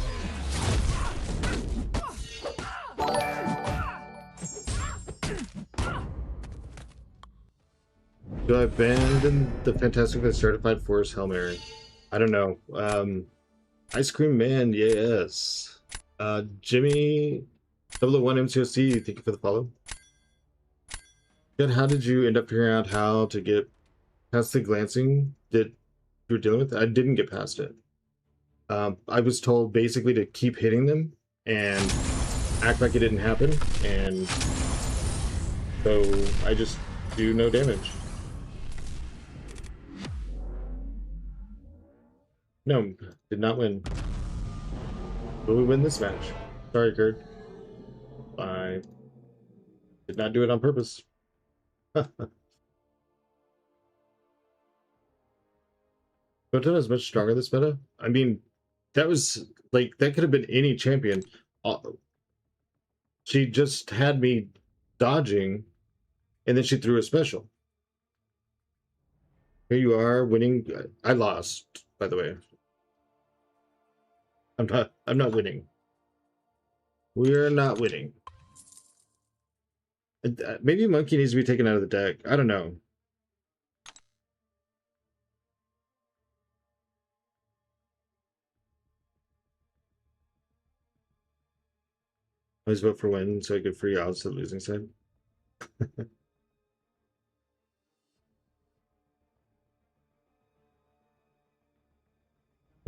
Do I abandon the fantastically certified forest Hail Mary? I don't know. Ice Cream Man, yes. Jimmy 001 MCOC, thank you for the follow. Good, how did you end up figuring out how to get past the glancing that you were dealing with? I didn't get past it. I was told basically to keep hitting them and act like it didn't happen, and so I just do no damage. No, did not win. Will we win this match? Sorry, Kurt. I did not do it on purpose. Photon is much stronger this meta. I mean, that was like that could have been any champion. She just had me dodging, and then she threw a special. Here you are winning. I lost, by the way. I'm not winning. We are not winning. Maybe Monkey needs to be taken out of the deck. I don't know. Always vote for win so I get free odds to the losing side.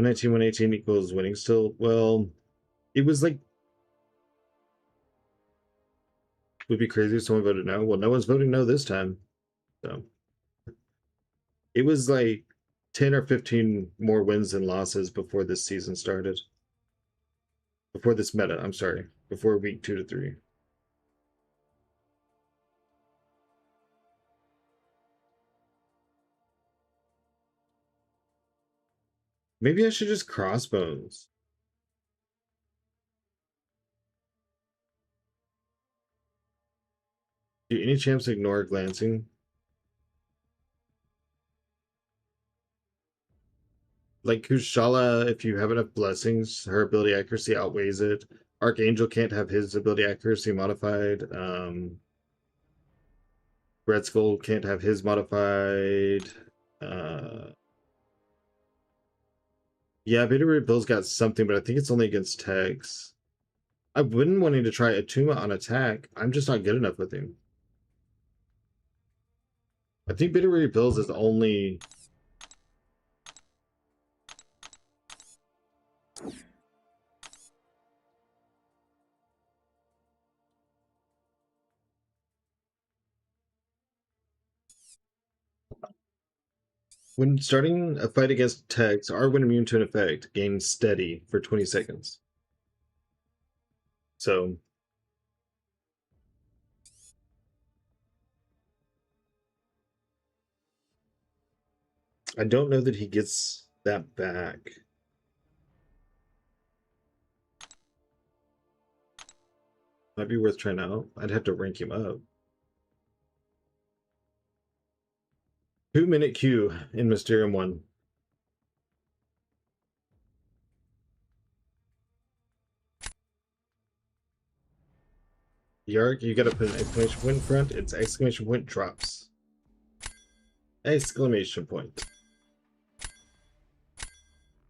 119, 118 equals winning still. Well, it was like, would be crazy if someone voted no. Well, no one's voting no this time. So it was like 10 or 15 more wins than losses before this season started. Before this meta, I'm sorry. Before week 2 to 3. Maybe I should just crossbones. Do any champs ignore glancing? Like Kushala, if you have enough blessings, her ability accuracy outweighs it. Archangel can't have his ability accuracy modified. Red Skull can't have his modified. Yeah, Beta Ray Bill's got something, but I think it's only against tags. I've been wanting to try Atuma on attack. I'm just not good enough with him. I think Beta Ray Bill's is only... When starting a fight against tags, R when immune to an effect, gains steady for 20 seconds. So... I don't know that he gets that back. Might be worth trying out. I'd have to rank him up. 2-minute queue in Mysterium 1. Yark, you gotta put an exclamation point in front. It's exclamation point drops. Exclamation point.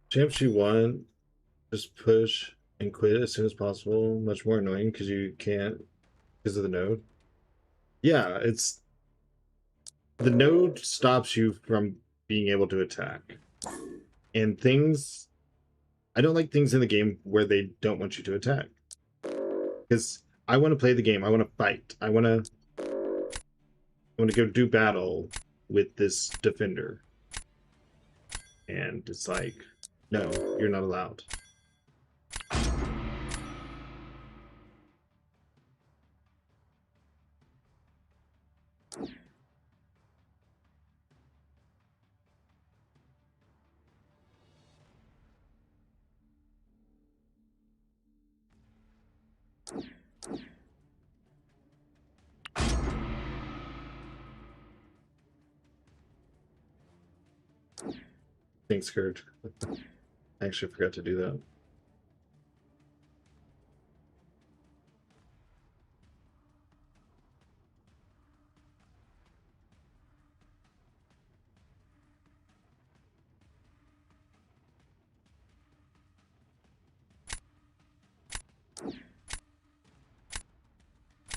Champs you want, just push and quit as soon as possible. Much more annoying because you can't because of the node. Yeah, it's the node stops you from being able to attack. And things, I don't like things in the game where they don't want you to attack. Because I want to play the game. I want to fight. I want to go do battle with this defender. And it's like, no, you're not allowed. Thanks, Kurt. I actually forgot to do that.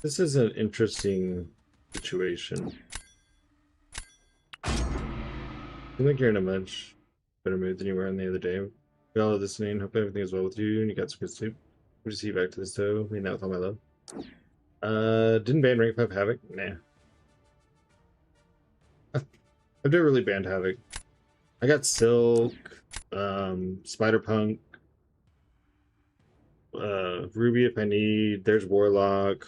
This is an interesting situation. I feel like you're in a much better mood than you were on the other day. We all listening. Hope everything is well with you and you got some good sleep. Good to see you back to this though. Mean that with all my love. Didn't ban rank 5 Havoc? Nah. I've never really banned Havoc. I got Silk, Spider-Punk, Ruby if I need. There's Warlock.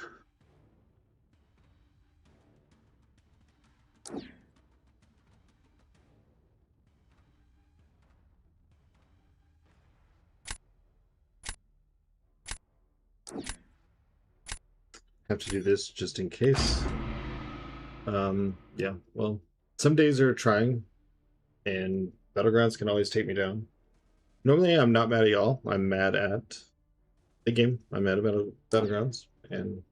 Have to do this just in case. Yeah, well, some days are trying, and Battlegrounds can always take me down. Normally, I'm not mad at y'all. I'm mad at the game. I'm mad about Battlegrounds, and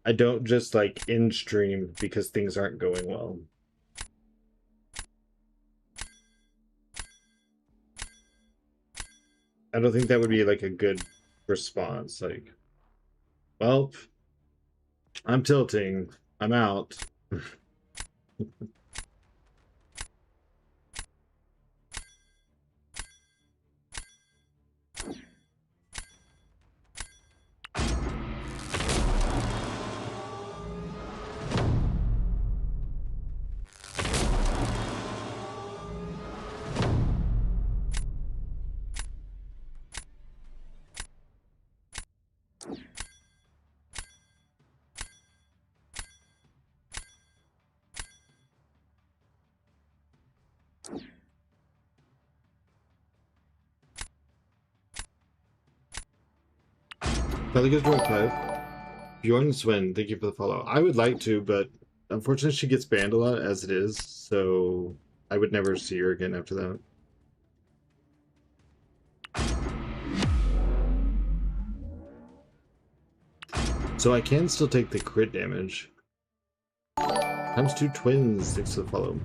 I don't just like in stream because things aren't going well. I don't think that would be like a good response. Like, well, I'm tilting. I'm out. Probably goes to 5. Bjorn Swen, thank you for the follow. I would like to, but unfortunately she gets banned a lot as it is, so I would never see her again after that. So I can still take the crit damage. Times 2 twins, thanks for the follow.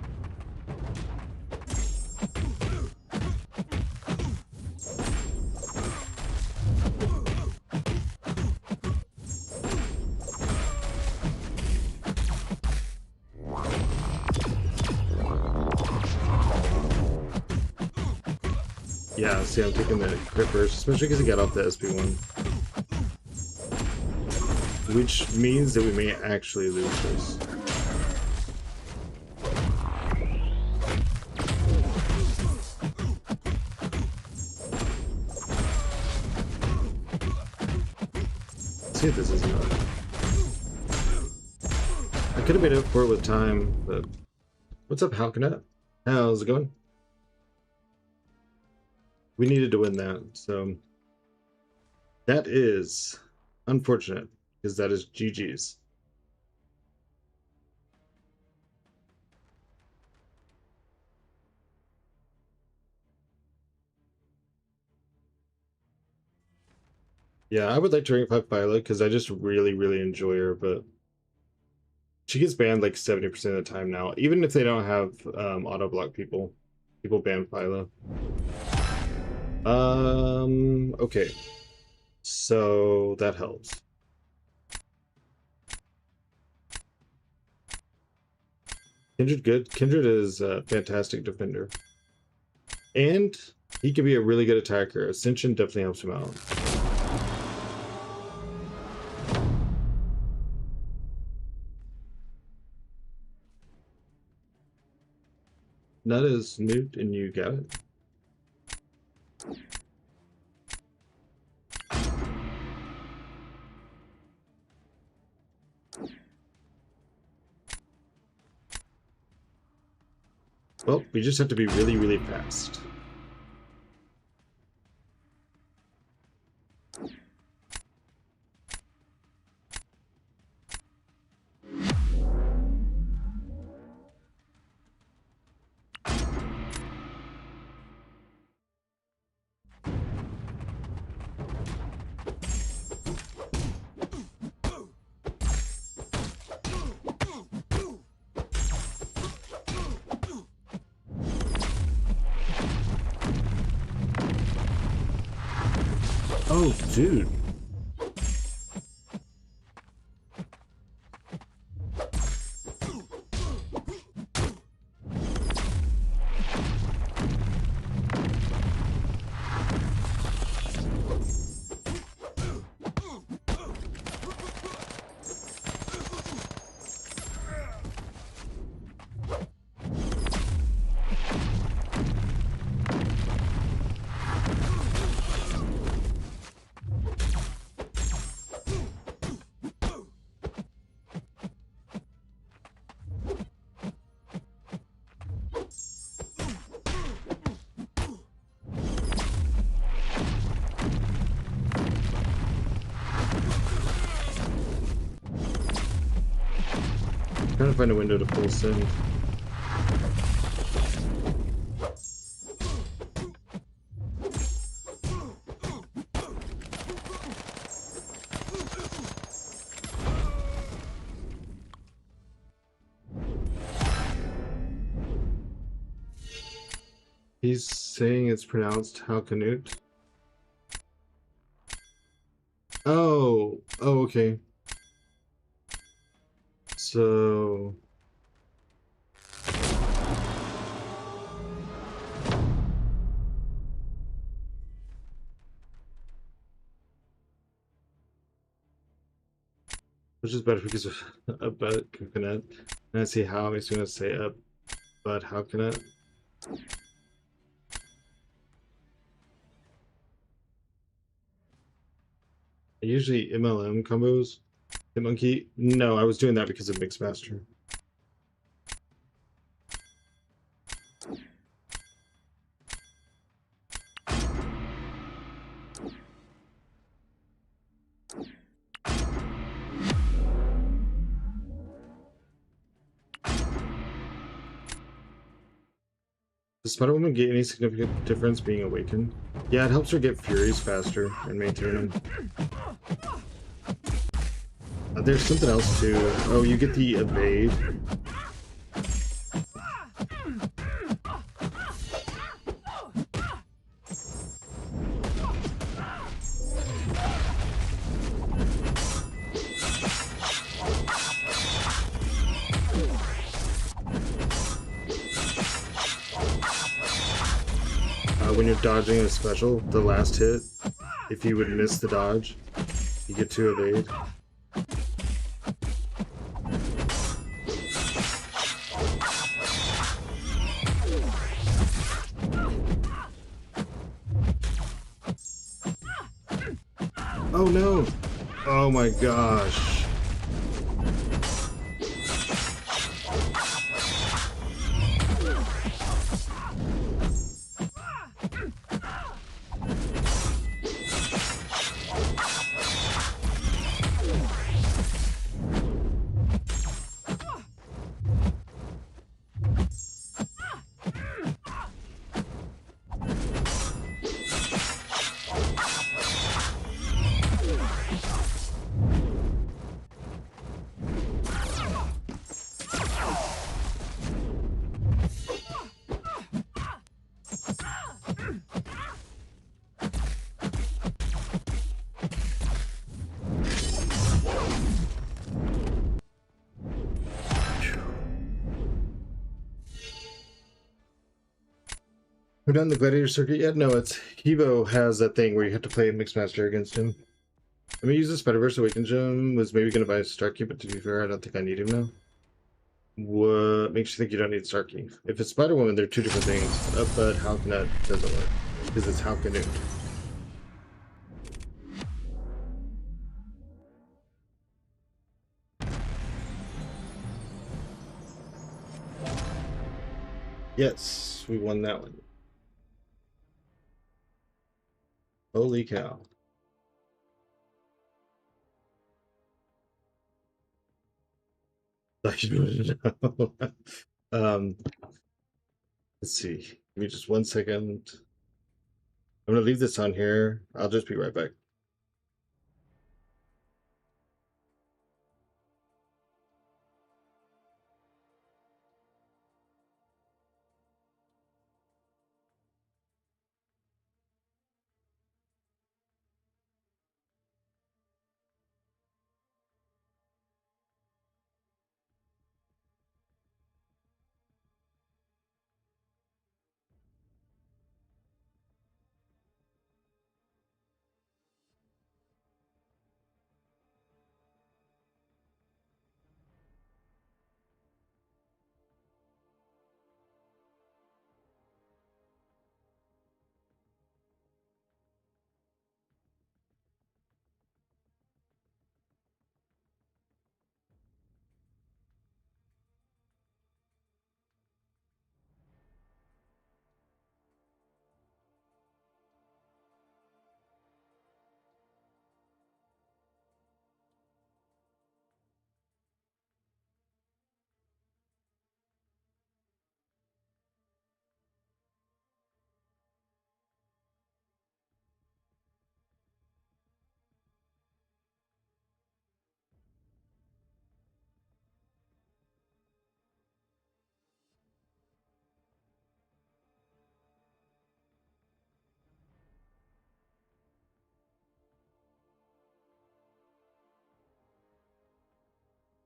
Yeah, see, I'm taking the crit first, especially because he got off the SP1. Which means that we may actually lose this. Let's see if this is enough. I could have made up for it with time, but... What's up, Halkanet? How's it going? We needed to win that, so... That is unfortunate, because that is GG's. Yeah, I would like to rank 5 Violet, because I just really, really enjoy her, but... She gets banned like 70% of the time now. Even if they don't have auto block people ban Phyla. Okay. So that helps. Kindred good. Kindred is a fantastic defender. And he can be a really good attacker. Ascension definitely helps him out. That is Newt, and you got it. Well, we just have to be really, really fast. Oh, dude. Trying to find a window to full send. He's saying it's pronounced Halkanut. Oh, okay. So... Which is better because of a but coconut. And I see how it makes me want to say a but how can it? Usually MLM combos. Hit monkey. No, I was doing that because of Mixmaster. Does Spider-Woman get any significant difference being awakened? Yeah, it helps her get Furies faster and maintain them. There's something else too. Oh, you get the evade. when you're dodging a special, the last hit, if you would miss the dodge, you get to evade. Oh no! Oh my gosh. We're done the gladiator circuit yet? No, it's Kibo has that thing where you have to play Mixmaster against him. I mean, use the Spider-Verse Awakened Gem. Was maybe going to buy a Starkey, but to be fair, I don't think I need him now. What makes you think you don't need Starkey? If it's Spider-Woman, they're two different things. But Halcyon doesn't work because it's Halcyon. Yes, we won that one. Holy cow. Let's see. Give me just 1 second. I'm gonna leave this on here. I'll just be right back.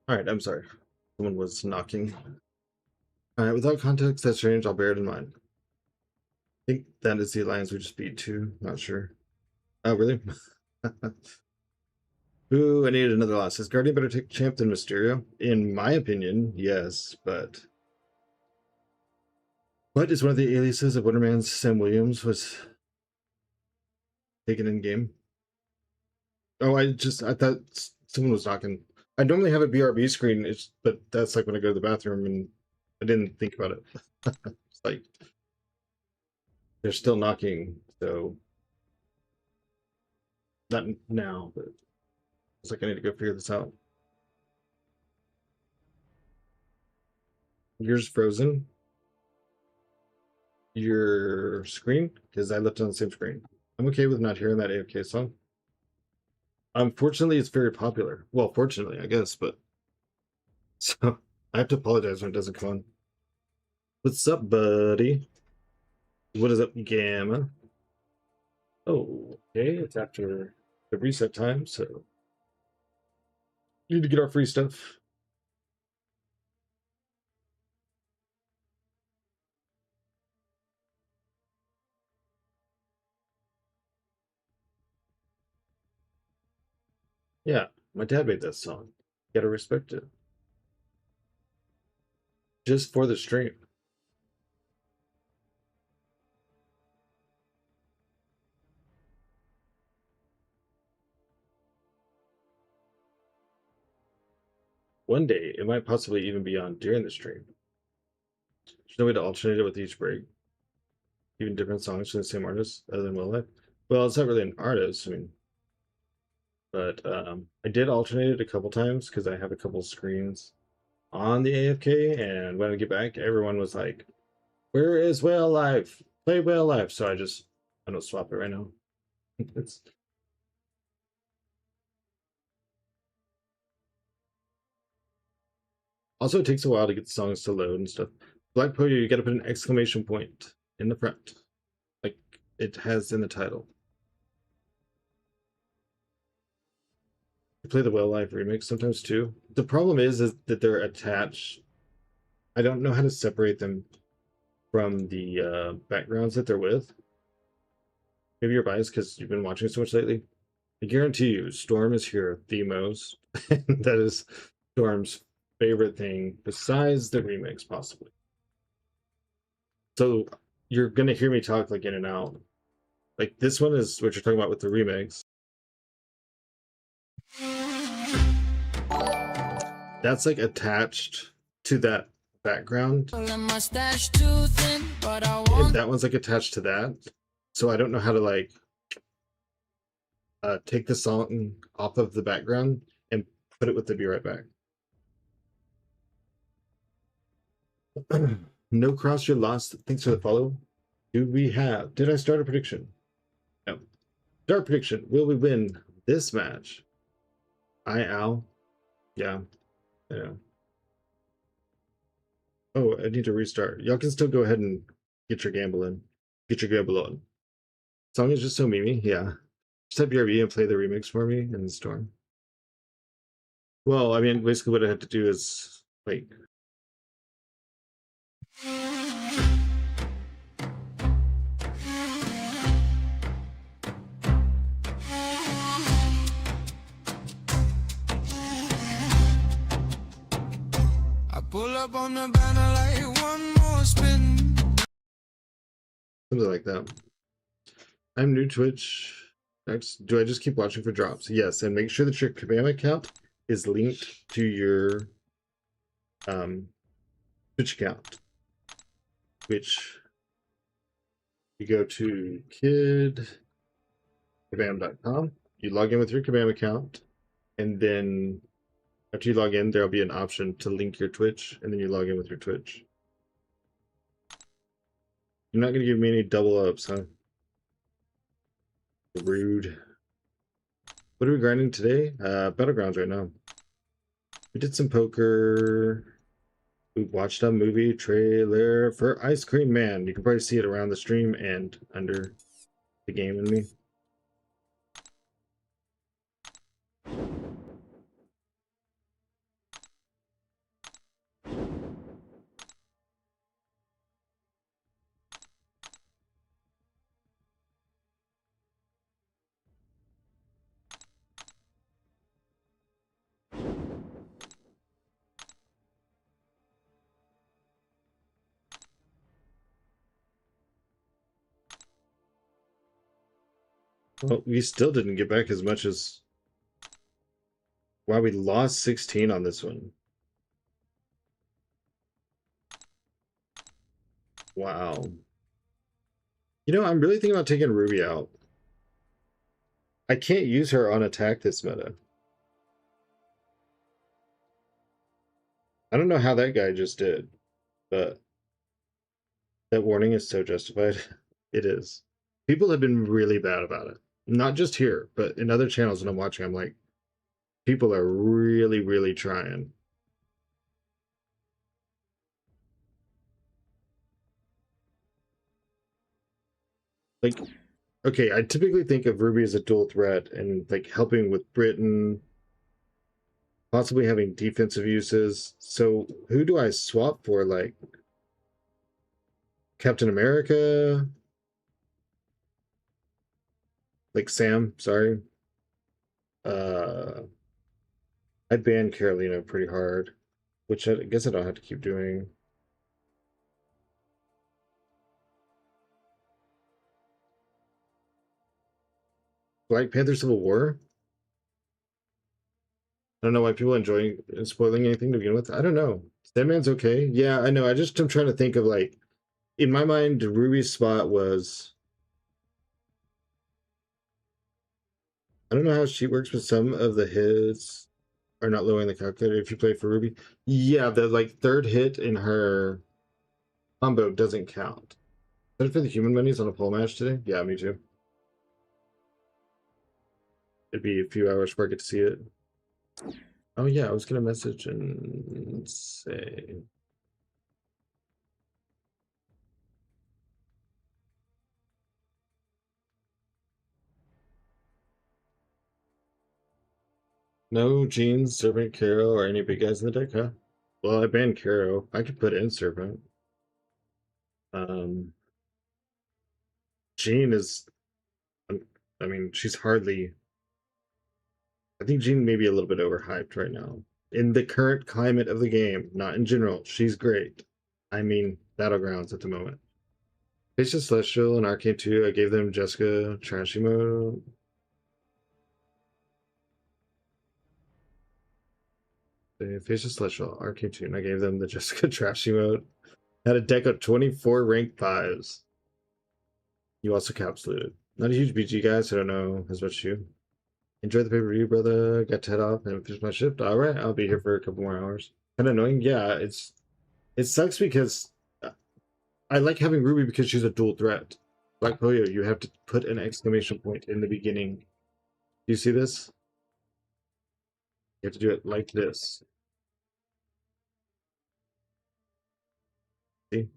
All right, I'm sorry. Someone was knocking. All right, without context, that's strange. I'll bear it in mind. I think that is the alliance we just beat too. Not sure. Oh, really? Ooh, I needed another loss. Is Guardian better take champ than Mysterio? In my opinion, yes, but what is one of the aliases of Wonder Man's Sam Williams was taken in game? Oh, I thought someone was knocking. I normally have a BRB screen, but that's like when I go to the bathroom and I didn't think about it. It's like they're still knocking, so not now, but it's like I need to go figure this out. Yours frozen. Your screen? Because I left it on the same screen. I'm okay with not hearing that AFK song. Unfortunately, it's very popular. Well, fortunately, I guess, but so I have to apologize when it doesn't come on. What's up, buddy? What is up, Gamma? Oh, okay. It's after the reset time, so we need to get our free stuff. Yeah, my dad made that song. Gotta respect it. Just for the stream. One day, it might possibly even be on during the stream. There's no way to alternate it with each break. Even different songs from the same artist other than Will Life. Well, it's not really an artist, I mean, but I did alternate it a couple times because I have a couple screens on the AFK, and when I get back, everyone was like, "Where is Will Life? Play Will Life." So I don't swap it right now. It's also, it takes a while to get the songs to load and stuff. Black Poyo, you got to put an exclamation point in the front, like it has in the title. I play the Well Life remix sometimes too. The problem is that they're attached. I don't know how to separate them from the backgrounds that they're with. Maybe you're biased because you've been watching so much lately. I guarantee you, Storm is here the most. That is Storm's favorite thing besides the remix, possibly. So you're gonna hear me talk like in and out. Like this one is what you're talking about with the remix. That's like attached to that background. And that one's like attached to that. So I don't know how to like take the song off of the background and put it with the Be Right Back. No cross, you're lost. Thanks for the follow. Did I start a prediction? No. Start prediction. Will we win this match? Al. Yeah. Yeah. Oh, I need to restart. Y'all can still go ahead and get your gamble in. Get your gamble on. Song is just so memey. Yeah. Just have BRB and play the remix for me in the Storm. Well, I mean, basically what I had to do is like I pull up on the banner like one more spin. something like that. I'm new to Twitch. Next, do I just keep watching for drops? Yes, and make sure that your Kabam account is linked to your Twitch account. Which you go to kidkabam.com. You log in with your Kabam account, and then after you log in, there'll be an option to link your Twitch, and then you log in with your Twitch. You're not going to give me any double ups, huh? Rude. What are we grinding today? Battlegrounds right now. We did some poker. We watched a movie trailer for Ice Cream Man. You can probably see it around the stream and under the game and me. Well, we still didn't get back as much as... Wow, we lost 16 on this one. Wow. You know, I'm really thinking about taking Ruby out. I can't use her on attack this meta. I don't know how that guy just did, but that warning is so justified. It is. People have been really bad about it. Not just here, but in other channels when I'm watching, I'm like, people are really, really trying. Like, okay, I typically think of Ruby as a dual threat and like helping with Britain, possibly having defensive uses. So who do I swap for? Like Captain America? Like Sam, sorry. I'd ban Carolina pretty hard, which I guess I don't have to keep doing. Black Panther Civil War? I don't know why people enjoy spoiling anything to begin with. I don't know. Sandman's okay. Yeah, I know. I'm trying to think of like, in my mind, Ruby's spot was, I don't know how she works, but some of the hits are not lowering the calculator if you play for Ruby. Yeah, the like third hit in her combo doesn't count. Is that for the human minis on a pole match today? Yeah, me too. It'd be a few hours before I get to see it. Oh yeah, I was gonna message and say. No Jeans, Serpent, Caro, or any big guys in the deck, huh? Well, I banned Caro. I could put in Serpent. Um, Jean is, I mean, she's hardly. I think Jean may be a little bit overhyped right now. In the current climate of the game, not in general, she's great. I mean, Battlegrounds at the moment. Faceless Celestial and Arcane 2, I gave them Jessica Trashy Mode. Faceless Celestial, Arcane 2, and I gave them the Jessica Trashy Mode. Had a deck of 24 rank 5s. You also capsulated. Not a huge BG guy, so I don't know as much you. Enjoy the pay-per-view, brother. Got to head off and finish my shift. All right, I'll be here for a couple more hours. Kind of annoying. Yeah, it sucks because I like having Ruby because she's a dual threat. Black Polio, you have to put an exclamation point in the beginning. Do you see this? You have to do it like this. See?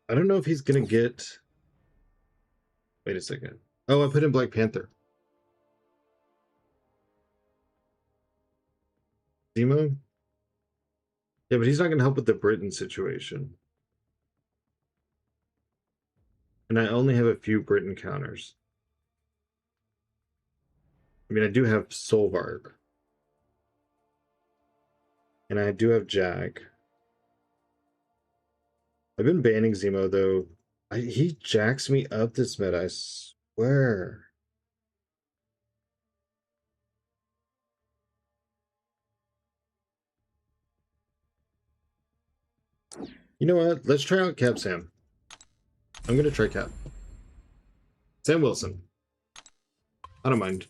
I don't know if he's gonna get. Wait a second. Oh, I put in Black Panther. Zemo? Yeah, but he's not gonna help with the Britain situation. And I only have a few Britain counters. I mean, I do have Solvarg. And I do have Jag. I've been banning Zemo, though. He jacks me up this meta, I swear. You know what? Let's try out Cap Sam. I'm going to try Cap. Sam Wilson. I don't mind.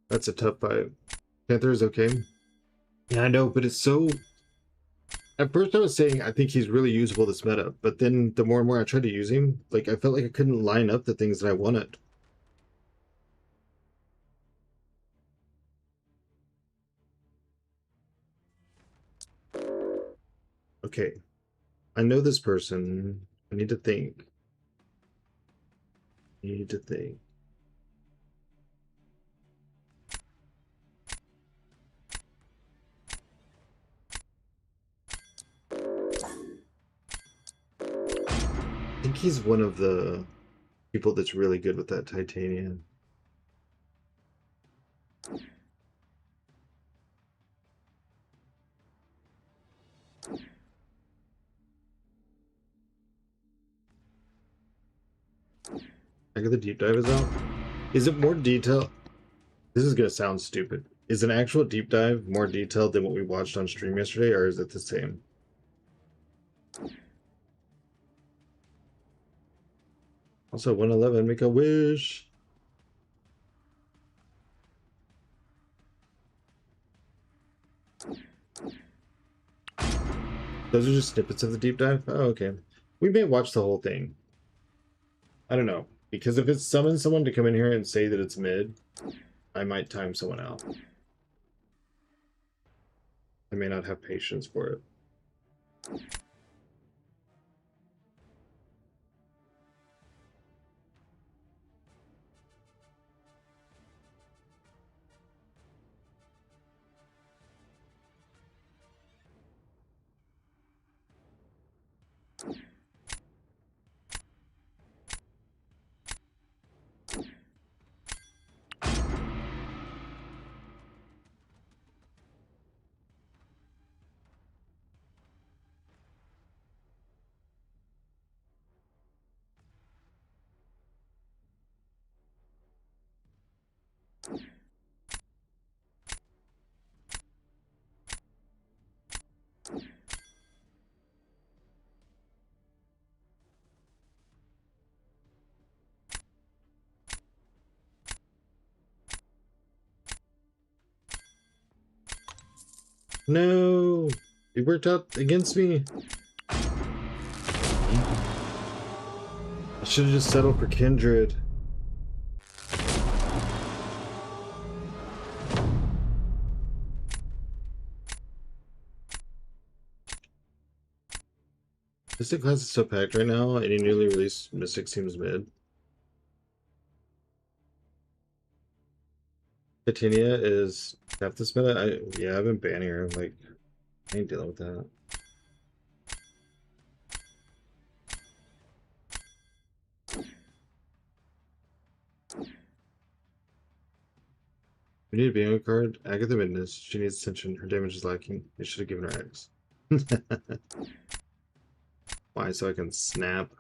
That's a tough fight. Panther is okay. Yeah, I know, but it's so... At first I was saying I think he's really usable this meta, but then the more and more I tried to use him, like I felt like I couldn't line up the things that I wanted. Okay. I know this person. I need to think. I need to think. I think he's one of the people that's really good with that titanium. I got the deep dive is out. Is it more detailed? This is gonna sound stupid. Is an actual deep dive more detailed than what we watched on stream yesterday, or is it the same? Also, 111, make a wish. Those are just snippets of the deep dive? Oh, okay. We may watch the whole thing. I don't know. Because if it summons someone to come in here and say that it's mid, I might time someone out. I may not have patience for it. No! It worked out against me. I should have just settled for Kindred. Mystic class is so packed right now. Any newly released Mystic seems mid. Titania is half this minute. Yeah, I've been banning her. Like, I ain't dealing with that. We need a bingo card. Agatha Midness. She needs attention. Her damage is lacking. They should have given her X. Why? So I can snap.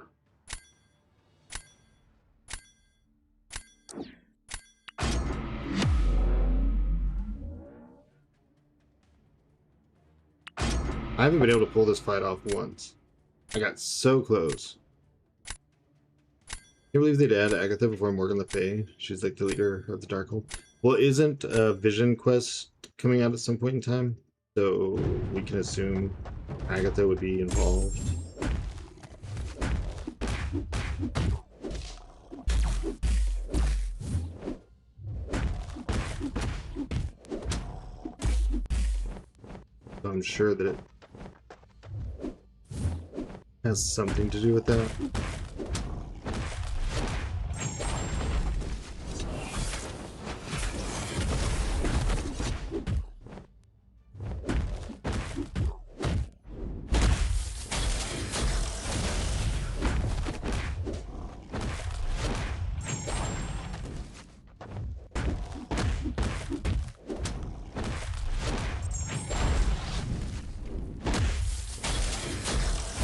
I haven't been able to pull this fight off once. I got so close. Can't believe they'd add Agatha before Morgan Le Fay. She's like the leader of the Darkhold. Well, isn't a Vision quest coming out at some point in time? So we can assume Agatha would be involved. So I'm sure that it has something to do with that.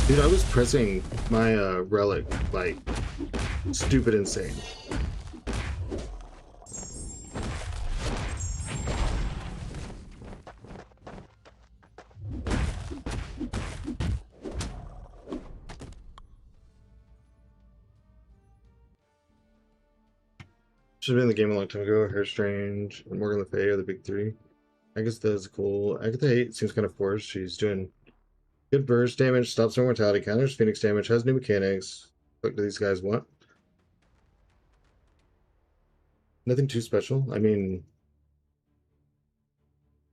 Dude, I was pressing my relic like stupid insane. Should have been in the game a long time ago. Hair Strange and Morgan Le Fay are the big three. I guess that's cool. Agatha 8 seems kind of forced. She's doing good burst damage, stops her mortality, counters Phoenix damage, has new mechanics. What do these guys want? Nothing too special. I mean,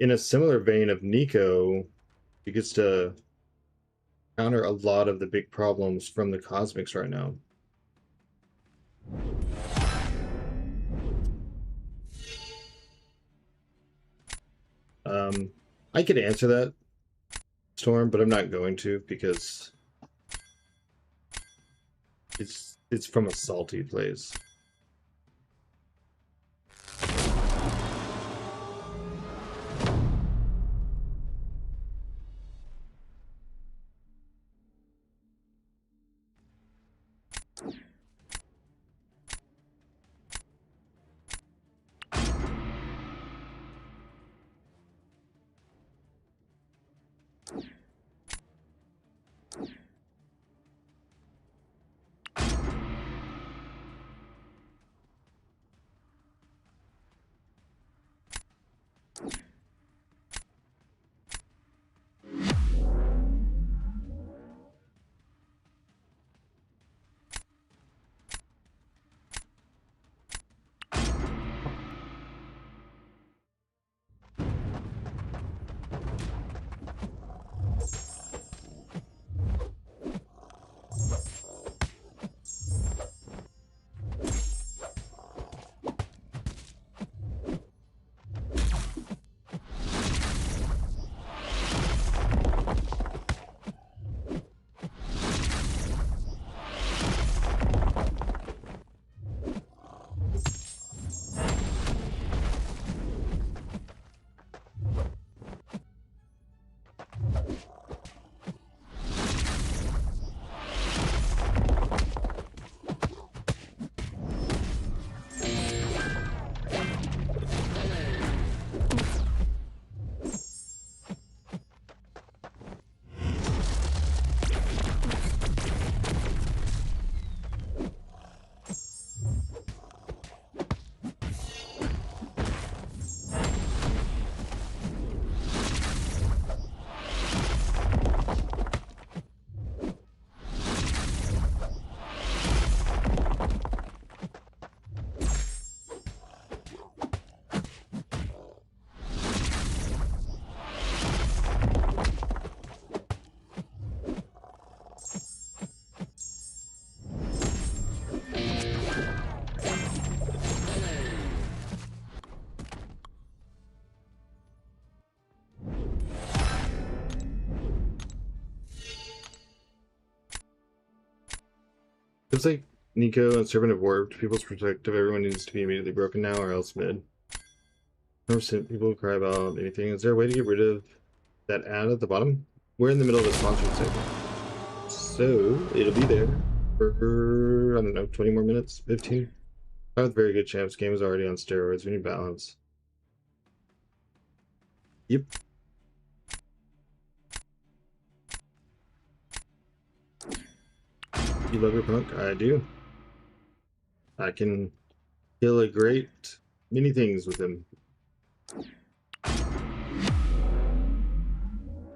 in a similar vein of Nico, he gets to counter a lot of the big problems from the Cosmics right now. I could answer that, Storm, but I'm not going to because it's from a salty place. It's like Nico and Servant have warped. People's perspective, everyone needs to be immediately broken now or else mid. 100% people cry about anything. Is there a way to get rid of that ad at the bottom? We're in the middle of a sponsored segment. So it'll be there for, I don't know, 20 more minutes, 15. I have very good chance. Game is already on steroids. We need balance. Yep. You love your punk? I do. I can kill a great many things with him.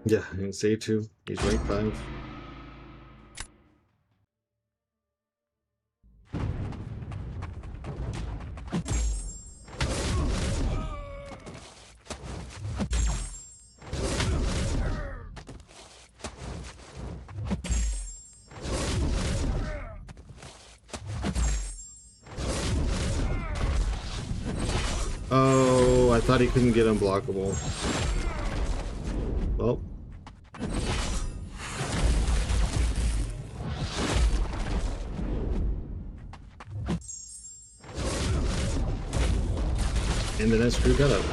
Yeah, I can say too. He's rank 5. Oh, I thought he couldn't get unblockable. Well. And then I screwed that up.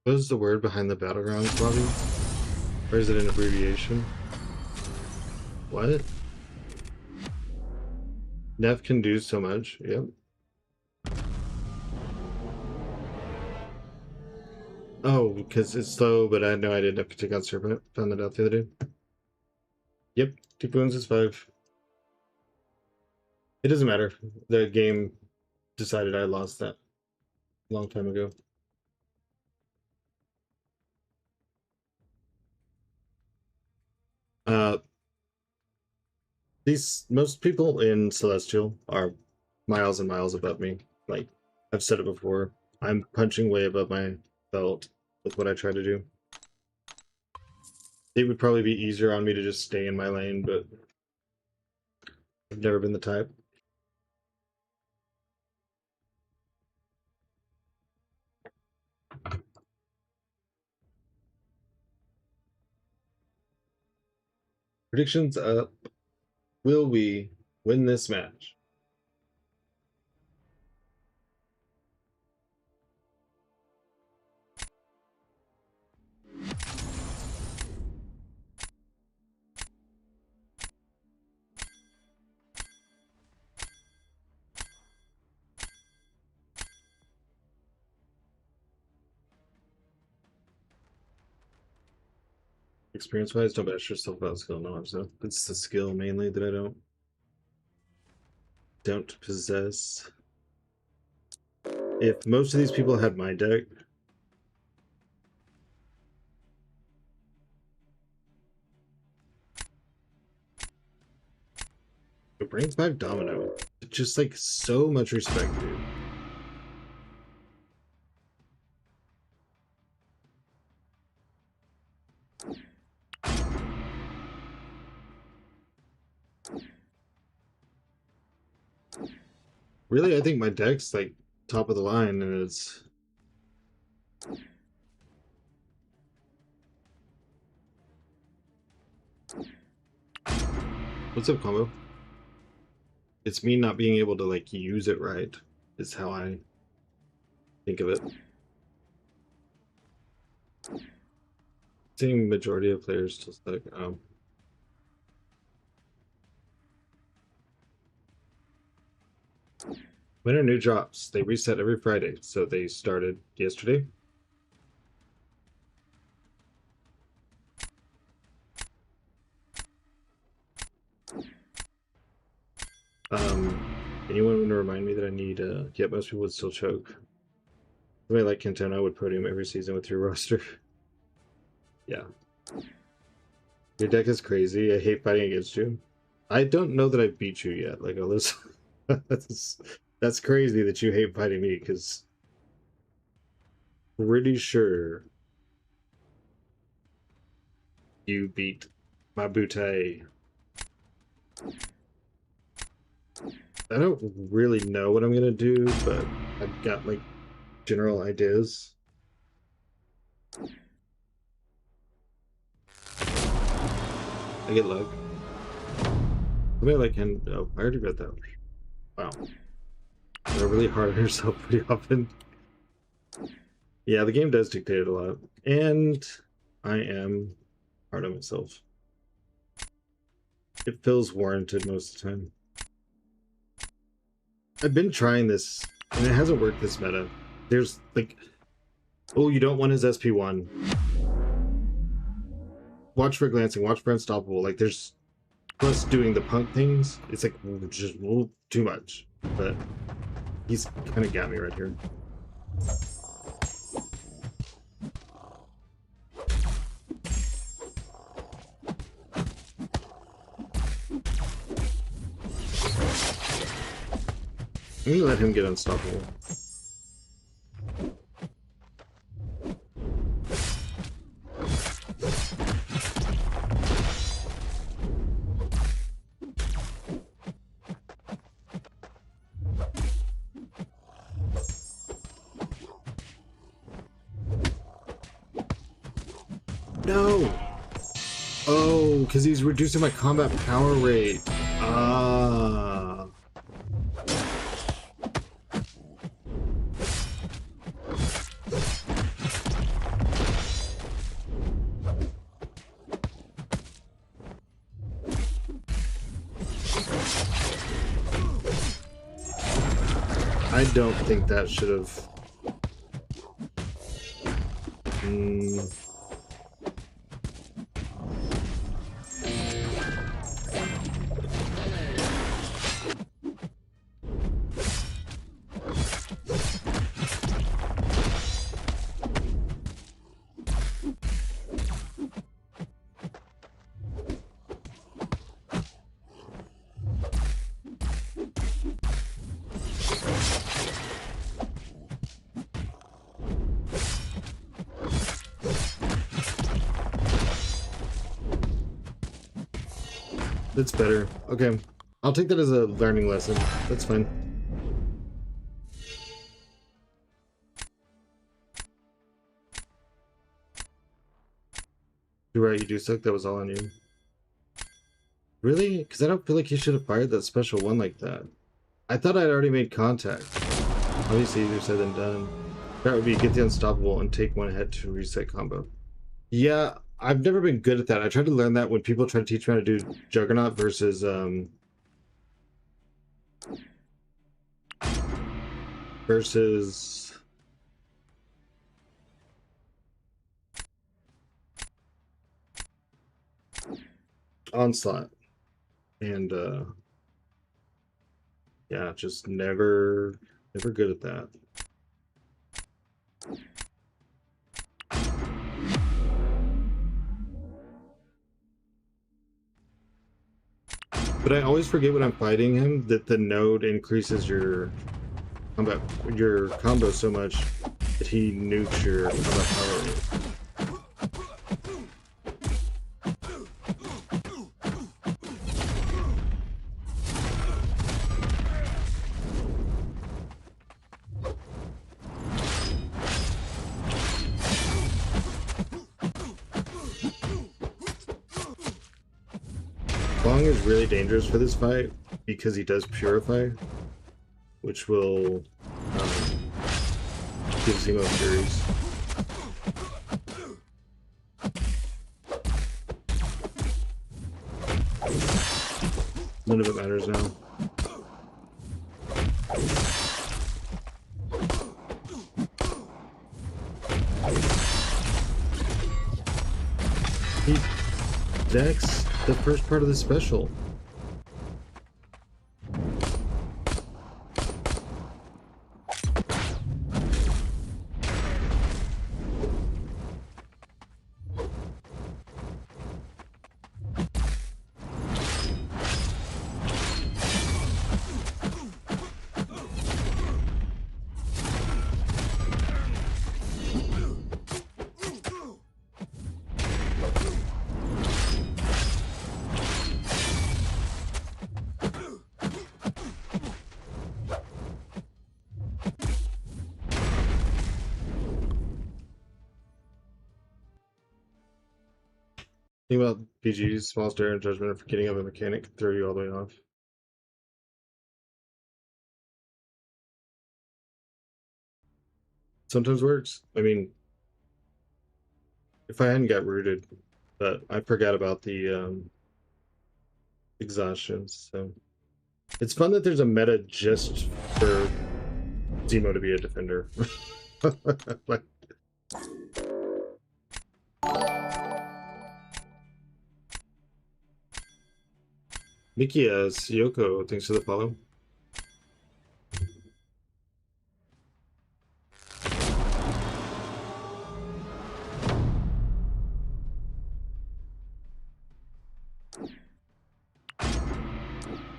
What is the word behind the Battlegrounds lobby? Or is it an abbreviation? What? Nev can do so much. Yep. Oh, because it's slow, but I had no idea enough to take on Serpent. Found that out the other day. Yep, 2 wounds is 5. It doesn't matter. The game decided I lost that a long time ago. Most people in Celestial are miles and miles above me. Like, I've said it before. I'm punching way above my belt with what I try to do. It would probably be easier on me to just stay in my lane, but I've never been the type. Predictions up. Will we win this match? Experience-wise, don't bash yourself about skill. No, so it's the skill mainly that I don't possess. If most of these people had my deck, but rank 5 Domino, just like so much respect, dude. Really, I think my deck's like top of the line, and it's what's up, combo? It's me not being able to like use it right. Is how I think of it. Seeing majority of players just like when are new drops? They reset every Friday, so they started yesterday. Anyone want to remind me that I need yet most people would still choke. Somebody like Quintana would podium every season with your roster. Yeah. Your deck is crazy. I hate fighting against you. I don't know that I beat you yet. Like, oh, that's crazy that you hate fighting me, because pretty sure you beat my Butte. I don't really know what I'm gonna do, but I've got like general ideas. I get luck. Somebody like can. Oh, I already read that. Wow. They're really hard on yourself pretty often. Yeah, the game does dictate it a lot, and I am hard on myself. It feels warranted most of the time. I've been trying this, and it hasn't worked this meta. There's like, oh, you don't want his SP1. Watch for glancing, watch for unstoppable. Like, there's plus doing the punk things. It's like just too much, but he's kind of got me right here. I'm gonna let him get unstoppable. No! Oh, because he's reducing my combat power rate. Ah. I don't think that should have. That's better. Okay. I'll take that as a learning lesson. That's fine. You're right, you do suck. That was all on you. Really? Because I don't feel like he should have fired that special one like that. I thought I'd already made contact. Obviously, easier said than done. That would be get the unstoppable and take one ahead to reset combo. Yeah, I've never been good at that. I tried to learn that when people try to teach me how to do Juggernaut versus Onslaught. And yeah, just never good at that. But I always forget when I'm fighting him that the node increases your combo so much that he nukes your combat power rate. Bong is really dangerous for this fight because he does Purify, which will give Zemo Furies. None of it matters now. That's the first part of the special. Think about PG's small stare and judgment of forgetting of a mechanic can throw you all the way off. Sometimes works. I mean, if I hadn't got rooted, but I forgot about the exhaustions. So it's fun that there's a meta just for Zemo to be a defender. Like, Mickey Yoko, thanks for the follow.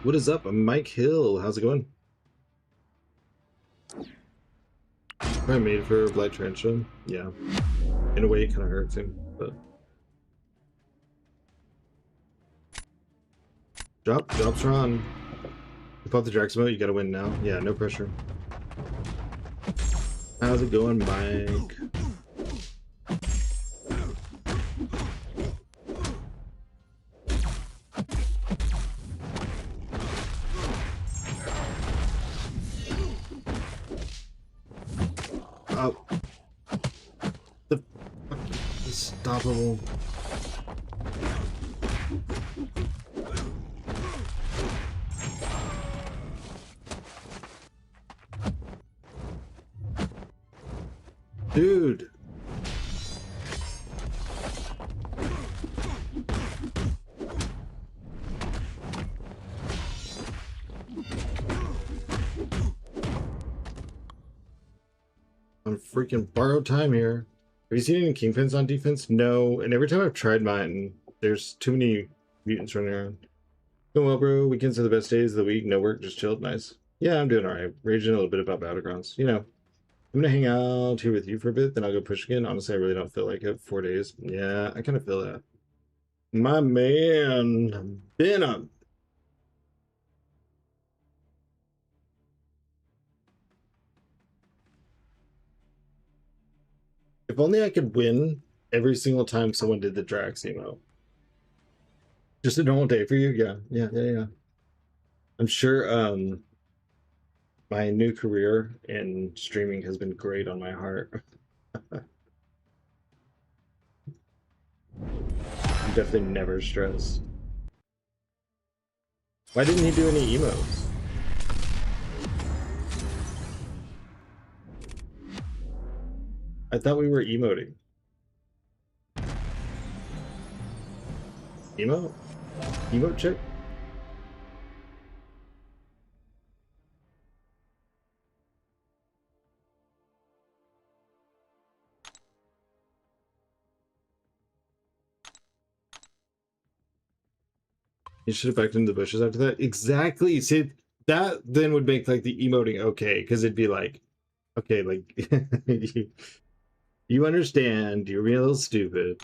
What is up? I'm Mike Hill. How's it going? I made for Black Tarantula. Yeah. In a way, it kind of hurts him, but. Drops are on. You pop the Drax mode, you gotta win now. Yeah, no pressure. How's it going, Mike? Oh. The unstoppable. Dude. On freaking borrowed time here. Have you seen any Kingpins on defense? No. And every time I've tried mine, there's too many mutants running around. Doing well, bro. Weekends are the best days of the week. No work, just chilled. Nice. Yeah, I'm doing alright. Raging a little bit about Battlegrounds. You know, I'm gonna hang out here with you for a bit, then I'll go push again. Honestly, I really don't feel like it. 4 days. Yeah, I kind of feel that. My man, Venom. If only I could win every single time someone did the Drax emo. Just a normal day for you? Yeah. I'm sure my new career in streaming has been great on my heart. I'm definitely never stressed. Why didn't he do any emos? I thought we were emoting. Emo? Emo chick? You should have backed into the bushes after that. Exactly. See, that then would make like the emoting okay, because it'd be like, okay, like you understand, you're being a little stupid.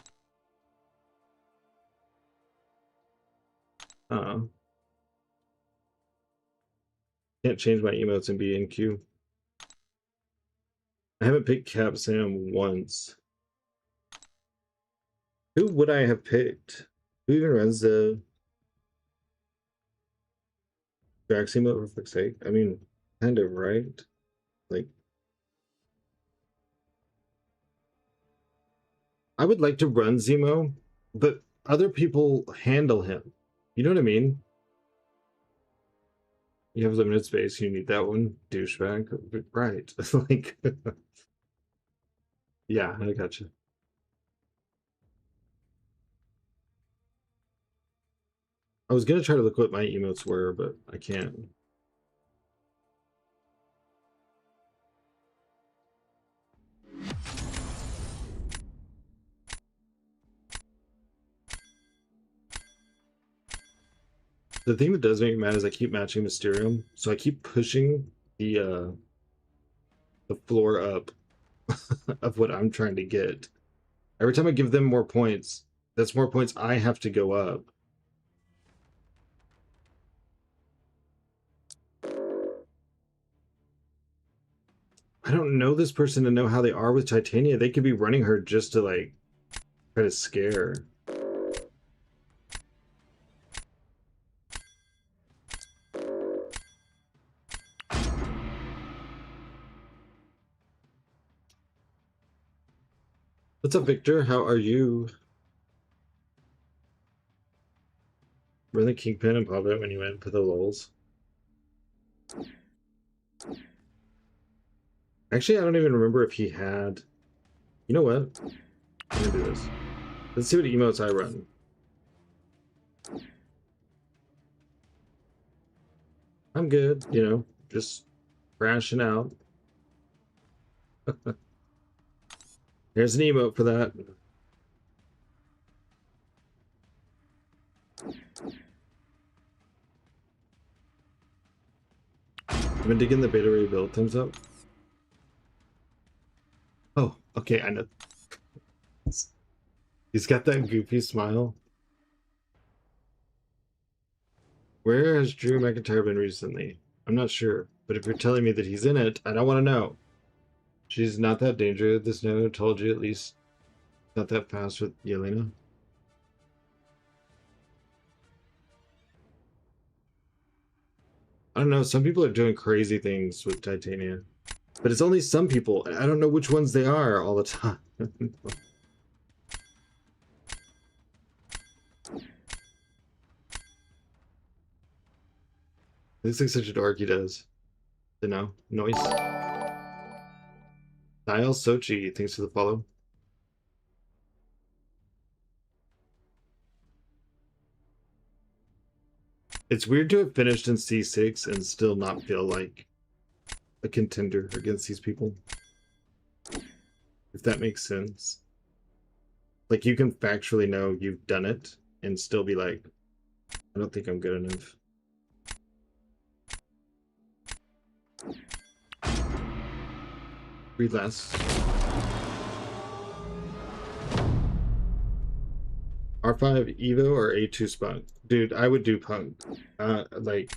Can't change my emotes and be in queue. I haven't picked Cap Sam once. Who would I have picked? Who even runs the Drax emote for fuck's sake. I mean, kind of, right? Like, I would like to run Zemo, but other people handle him. You know what I mean? You have limited space, you need that one, douchebag. Right. Like, yeah, I gotcha. I was gonna try to look what my emotes were, but I can't. The thing that does make me mad is I keep matching Mysterium, so I keep pushing the floor up of what I'm trying to get. Every time I give them more points, that's more points I have to go up. I don't know this person to know how they are with Titania. They could be running her just to, like, try to scare. What's up, Victor? How are you? Run the Kingpin and pop it when you went for the lulz. Actually, I don't even remember if he had... You know what? I'm gonna do this. Let's see what emotes I run. I'm good, you know, just crashing out. There's an emote for that. I've been digging the beta ray build. Thumbs up. Oh, okay, I know. He's got that goofy smile. Where has Drew McIntyre been recently? I'm not sure, but if you're telling me that he's in it, I don't want to know. She's not that dangerous. This no told you, at least not that fast with Yelena. I don't know. Some people are doing crazy things with Titania, but it's only some people. I don't know which ones they are all the time. He looks like such a dork, he does. You know, noise. Niall Sochi, thanks for the follow. It's weird to have finished in C6 and still not feel like a contender against these people. If that makes sense. Like, you can factually know you've done it and still be like, I don't think I'm good enough. Read less. R5 Evo or A2 Spunk? Dude, I would do Punk. Like...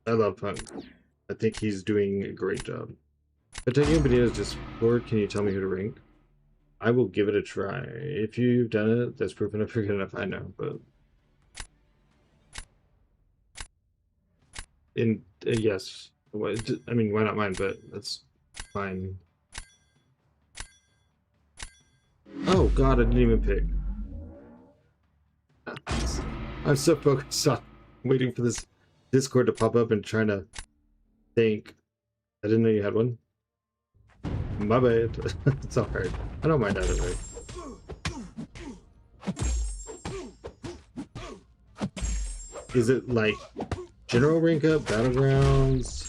I love Punk. I think he's doing a great job. But taking Benito's Discord, can you tell me who to rank? I will give it a try. If you've done it, that's proof enough, good enough, I know, but... yes. I mean, why not mine, but that's fine. Oh god, I didn't even pick. I'm so focused on waiting for this Discord to pop up and trying to think. I didn't know you had one. My bad. It's alright. I don't mind either way. Is it like general rank up, Battlegrounds?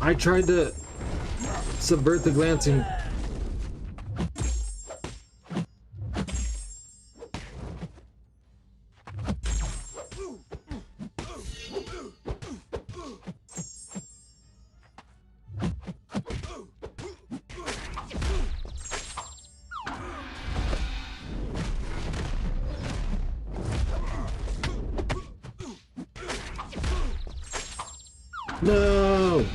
I tried to subvert the glancing. No!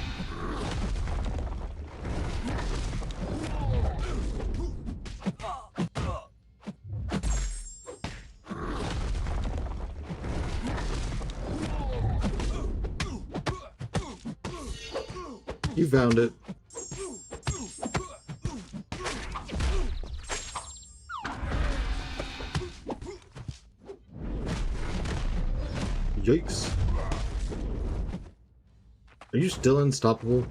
You found it. Yikes. Are you still unstoppable?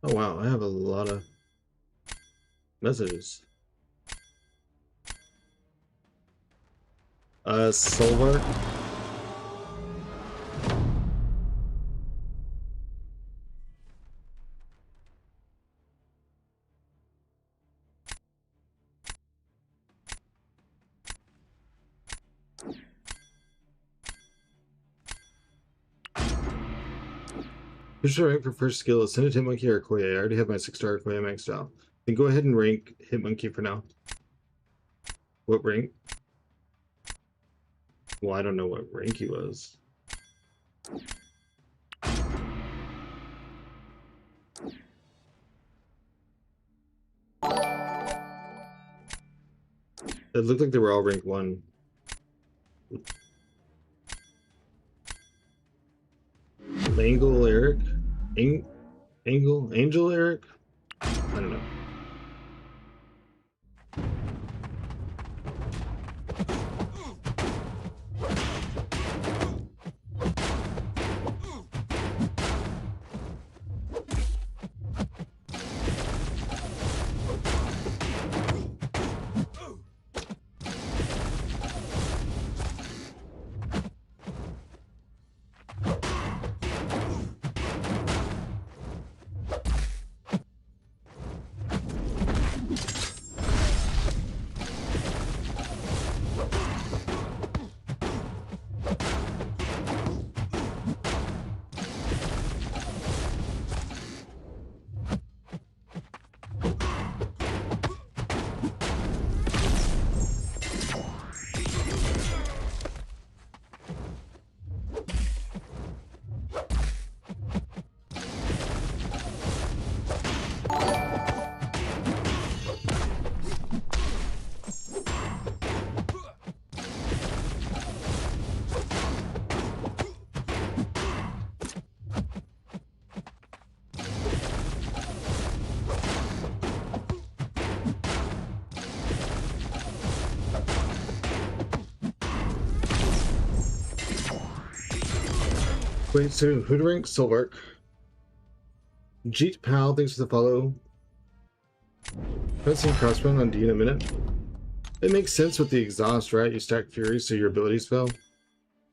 Oh wow, I have a lot of messages. Solvar. Who should I rank for first skill? Ascended Hitmonkey or Okoye? I already have my 6-star Okoye maxed out. Then go ahead and rank Hitmonkey for now. What rank? Well, I don't know what rank he was. It looked like they were all rank 1. Angel Eric? Angel Eric? I don't know. Wait, so who to rank? Silvark. Jeet Pal, thanks for the follow. Haven't seen Crossbone on D in a minute. It makes sense with the exhaust, right? You stack Fury so your abilities fell.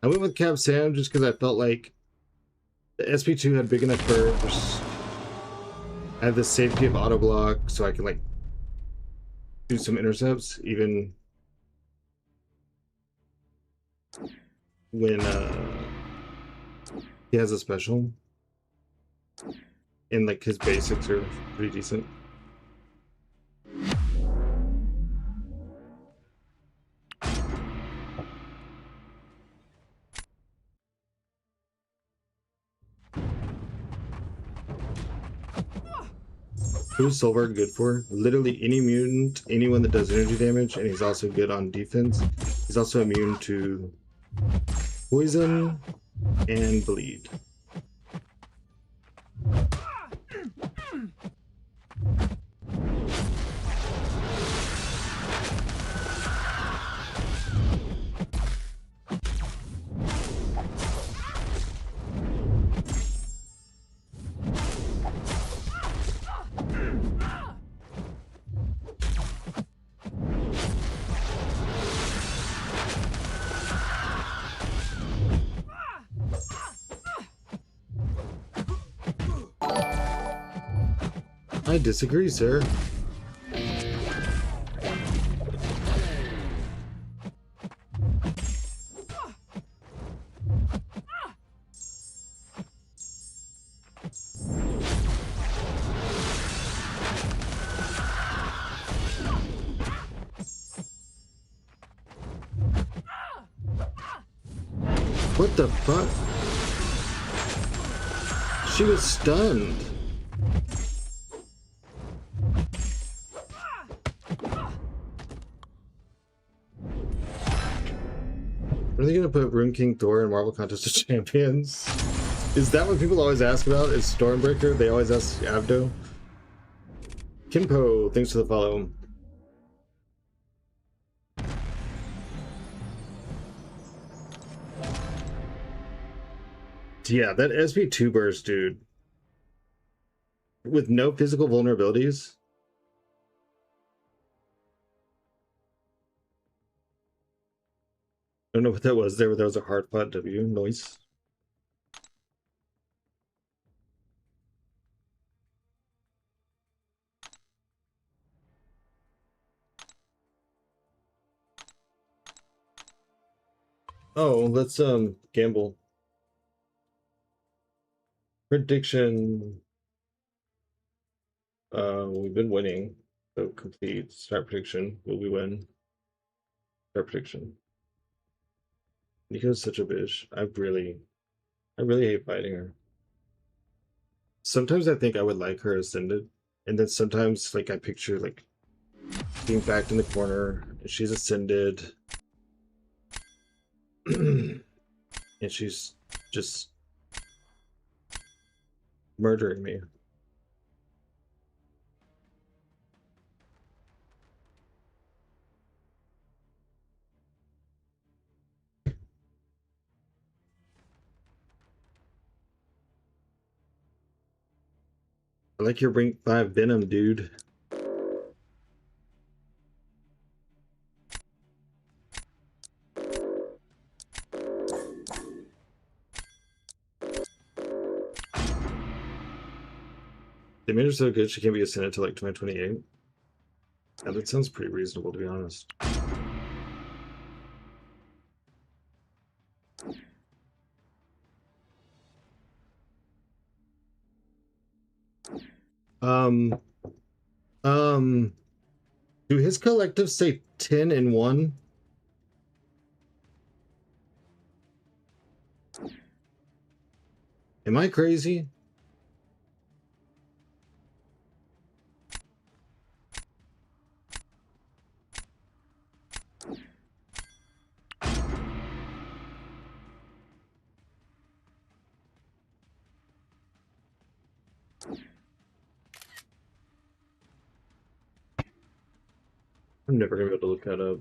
I went with Cab Sam just because I felt like the SP2 had big enough burst. I have the safety of auto block so I can like do some intercepts even when he has a special. And like his basics are pretty decent. Who's Silver good for? Literally any mutant, anyone that does energy damage, and he's also good on defense. He's also immune to poison and bleed. I disagree, sir. What the fuck? She was stunned. Are they gonna put Rune King Thor in Marvel Contest of Champions? Is that what people always ask about? Is Stormbreaker? They always ask Abdo. Kimpo, thanks for the follow. Yeah, that SP2 burst, dude. With no physical vulnerabilities. I don't know what that was there, but that was a hard fought W noise. Oh, let's gamble. Prediction. We've been winning. So complete. Start prediction. Will we win? Start prediction. Nico's such a bitch. I really hate fighting her. Sometimes I think I would like her ascended, and then sometimes like I picture like being backed in the corner and she's ascended and she's just murdering me. I like your rank 5 Venom, dude. They made her so good she can't be ascended till like 2028. Yeah, that sounds pretty reasonable, to be honest. Um, do his collectives say 10 and 1? Am I crazy? I'm never gonna be able to look that up.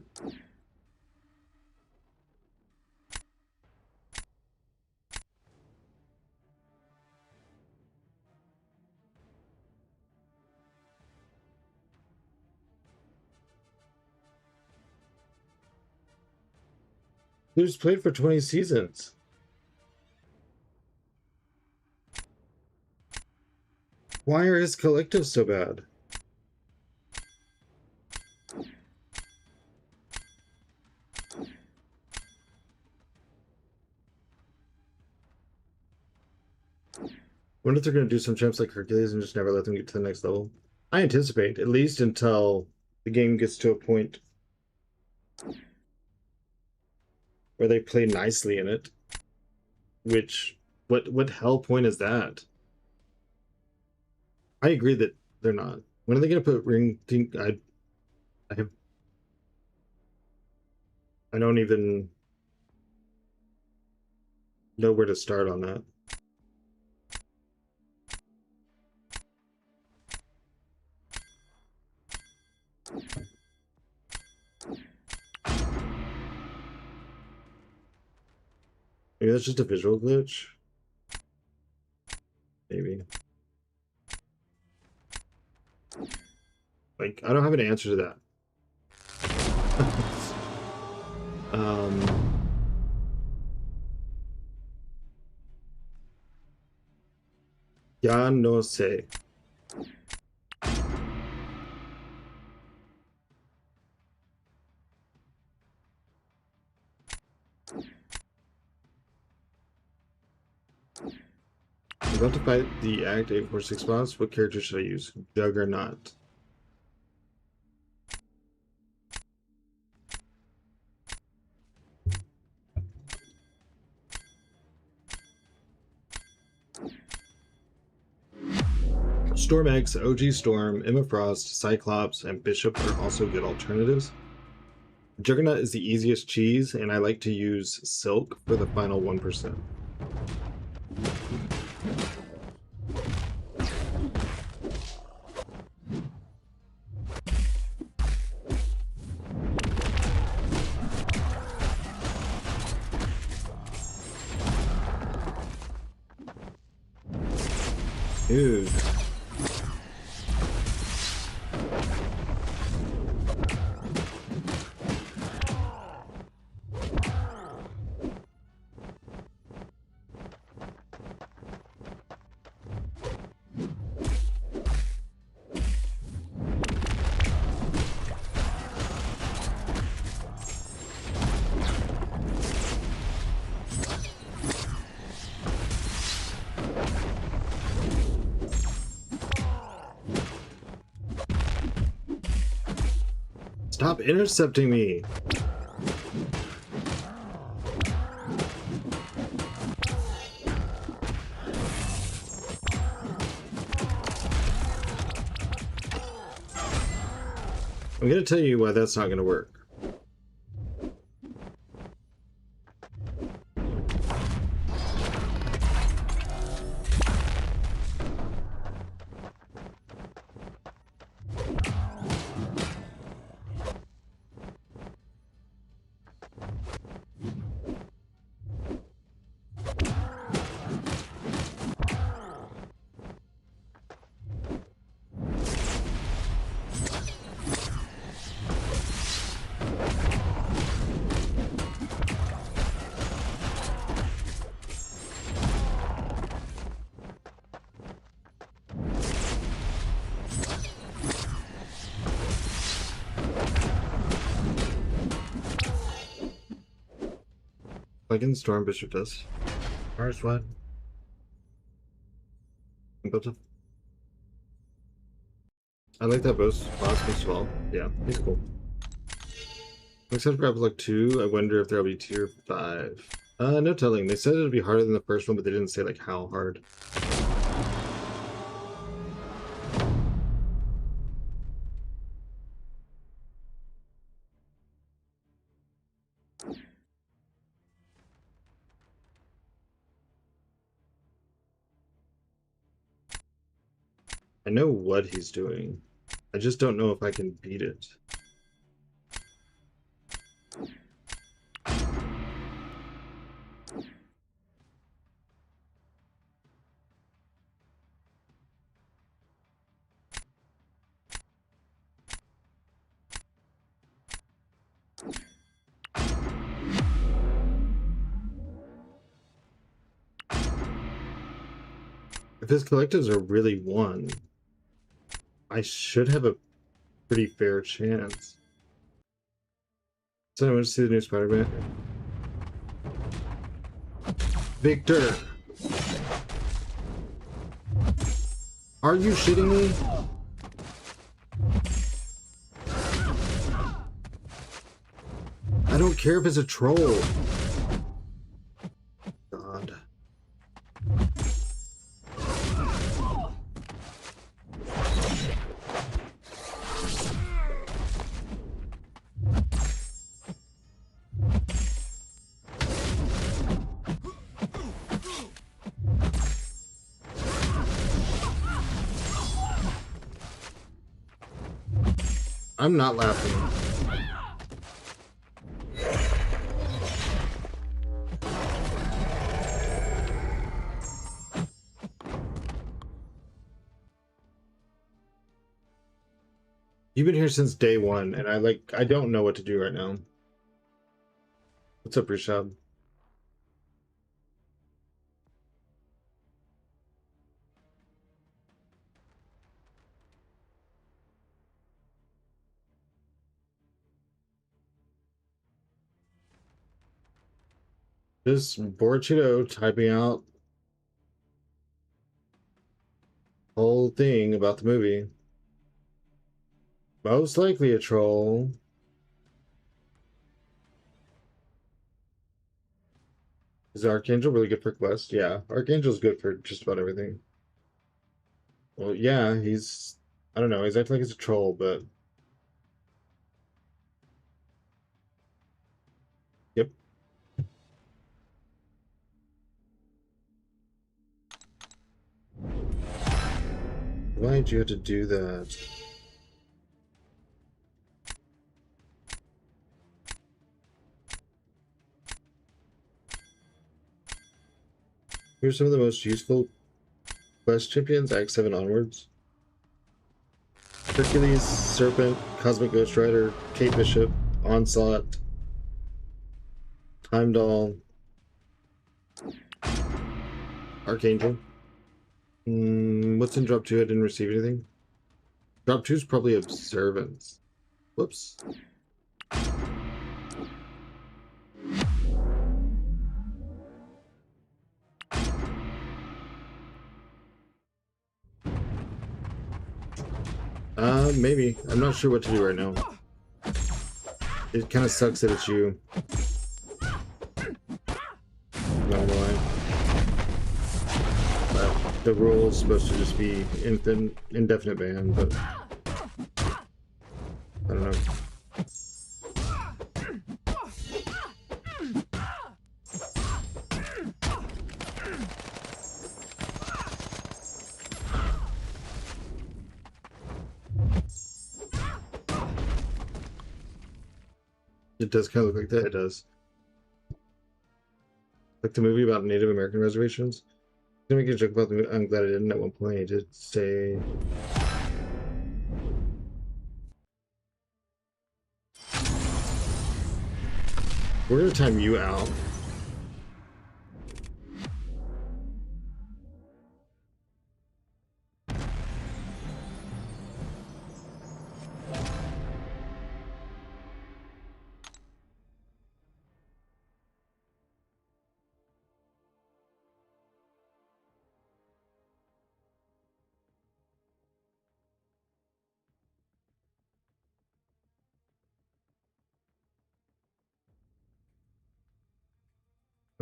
Who's played for 20 seasons? Why are his collectives so bad? I wonder if they're going to do some champs like Hercules and just never let them get to the next level. I anticipate, at least until the game gets to a point where they play nicely in it. Which, what hell point is that? I agree that they're not. When are they going to put ring? I don't even know where to start on that. Maybe that's just a visual glitch. Maybe. Like, I don't have an answer to that. Ya no sé. I'm about to fight the Act 846 boss. What character should I use? Doug or not? Storm X, OG Storm, Emma Frost, Cyclops, and Bishop are also good alternatives. Juggernaut is the easiest cheese, and I like to use Silk for the final 1%. Dude. Stop intercepting me. I'm gonna tell you why that's not gonna work. Like in Storm Bishop does. Mars what? I like that boss as well. Yeah, he's cool. I'm excited for episode 2. I wonder if there'll be tier 5. No telling. They said it'll be harder than the first one, but they didn't say like how hard. I know what he's doing. I just don't know if I can beat it. If his collectives are really 1, I should have a pretty fair chance. So I want to see the new Spider-Man. Victor! Are you shitting me? I don't care if it's a troll. God. I'm not laughing. You've been here since day 1, and I don't know what to do right now. What's up, Rishab? Just Borchido typing out whole thing about the movie. Most likely a troll. Is Archangel really good for Quest? Yeah, Archangel's good for just about everything. Well, yeah, he's. I don't know. He's acting like he's a troll, but. Yep. Why'd you have to do that? Here's some of the most useful quest champions, Act 7 onwards. Hercules, Serpent, Cosmic Ghost Rider, Kate Bishop, Onslaught, Heimdall, Archangel. What's in drop 2? I didn't receive anything. Drop 2 is probably Observance. Whoops. Maybe. I'm not sure what to do right now. It kind of sucks that it's you. Not gonna lie. But the rule is supposed to just be indefinite ban, but I don't know. It does kind of look like that. It does. Like the movie about Native American reservations. I'm gonna make a joke about the movie. I'm glad I didn't at one point. I did say. We're gonna time you out.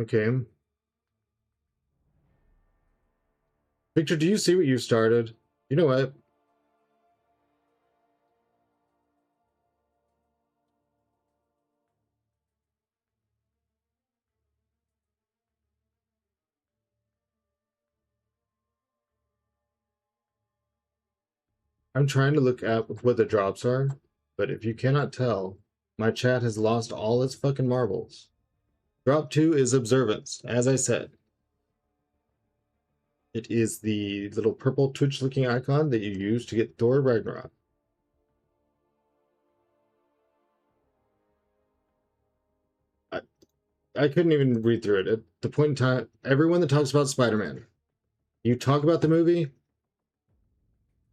Okay. Victor, do you see what you started? You know what? I'm trying to look at what the drops are, but if you cannot tell, my chat has lost all its fucking marbles. Drop 2 is Observance, as I said. It is the little purple Twitch-looking icon that you use to get Thor Ragnarok. I couldn't even read through it. At the point in time, everyone that talks about Spider-Man, you talk about the movie,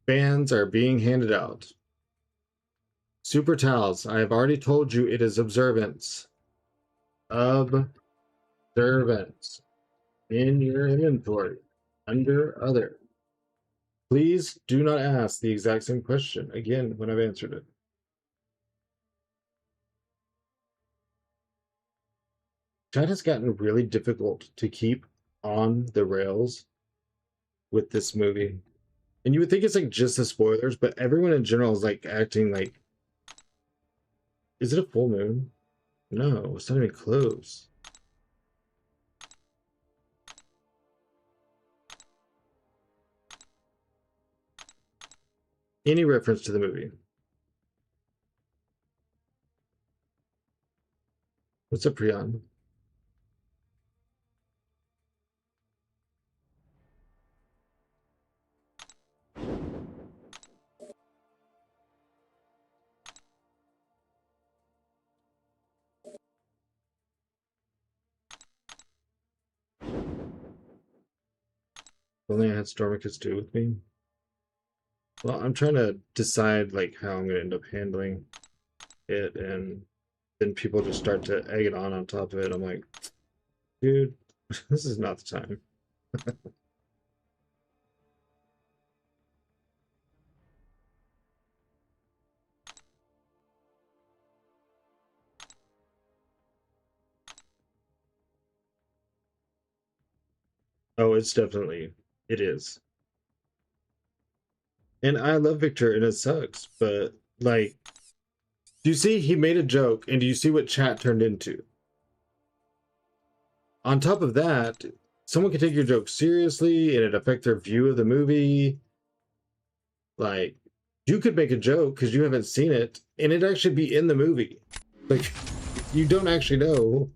bans are being handed out. Super Towels, I have already told you it is Observance. Observance. In your inventory, under Other. Please do not ask the exact same question again when I've answered it. Chat has gotten really difficult to keep on the rails with this movie. And you would think it's like just the spoilers, but everyone in general is like acting like, is it a full moon? No, it's not even close. Any reference to the movie. What's up, Priyan? If only I had Stormicus do with me. Well, I'm trying to decide like how I'm gonna end up handling it, and then people just start to egg it on top of it. I'm like, dude, this is not the time. Oh, it's definitely, it is. And I love Victor, and it sucks, but like, do you see he made a joke, and do you see what chat turned into? On top of that, someone can take your joke seriously, and it affect their view of the movie. Like, you could make a joke because you haven't seen it, and it actually be in the movie. Like, you don't actually know.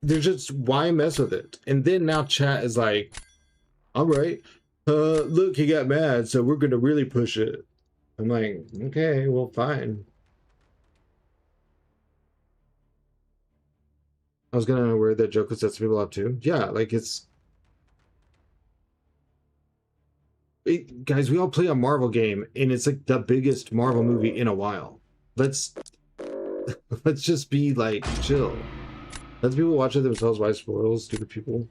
There's just, why mess with it? And then now chat is like, all right, look, he got mad, so we're gonna really push it. I'm like, okay, well, fine. I was gonna wear that joke sets people up too. Yeah, like guys, we all play a Marvel game, and it's like the biggest Marvel movie in a while. Let's let's just be like chill. Let people watch it themselves. Why spoil, stupid people?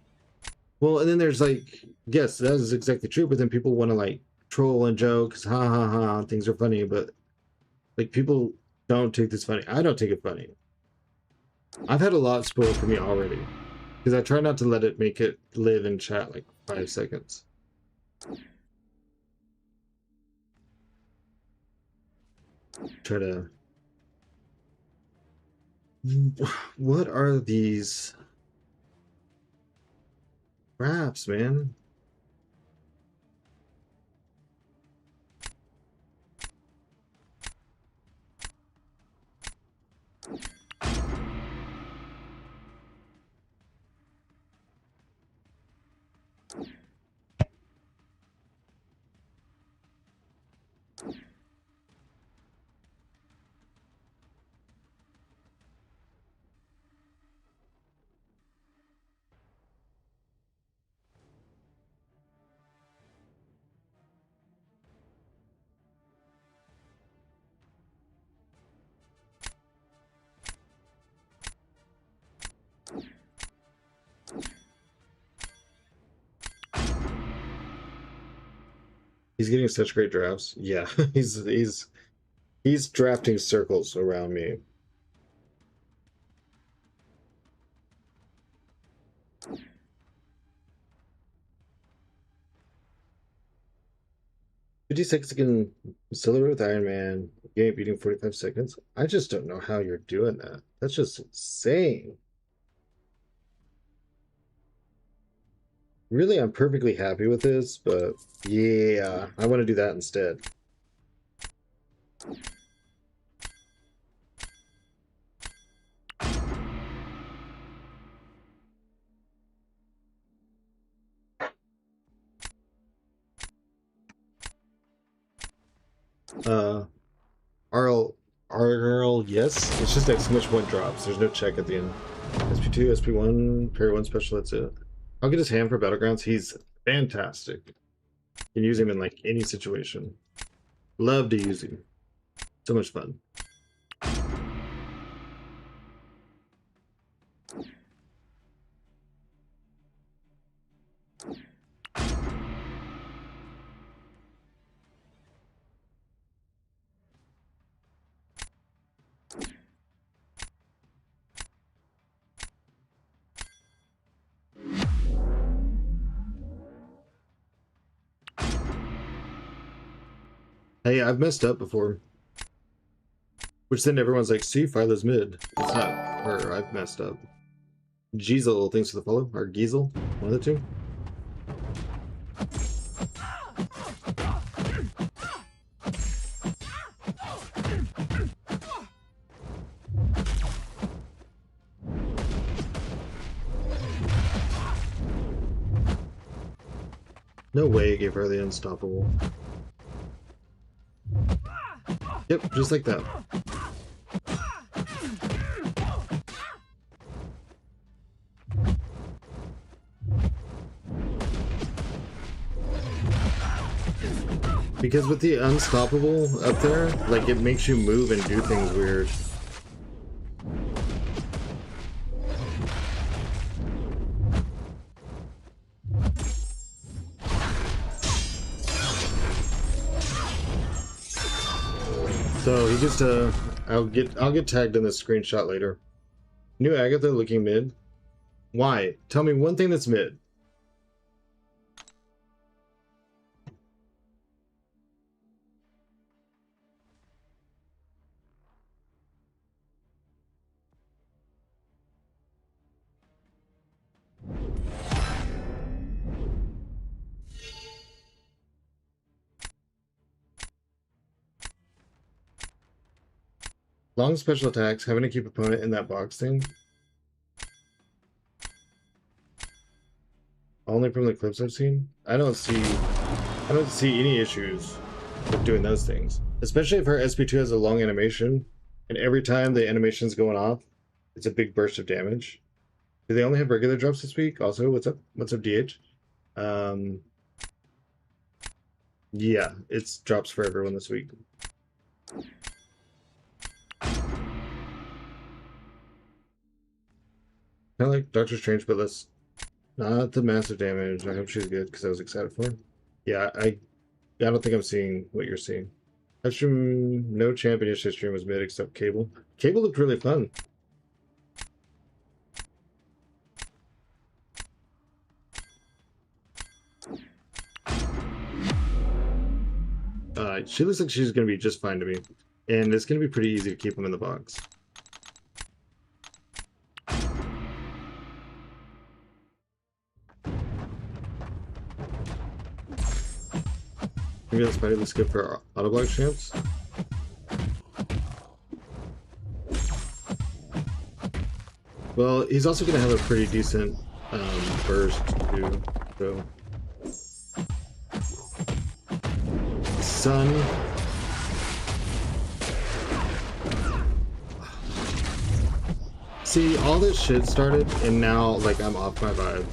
Well, and then there's like, yes, that is exactly true. But then people want to like troll and joke, 'cause ha ha ha, things are funny. But like, people don't take this funny. I don't take it funny. I've had a lot spoiled for me already, because I try not to let it make it live in chat like 5 seconds. Try to. What are these wraps, man? He's getting such great drafts. Yeah, he's drafting circles around me. $56 silver with Iron Man. Game beating 45 seconds. I just don't know how you're doing that. That's just insane. Really, I'm perfectly happy with this, but yeah, I want to do that instead. Arl, yes. It's just exclamation point drops. There's no check at the end. SP2, SP1, parry 1 special, that's it. I'll get his hand for Battlegrounds. He's fantastic. You can use him in like any situation. Love to use him. So much fun. Hey, I've messed up before. Which then everyone's like, see, Phyla's mid. It's not her, I've messed up. Giesel, thanks for the follow. Or Giesel, one of the two. No way it gave her the unstoppable. Yep, just like that. Because with the unstoppable up there, like, it makes you move and do things weird. So he gets to, I'll get tagged in this screenshot later. New Agatha looking mid. Why? Tell me one thing that's mid. Long special attacks, having to keep opponent in that box thing. Only from the clips I've seen. I don't see any issues with doing those things. Especially if her SP2 has a long animation, and every time the animation's going off, it's a big burst of damage. Do they only have regular drops this week? Also, what's up? What's up, DH? Yeah, it's drops for everyone this week. Kind of like Doctor Strange, but less. Not the massive damage. I hope she's good because I was excited for her. Yeah, I don't think I'm seeing what you're seeing. Live stream, no champion history stream was mid except Cable. Cable looked really fun. She looks like she's going to be just fine to me. And it's going to be pretty easy to keep them in the box. Maybe that's probably let's skip for auto block champs. Well, he's also going to have a pretty decent burst too. So, Sun. See, all this shit started, and now like I'm off my vibe.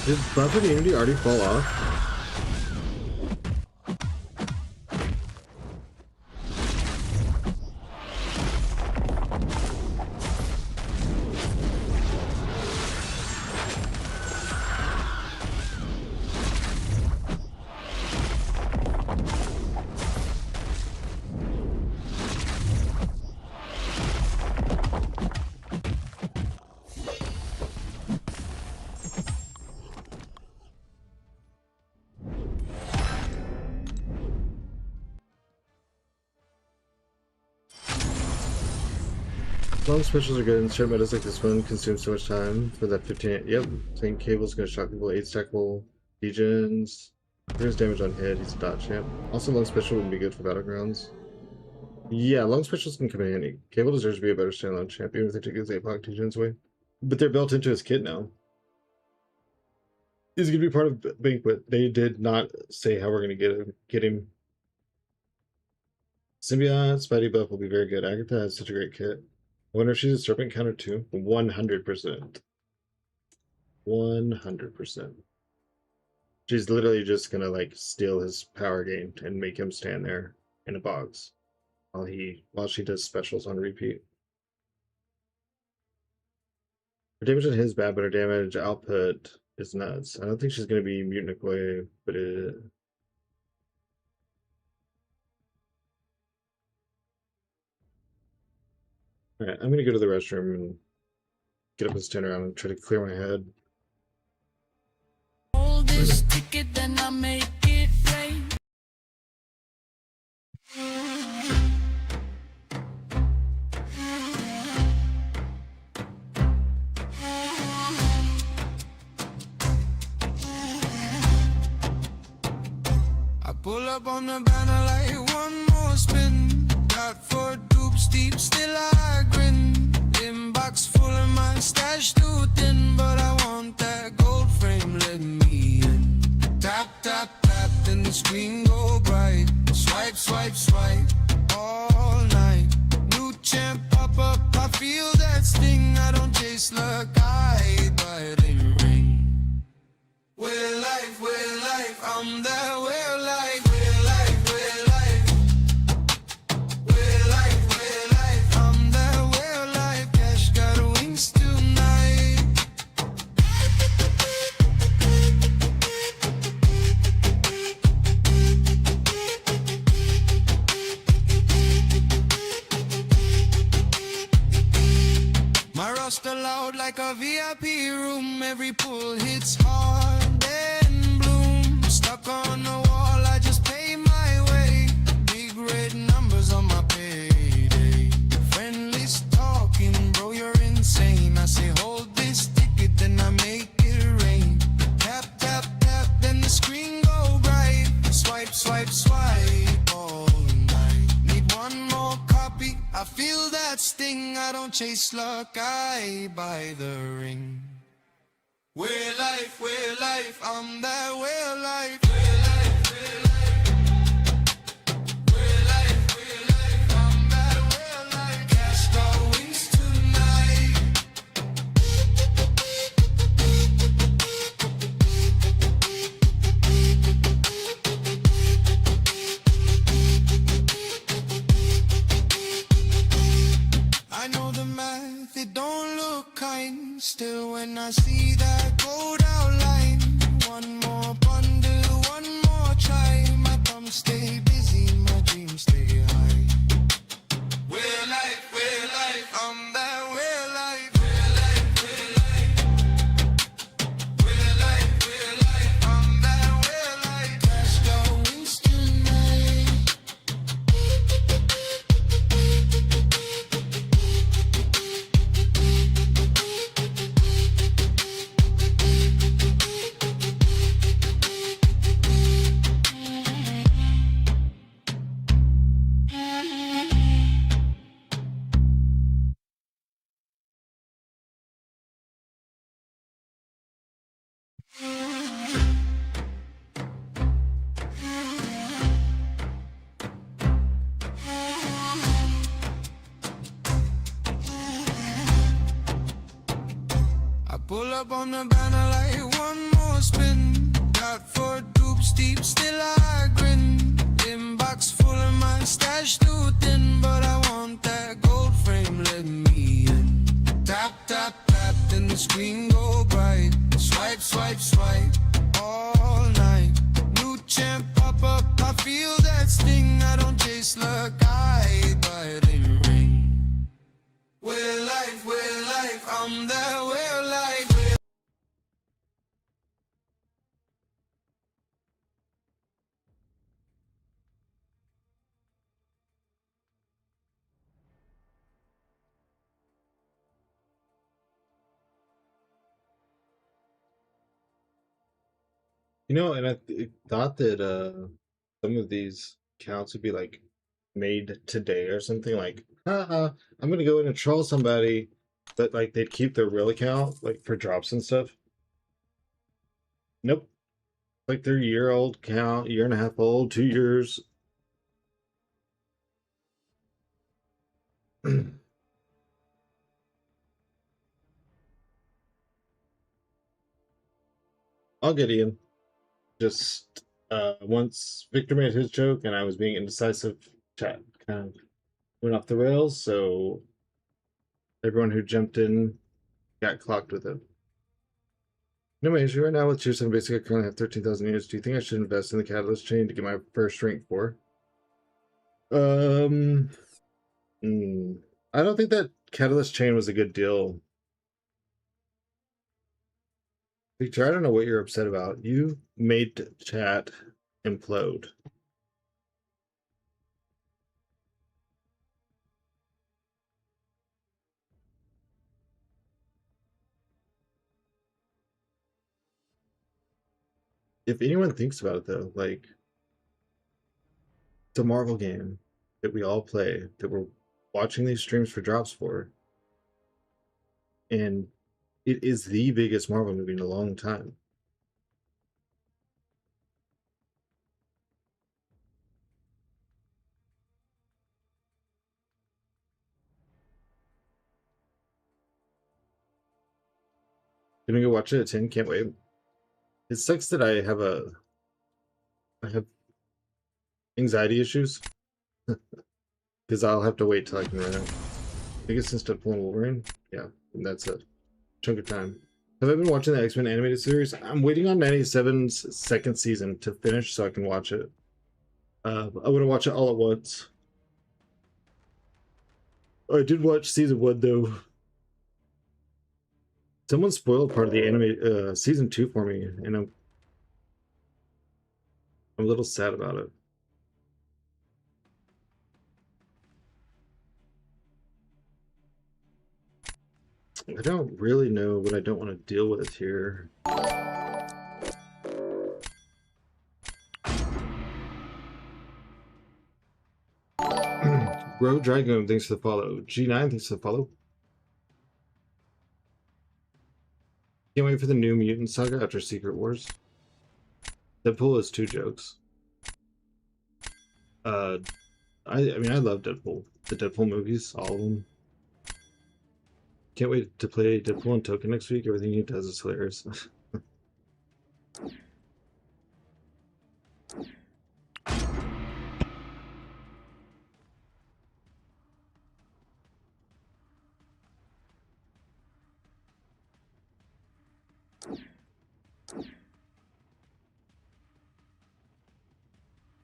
Did Buffer Immunity already fall off? Long specials are good, and certain metas like this one consume so much time for that 15. Yep, I think Cable's gonna shock people. 8 stackable degens. There's damage on hit, he's a dot champ. Also, long special would be good for Battlegrounds. Yeah, long specials can come in handy. Cable deserves to be a better standalone champ, even if they take his 8 block degens away. But they're built into his kit now. He's gonna be part of Banquet. They did not say how we're gonna get him. Symbiote, Spidey buff will be very good. Agatha has such a great kit. I wonder if she's a serpent counter too. 100%. 100%. She's literally just gonna like steal his power gain and make him stand there in a box while she does specials on repeat. Her damage on his bad, but her damage output is nuts. I don't think she's gonna be Mutant Okoye, but it. Alright, I'm gonna go to the restroom and get up and stand around and try to clear my head. Hold this ticket, then I make it rain. I pull up on the banner like one more spin. Got 4 dupes deep, still I grin. Inbox full of my stash too thin, but I want that gold frame, let me in. Tap, tap, tap, then the screen go bright. Swipe, swipe, swipe, all night. New champ pop up, I feel that sting. I don't chase luck, I buy it in ring. We're life, I'm there, we're life. like a VIP room. Every pull hits hard and bloom. Stuck on the wall, I just pay my way. Big red numbers on my payday. Friendly's talking, bro, you're insane. I say hold this ticket, then I make it rain. Tap, tap, tap, then the screen go bright. Swipe, swipe, swipe all night. Need one more copy, I feel that sting. I don't chase luck, I buy the ring. We're life, I'm that we're life. We're life, we're life. We're life, I'm that we're life. Cast our wings tonight. I know the math, it don't look kind. Still when I see that gold outline. One more bundle, one more try. My thumbs stay busy, my dreams stay high. We're life, I'm that we're life. We're life, we're life. We're life, I'm that we're life. Cast our wings tonight. I pull up on the banner like one more spin. Got 4 dupes deep, still I grin. Inbox full of my stash too thin, but I want that gold frame, let me in. Tap, tap, tap, then the screen go bright. Swipe, swipe, swipe, all night. New champ pop up, I feel that sting. I don't chase luck, I buy the ring. We're life, I'm that we're life. You know, and thought that some of these counts would be like made today or something. Like, haha, I'm gonna go in and troll somebody, but like they'd keep their real account like for drops and stuff. Nope, like their year-old count, year and a half old, 2 years. I'll get Ian. Just once Victor made his joke and I was being indecisive, chat kind of went off the rails, so everyone who jumped in got clocked with it. No major right now with Tier 7 basic. I currently have 13,000 units. Do you think I should invest in the Catalyst chain to get my first rank 4? I don't think that Catalyst chain was a good deal. Victor, I don't know what you're upset about. You made chat implode. If anyone thinks about it though, like it's a Marvel game that we all play, that we're watching these streams for drops for, and it is the biggest Marvel movie in a long time. Gonna go watch it at 10, can't wait. It sucks that I have anxiety issues. Because I'll have to wait till I can run out. I guess instead of pulling Wolverine, yeah, that's a chunk of time. Have I been watching the X-Men animated series? I'm waiting on 97's second season to finish so I can watch it. I want to watch it all at once. I did watch season 1 though. Someone spoiled part of the anime season 2 for me, and I'm a little sad about it. I don't really know what I don't want to deal with here. Bro Dragon, thanks for the follow. G9, thanks for the follow. Can't wait for the new Mutant Saga after Secret Wars. Deadpool is 2 jokes. I mean, I love Deadpool. The Deadpool movies, all of them. Can't wait to play Deadpool and Token next week. Everything he does is hilarious.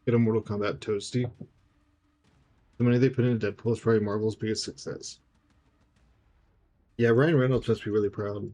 Get a Mortal Kombat Toasty. The money they put into Deadpool is probably Marvel's biggest success. Yeah, Ryan Reynolds must be really proud.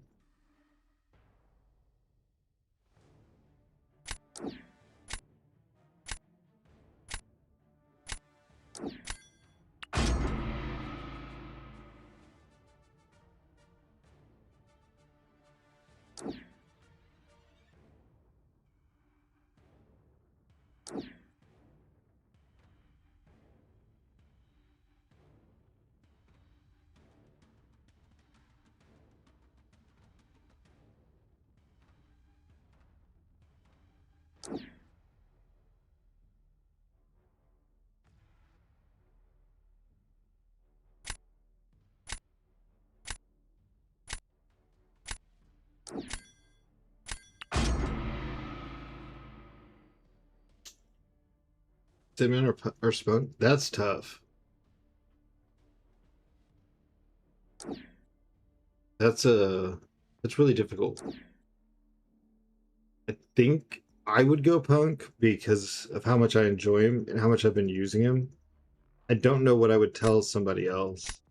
Sandman or Spunk? That's tough. That's really difficult. I think I would go Punk because of how much I enjoy him and how much I've been using him. I don't know what I would tell somebody else.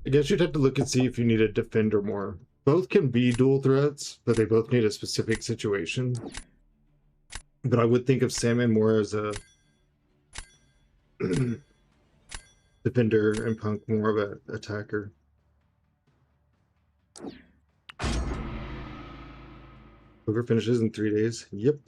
I guess you'd have to look and see if you need a defender more. Both can be dual threats, but they both need a specific situation. But I would think of Sandman more as a defender and Punk more of an attacker. Poker finishes in 3 days. Yep.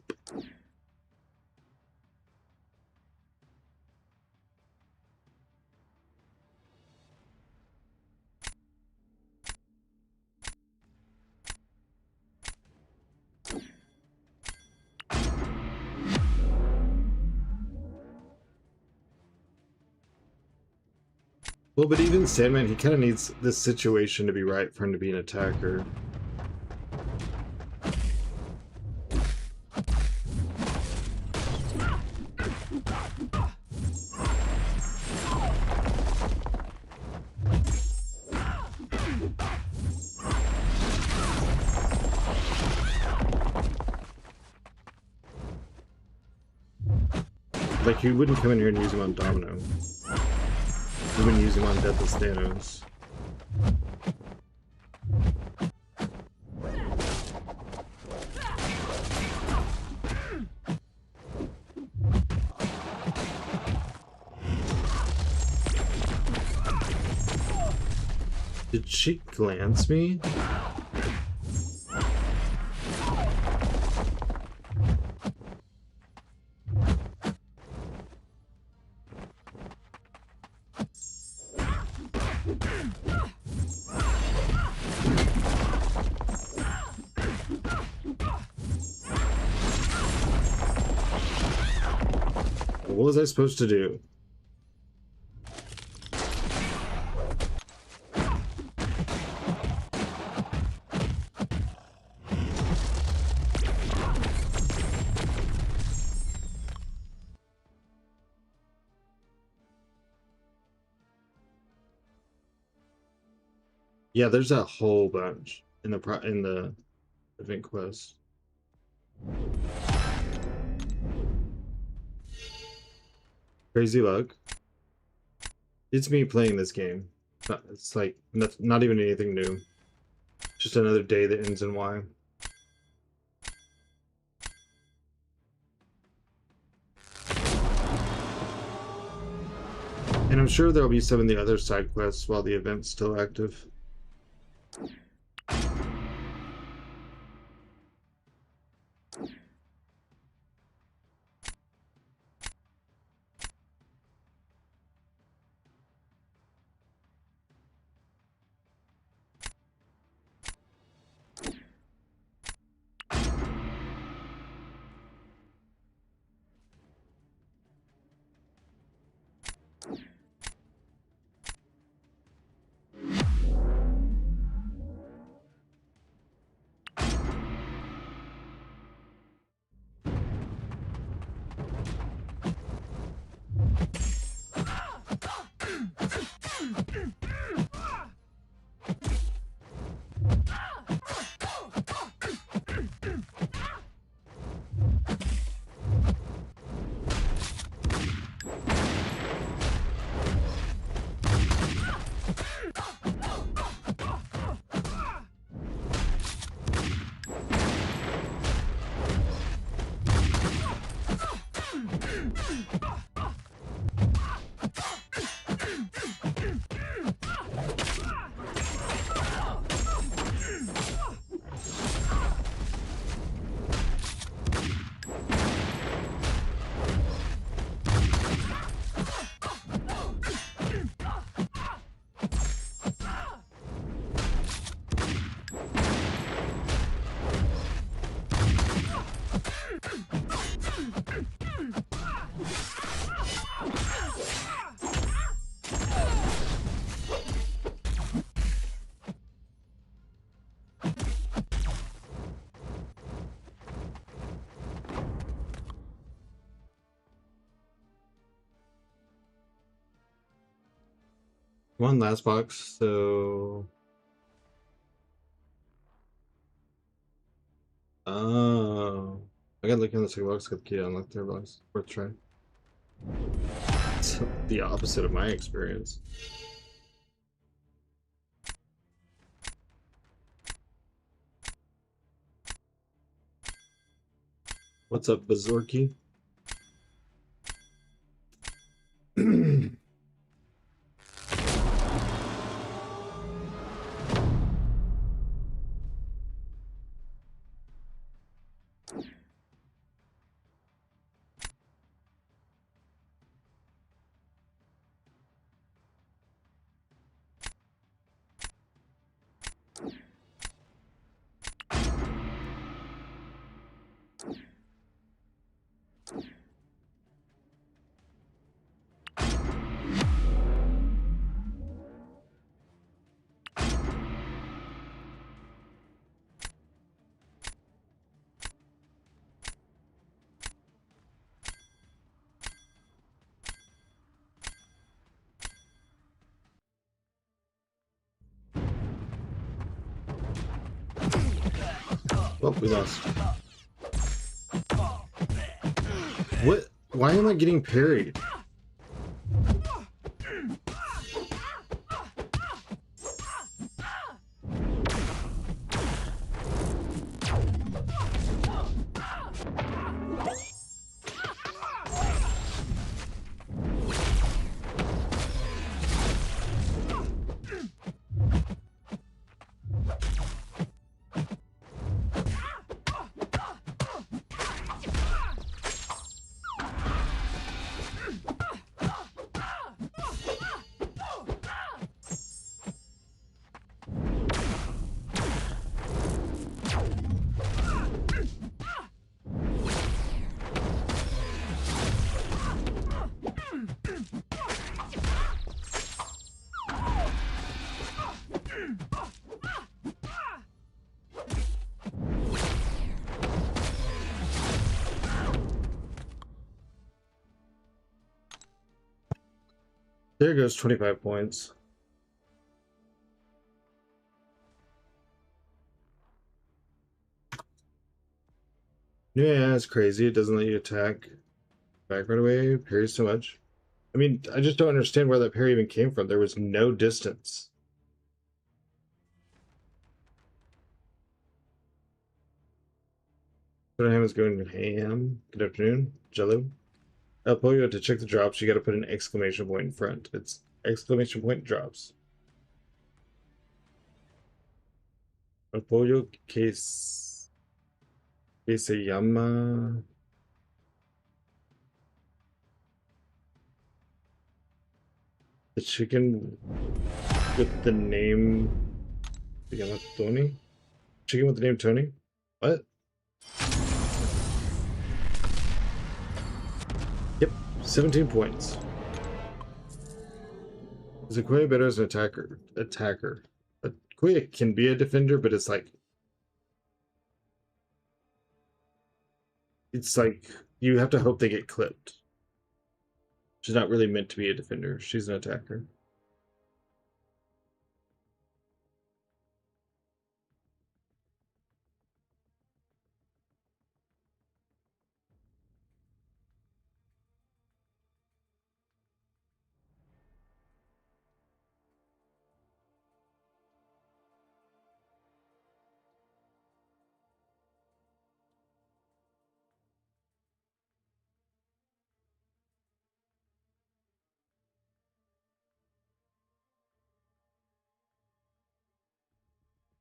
Well, but even Sandman, he kind of needs this situation to be right for him to be an attacker. Like, you wouldn't come in here and use him on Domino. You wouldn't use him on Deathless Thanos. Did she glance me? What was I supposed to do? Yeah, there's a whole bunch in the event quest. Crazy luck. It's me playing this game. It's like not even anything new. Just another day that ends in Y. And I'm sure there'll be some of the other side quests while the event's still active. One last box, so oh, I gotta look in the second box, got the key to unlock their box. Worth trying. It's the opposite of my experience. What's up, Bazorki? Oh, we lost. What? Why am I getting parried? There goes 25 points. Yeah, it's crazy. It doesn't let you attack back right away. Parries so much. I mean, I just don't understand where that parry even came from. There was no distance. Ham is going ham. Good afternoon, Jello. El Pollo, to check the drops, you got to put an exclamation point in front. It's exclamation point drops. El Pollo que se llama. The chicken with the name. Se llama Tony? Chicken with the name Tony? What? Yep, 17 points. Is Akoya better as an attacker? Akoya can be a defender, but it's like you have to hope they get clipped. She's not really meant to be a defender. She's an attacker.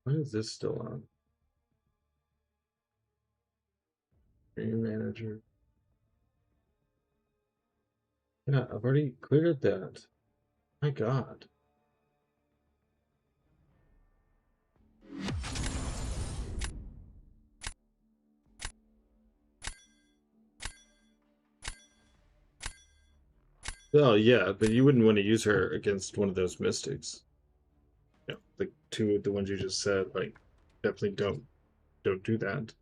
Why is this still on? Game manager. Yeah, I've already cleared that. My God. Oh yeah, but you wouldn't want to use her against one of those mystics. Yeah, like the ones you just said, like definitely don't do that.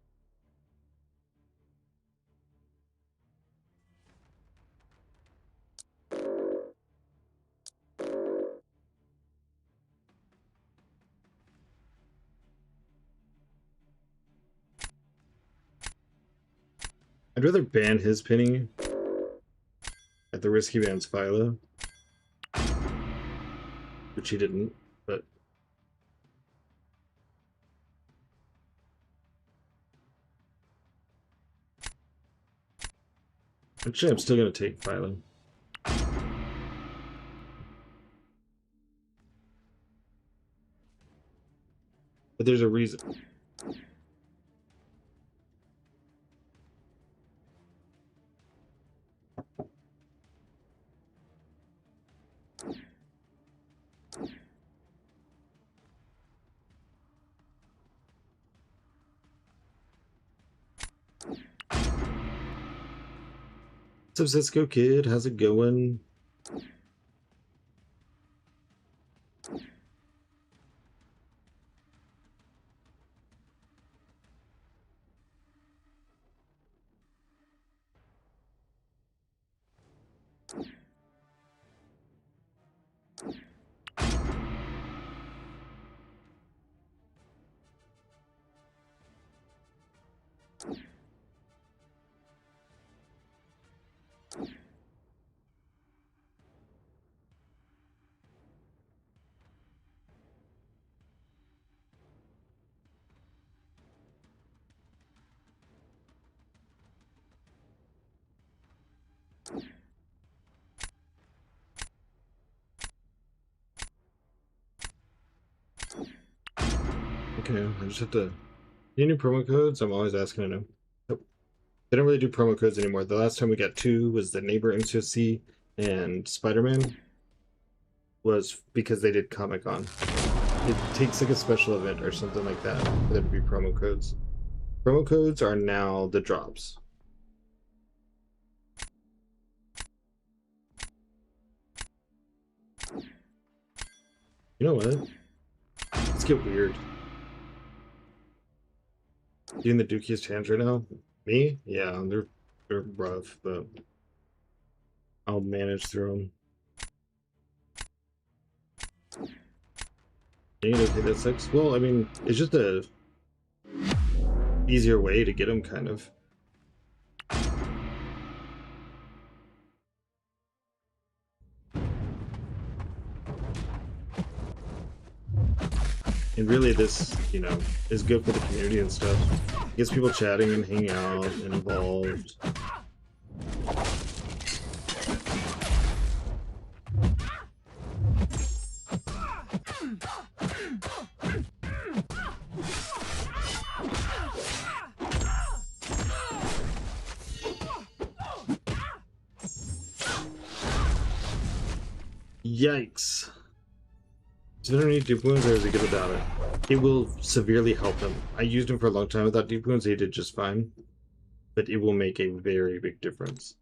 I'd rather ban his pinning at the risk he bans Philo, which he didn't, but actually I'm still gonna take Philo. But there's a reason. What's up, Cisco Kid? How's it going? Okay, I just have to. Any new promo codes? I'm always asking to know. Nope. They don't really do promo codes anymore. The last time we got 2 was the Neighbor MCOC and Spider-Man was because they did Comic-Con. It takes like a special event or something like that for there to be promo codes. Promo codes are now the drops. You know what? Let's get weird. You in the Dookiest hands right now? Me? Yeah, they're rough, but I'll manage through them. Dang it, okay, that sucks. Well, I mean, it's just a easier way to get them, kind of. And really this, you know, is good for the community and stuff. Gets people chatting and hanging out and involved. Yikes. Is there any deep wounds or is he good without it? It will severely help him. I used him for a long time without deep wounds. He did just fine. But it will make a very big difference.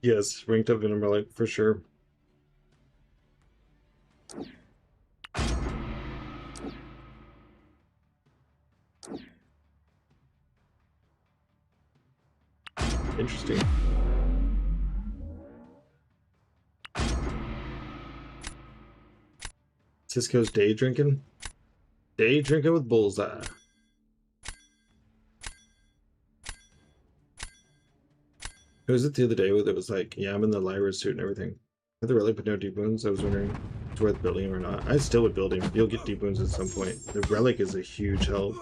Yes, ranked up Venom Relic for sure. Interesting. Cisco's day drinking? Day drinking with Bullseye. Who was it the other day where it was like, yeah, I'm in the Lyra suit and everything. I had the relic but no deep wounds. I was wondering if it's worth building him or not. I still would build him. You'll get deep wounds at some point. The relic is a huge help.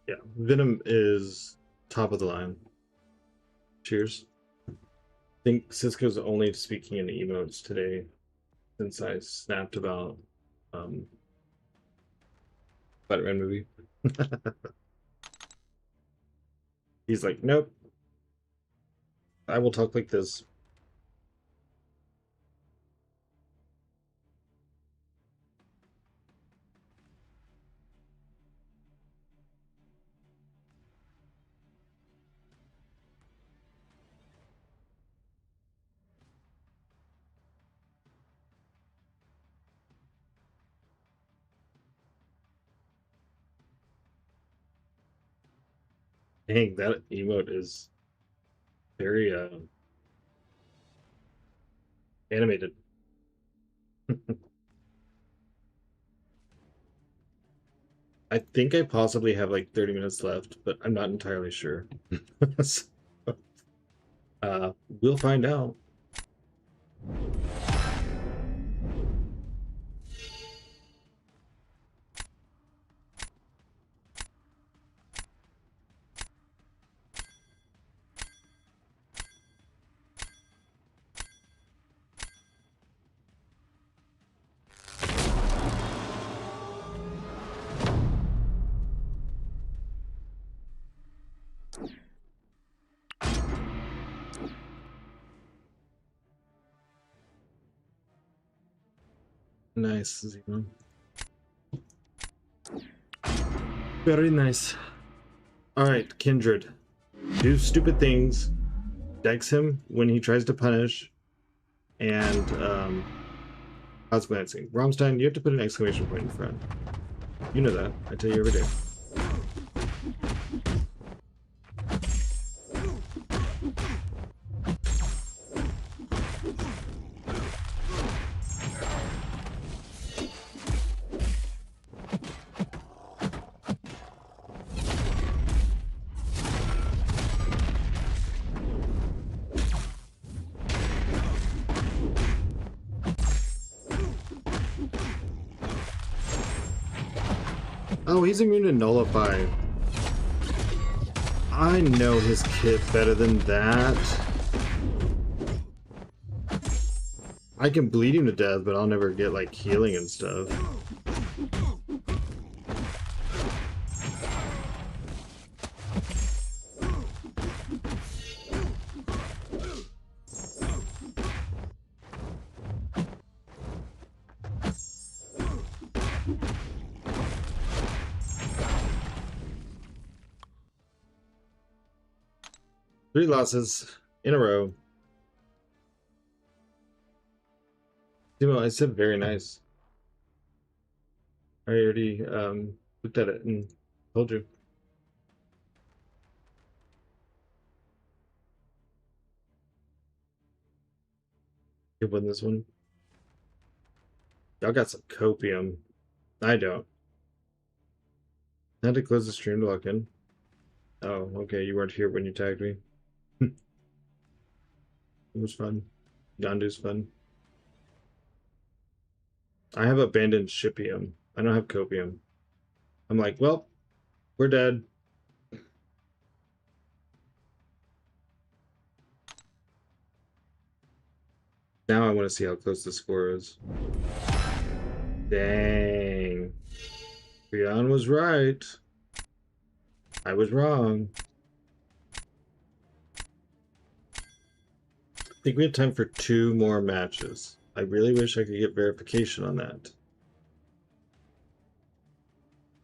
Yeah, Venom is top of the line. Cheers. I think Cisco's only speaking in emotes today since I snapped about Spider-Man movie. He's like, nope. I will talk like this. Dang, that emote is very animated. I think I possibly have like 30 minutes left, but I'm not entirely sure. So, we'll find out. Nice, Zemo. Very nice. Alright, Kindred. Do stupid things. Dex him when he tries to punish. And, how's glancing? Rammstein, you have to put an exclamation point in front. You know that. I tell you every day. Oh, he's immune to Nullify. I know his kit better than that. I can bleed him to death, but I'll never get, like, healing and stuff. Three losses in a row. Timo, I said very nice. I already looked at it and told you. You win this one. Y'all got some copium. I don't. I had to close the stream to log in. Oh, okay. You weren't here when you tagged me. It was fun. Yondu's fun. I have abandoned shipium. I don't have copium. I'm like, well, we're dead. Now I want to see how close the score is. Dang. Rion was right. I was wrong. I think we have time for 2 more matches. I really wish I could get verification on that.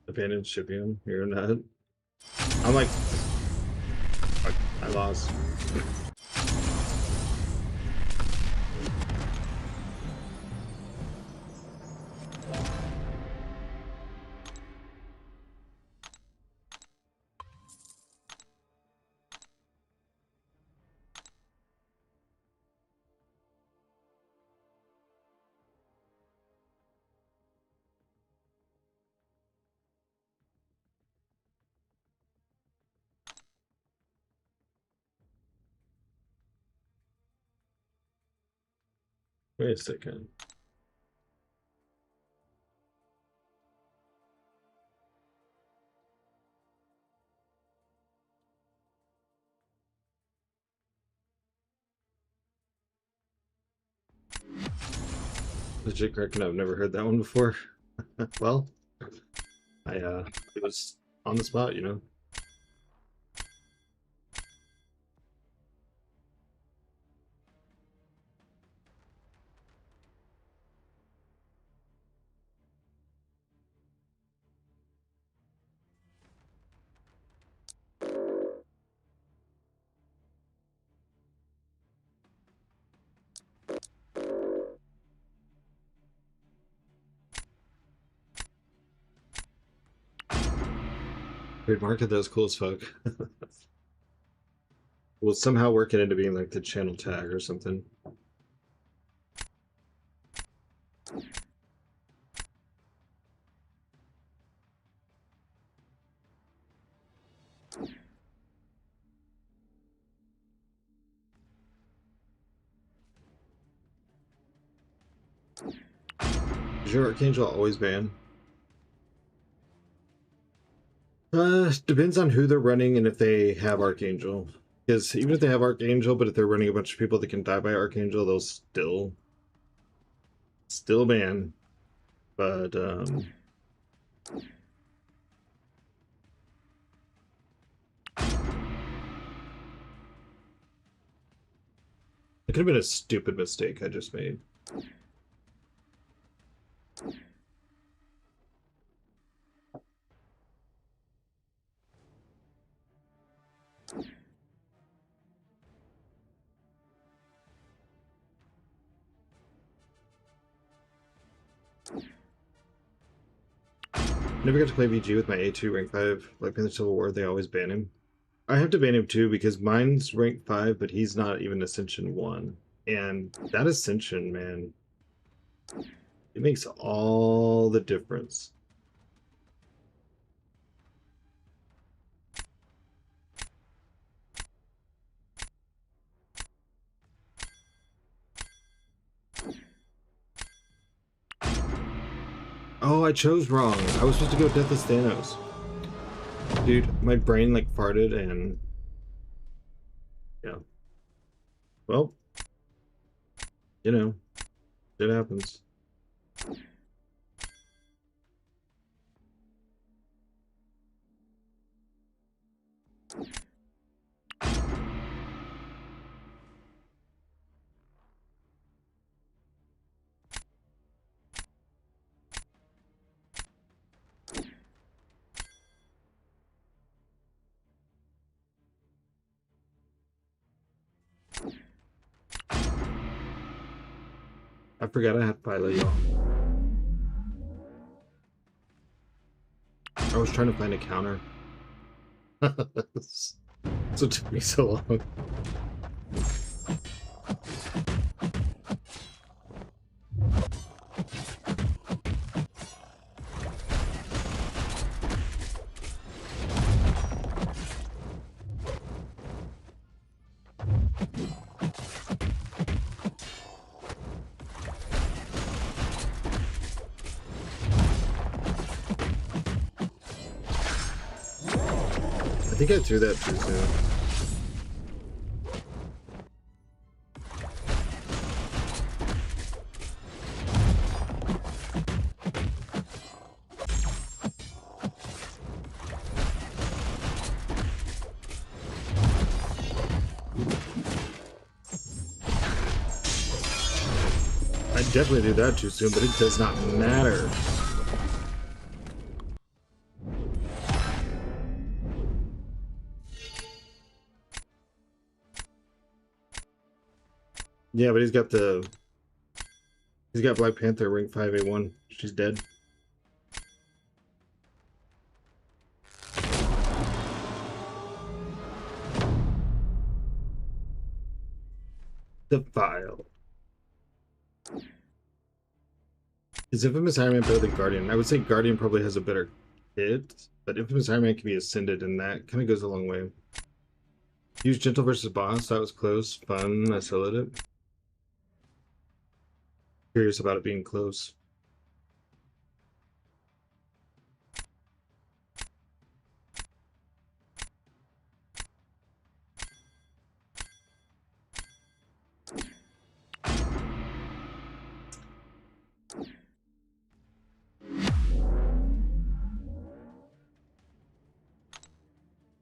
Abandoned shipium, you're not. I'm like, fuck, I lost. Wait a second. Legit Kraken, I've never heard that one before. Well, it was on the spot, you know. Weird market, that was cool as fuck. We'll somehow work it into being like the channel tag or something. Is your Archangel always banned? Depends on who they're running and if they have Archangel. Because even if they have Archangel, but if they're running a bunch of people that can die by Archangel, they'll still ban. But it could have been a stupid mistake I just made. Never got to play VG with my A2 rank 5. Like in the Civil War, they always ban him. I have to ban him too because mine's rank 5, but he's not even Ascension 1. And that Ascension, man, it makes all the difference. Oh, I chose wrong. I was supposed to go Deathless Thanos. Dude, my brain like farted and yeah. Well, you know, it happens. I forgot I had Philo, y'all. I was trying to find a counter. So it took me so long. I think I threw that too soon. I definitely did that too soon, but it does not matter. Yeah, but he's got Black Panther ring 5A1. She's dead. The file. Is Infamous Iron Man better than Guardian? I would say Guardian probably has a better hit, but Infamous Iron Man can be ascended, and that kind of goes a long way. Use Gentle versus Boss. That was close. Fun. I sold it. Curious about it being close.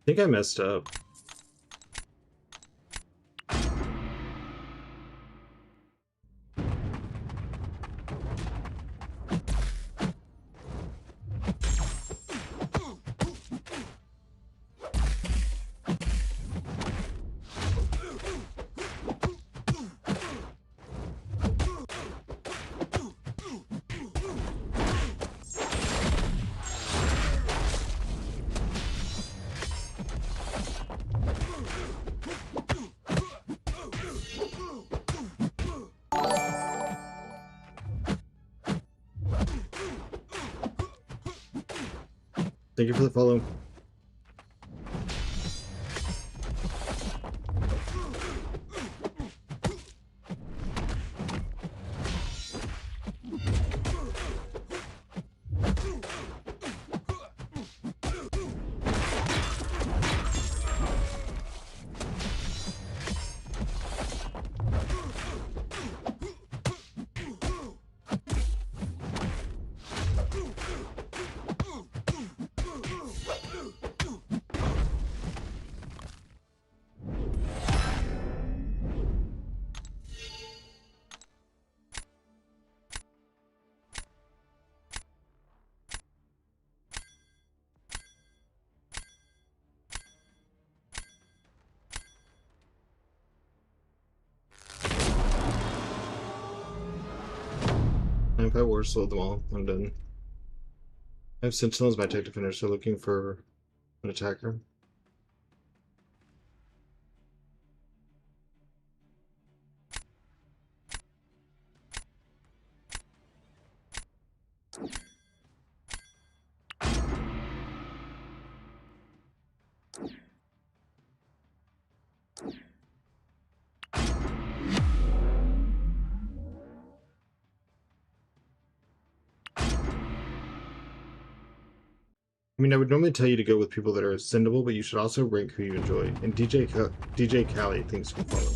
I think I messed up. Thank you for the follow. If I were sold them all, I'm done. I have Sentinel as my tech defender, so looking for an attacker. I mean, I would normally tell you to go with people that are ascendable, but you should also rank who you enjoy. And DJ Callie thinks you follow.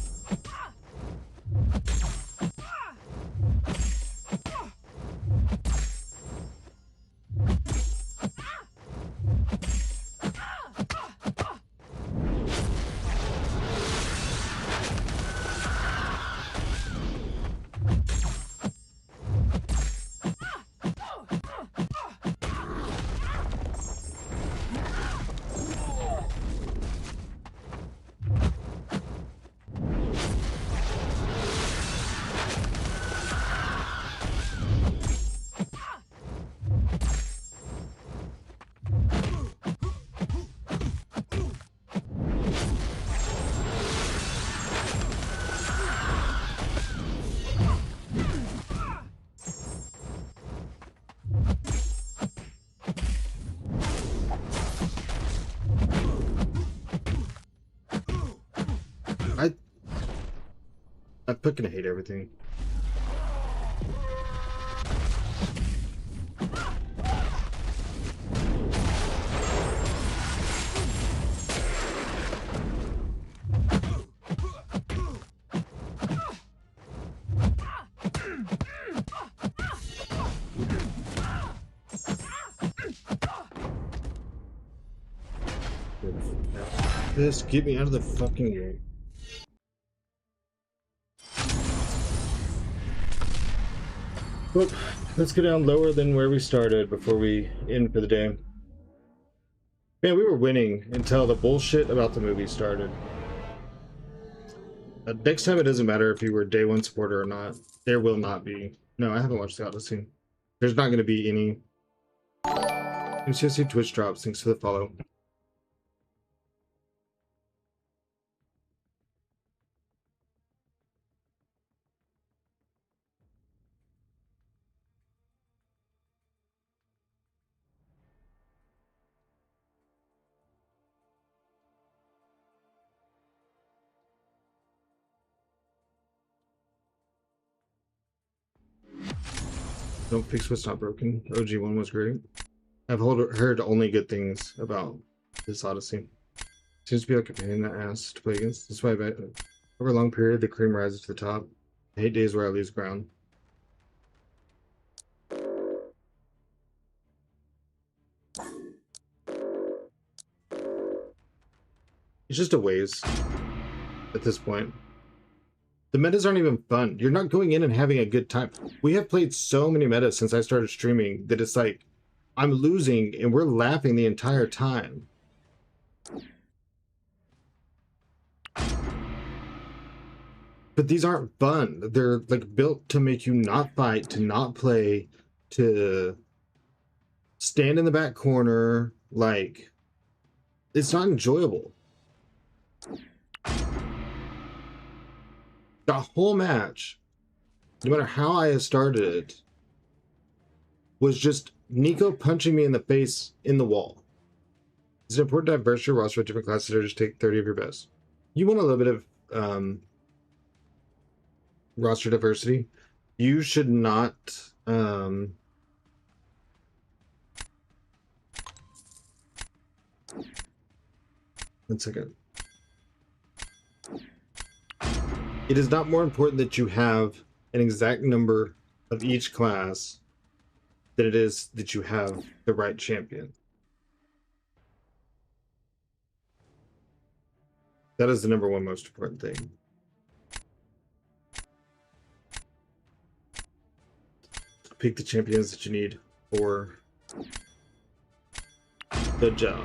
I fucking hate everything. Just get me out of the fucking game. Well, let's go down lower than where we started before we end for the day. Man, we were winning until the bullshit about the movie started. Next time it doesn't matter if you were day one supporter or not. There will not be. No, I haven't watched the Odyssey. There's not going to be any. MCOC Twitch drops. Thanks for the follow. Don't fix what's not broken. OG1 was great. I've heard only good things about this Odyssey. Seems to be like a pain in the ass to play against. That's why I bet over a long period the cream rises to the top. I hate days where I lose ground. It's just a waste at this point. The metas aren't even fun. You're not going in and having a good time. We have played so many metas since I started streaming that it's like, I'm losing and we're laughing the entire time. But these aren't fun. They're like built to make you not fight, to not play, to stand in the back corner. Like, it's not enjoyable. The whole match, no matter how I started it, was just Nico punching me in the face in the wall. Is it important to diverse your roster with different classes or just take 30 of your best? You want a little bit of roster diversity. You should not one second. It is not more important that you have an exact number of each class than it is that you have the right champion. That is the number one most important thing. Pick the champions that you need for the job.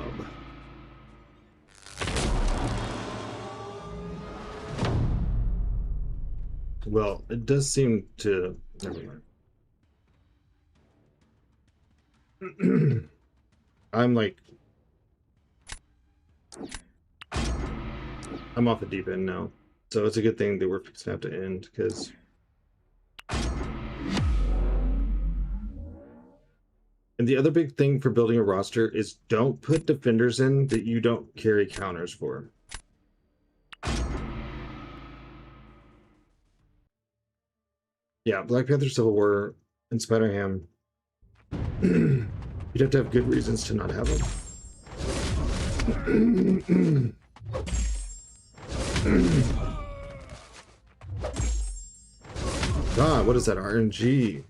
Well, it does seem to... Never mind. I'm like... I'm off the deep end now. So it's a good thing that we're fixing to have to end, because... And the other big thing for building a roster is don't put defenders in that you don't carry counters for. Yeah, Black Panther Civil War and Spider-Ham You'd have to have good reasons to not have them. God, what is that RNG?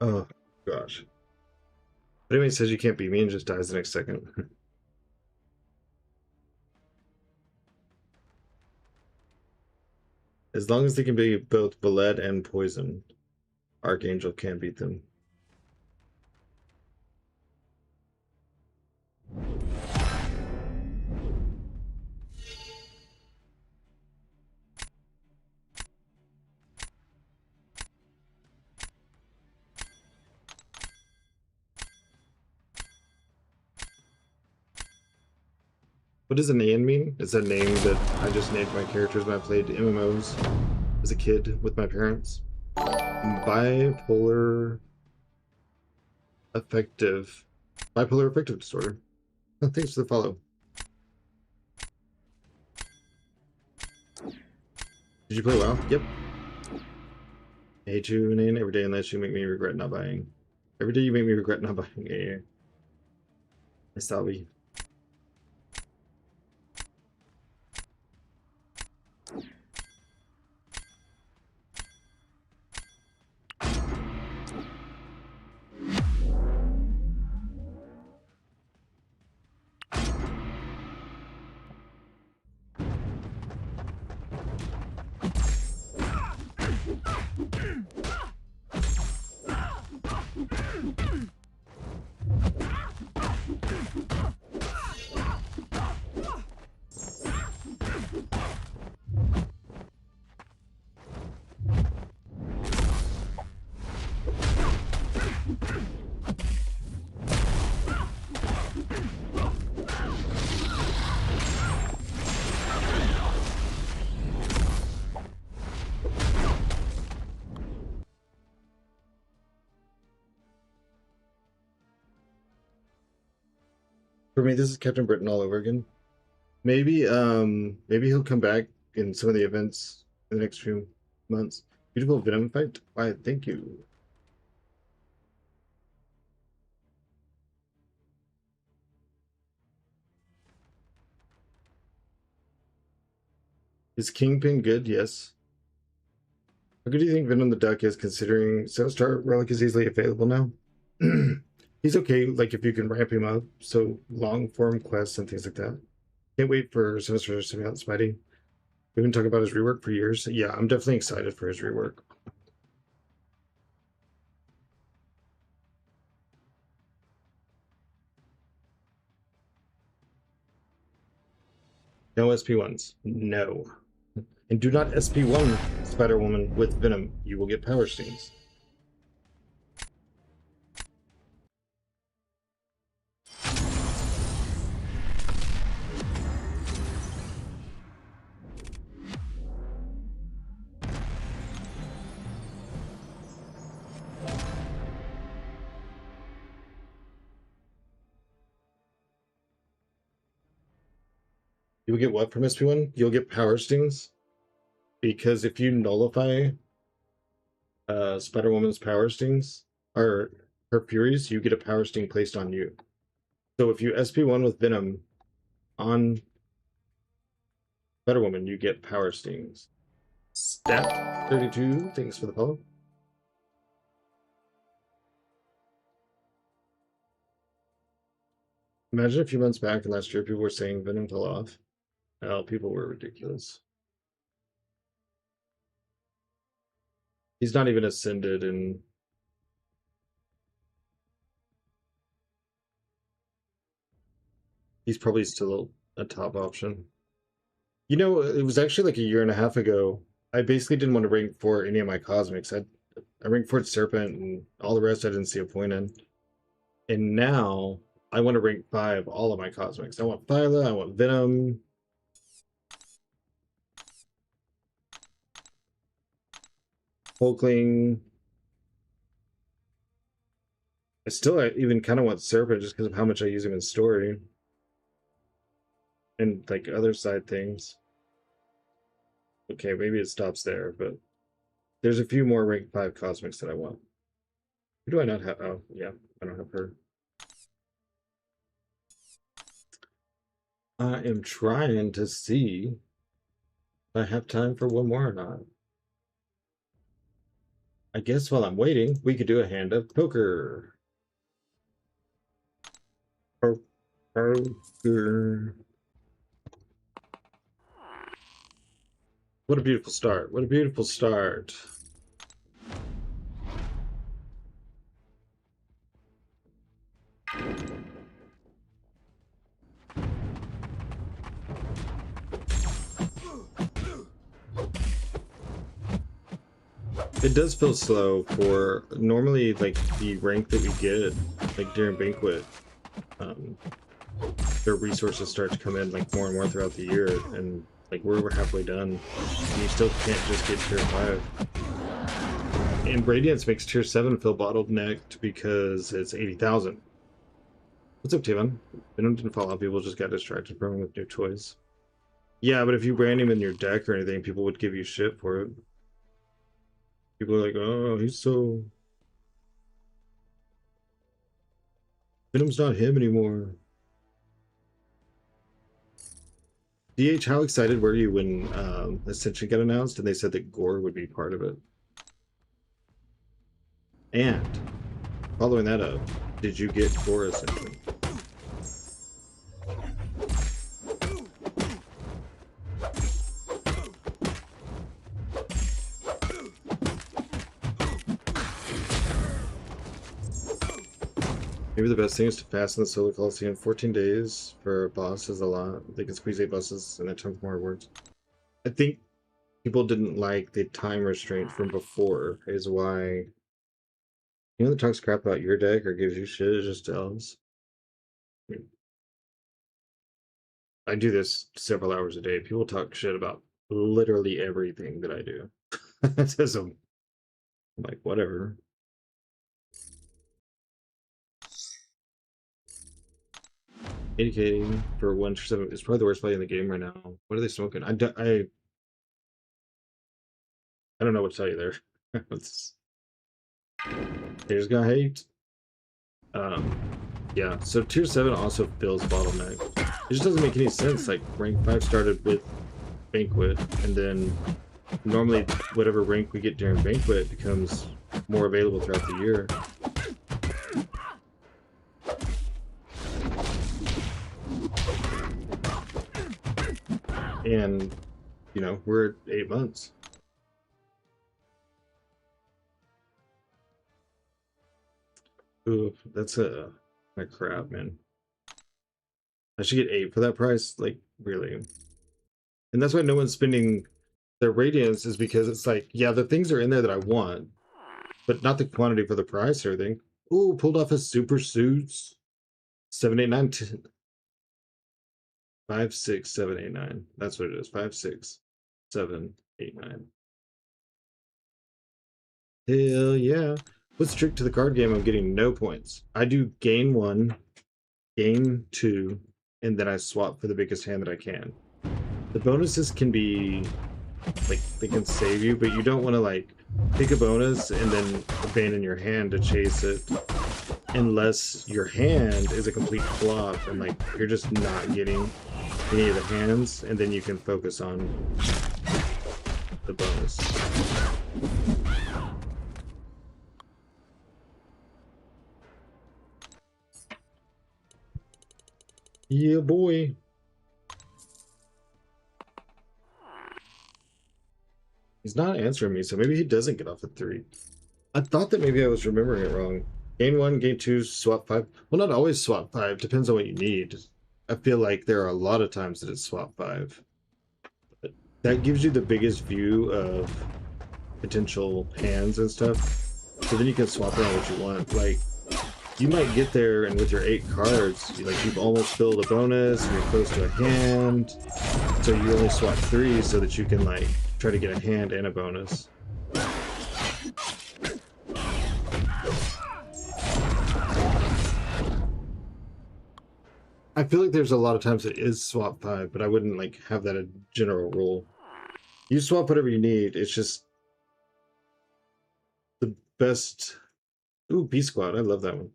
Oh gosh. But anyway, says you can't beat me and just dies the next second. As long as they can be both Valed and Poison, Archangel can't beat them. What does Anayan mean? It's a name that I just named my characters when I played MMOs as a kid with my parents. Bipolar affective disorder. Oh, thanks for the follow. Did you play WoW? Yep. I hate you, Anayan, every day unless you make me regret not buying. Every day you make me regret not buying a Salvi. For me, this is Captain Britain all over again. Maybe maybe he'll come back in some of the events in the next few months. Beautiful Venom fight. Why, thank you. Is Kingpin good? Yes. How good do you think Venom the Duck is, considering 7-star relic is easily available now? He's okay, like if you can ramp him up, so long form quests and things like that. Can't wait for 7-star to come out, Spidey. We've been talking about his rework for years. Yeah, I'm definitely excited for his rework. No SP1s. No. And do not SP1 Spider-Woman with Venom. You will get power stings. You'll get what from SP1? You'll get power stings. Because if you nullify Spider-Woman's power stings, or her furies, you get a power sting placed on you. So if you SP1 with Venom on Spider-Woman, you get power stings. Stat 32, thanks for the follow. Imagine a few months back and last year people were saying Venom fell off. Oh, people were ridiculous. He's not even ascended, and he's probably still a top option. You know, it was actually like a year and a half ago. I basically didn't want to rank for any of my cosmics. I ranked for Serpent and all the rest I didn't see a point in. And now I want to rank 5 all of my cosmics. I want Phyla, I want Venom. Hulkling. I still even kind of want Serpent just because of how much I use him in story. And like other side things. Okay, maybe it stops there, but there's a few more rank 5 cosmics that I want. Who do I not have? Oh, yeah, I don't have her. I am trying to see if I have time for one more or not. I guess while I'm waiting, we could do a hand of poker. Poker. What a beautiful start. What a beautiful start. It does feel slow for normally like the rank that we get like during banquet. Their resources start to come in like more and more throughout the year, and like we're halfway done. And you still can't just get tier 5. And Radiance makes tier 7 feel bottlenecked because it's 80,000. What's up, Taven? Venom didn't fall out. People just got distracted from him with new toys. Yeah, but if you ran him in your deck or anything, people would give you shit for it. People are like, oh, he's so... Venom's not him anymore. DH, how excited were you when Ascension got announced and they said that Gore would be part of it? And, following that up, did you get Gore Ascension? Maybe the best thing is to fasten the solo Coliseum. 14 days for a boss is a lot. They can squeeze 8 bosses and a ton more words. I think people didn't like the time restraint from before, is why. You know that talks crap about your deck or gives you shit, it just tells. I do this several hours a day. People talk shit about literally everything that I do. So I'm like, whatever. $80K for 1-7 is probably the worst play in the game right now. What are they smoking? I don't know what to tell you there. They just got hate. Yeah, so tier 7 also feels bottleneck. It just doesn't make any sense. Like rank 5 started with banquet, and then normally whatever rank we get during banquet becomes more available throughout the year. And you know, we're at 8 months. Ooh, that's a crap, man. I should get 8 for that price, like really. And that's why no one's spending their Radiance, is because it's like, yeah, the things are in there that I want, but not the quantity for the price or anything. Ooh, pulled off his super suits. 789 5 6 7 8 9. That's what it is. 5 6 7 8 9. Hell yeah. What's trick to the card game? I'm getting no points. I do gain 1, gain 2, and then I swap for the biggest hand that I can. The bonuses can be like, they can save you, but you don't want to like pick a bonus and then abandon your hand to chase it, unless your hand is a complete flop and like you're just not getting any of the hands, and then you can focus on the bonus. Yeah, boy. He's not answering me, so maybe he doesn't get off at 3. I thought that maybe I was remembering it wrong. Gain 1, gain 2, swap 5. Well, not always swap 5. Depends on what you need. I feel like there are a lot of times that it's swap 5. But that gives you the biggest view of potential hands and stuff. So then you can swap around what you want. Like, you might get there and with your 8 cards, you've almost filled a bonus, you're close to a hand. So you only swap 3 so that you can like try to get a hand and a bonus. I feel like there's a lot of times it is swap 5, but I wouldn't like have that a general rule. You swap whatever you need. It's just the best. Ooh, B Squad. I love that one.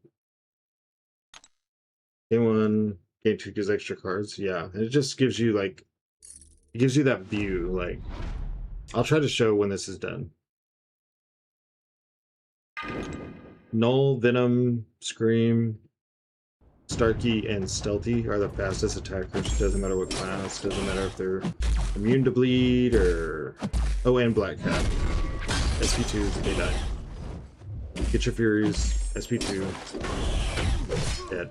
Game 1, game 2 gives extra cards. Yeah, it just gives you like, it gives you that view. Like, I'll try to show when this is done. Null, Venom, Scream, Starkey, and Stealthy are the fastest attackers. Doesn't matter what class. Doesn't matter if they're immune to bleed or... Oh, and Black Cat. SP2, they die. Get your Furies. SP2. Dead.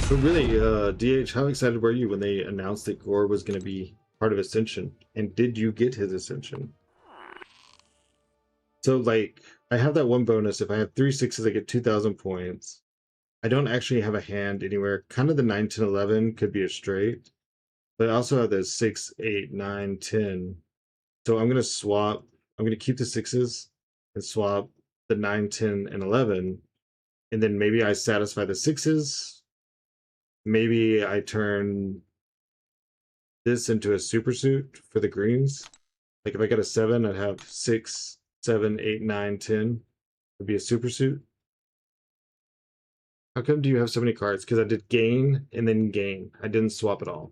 But really, DH, how excited were you when they announced that Gore was going to be part of Ascension? And did you get his Ascension? So, like, I have that one bonus. If I have 3 6s, I get 2,000 points. I don't actually have a hand anywhere. Kind of the 9, 10, 11 could be a straight. But I also have the 6, 8, 9, 10. So I'm going to swap. I'm going to keep the 6s and swap the 9, 10, and 11. And then maybe I satisfy the 6s. Maybe I turn this into a super suit for the greens. Like if I got a 7, I'd have 6, 7, 8, 9, 10. Would be a super suit. How come do you have so many cards? Because I did gain and then gain. I didn't swap at all.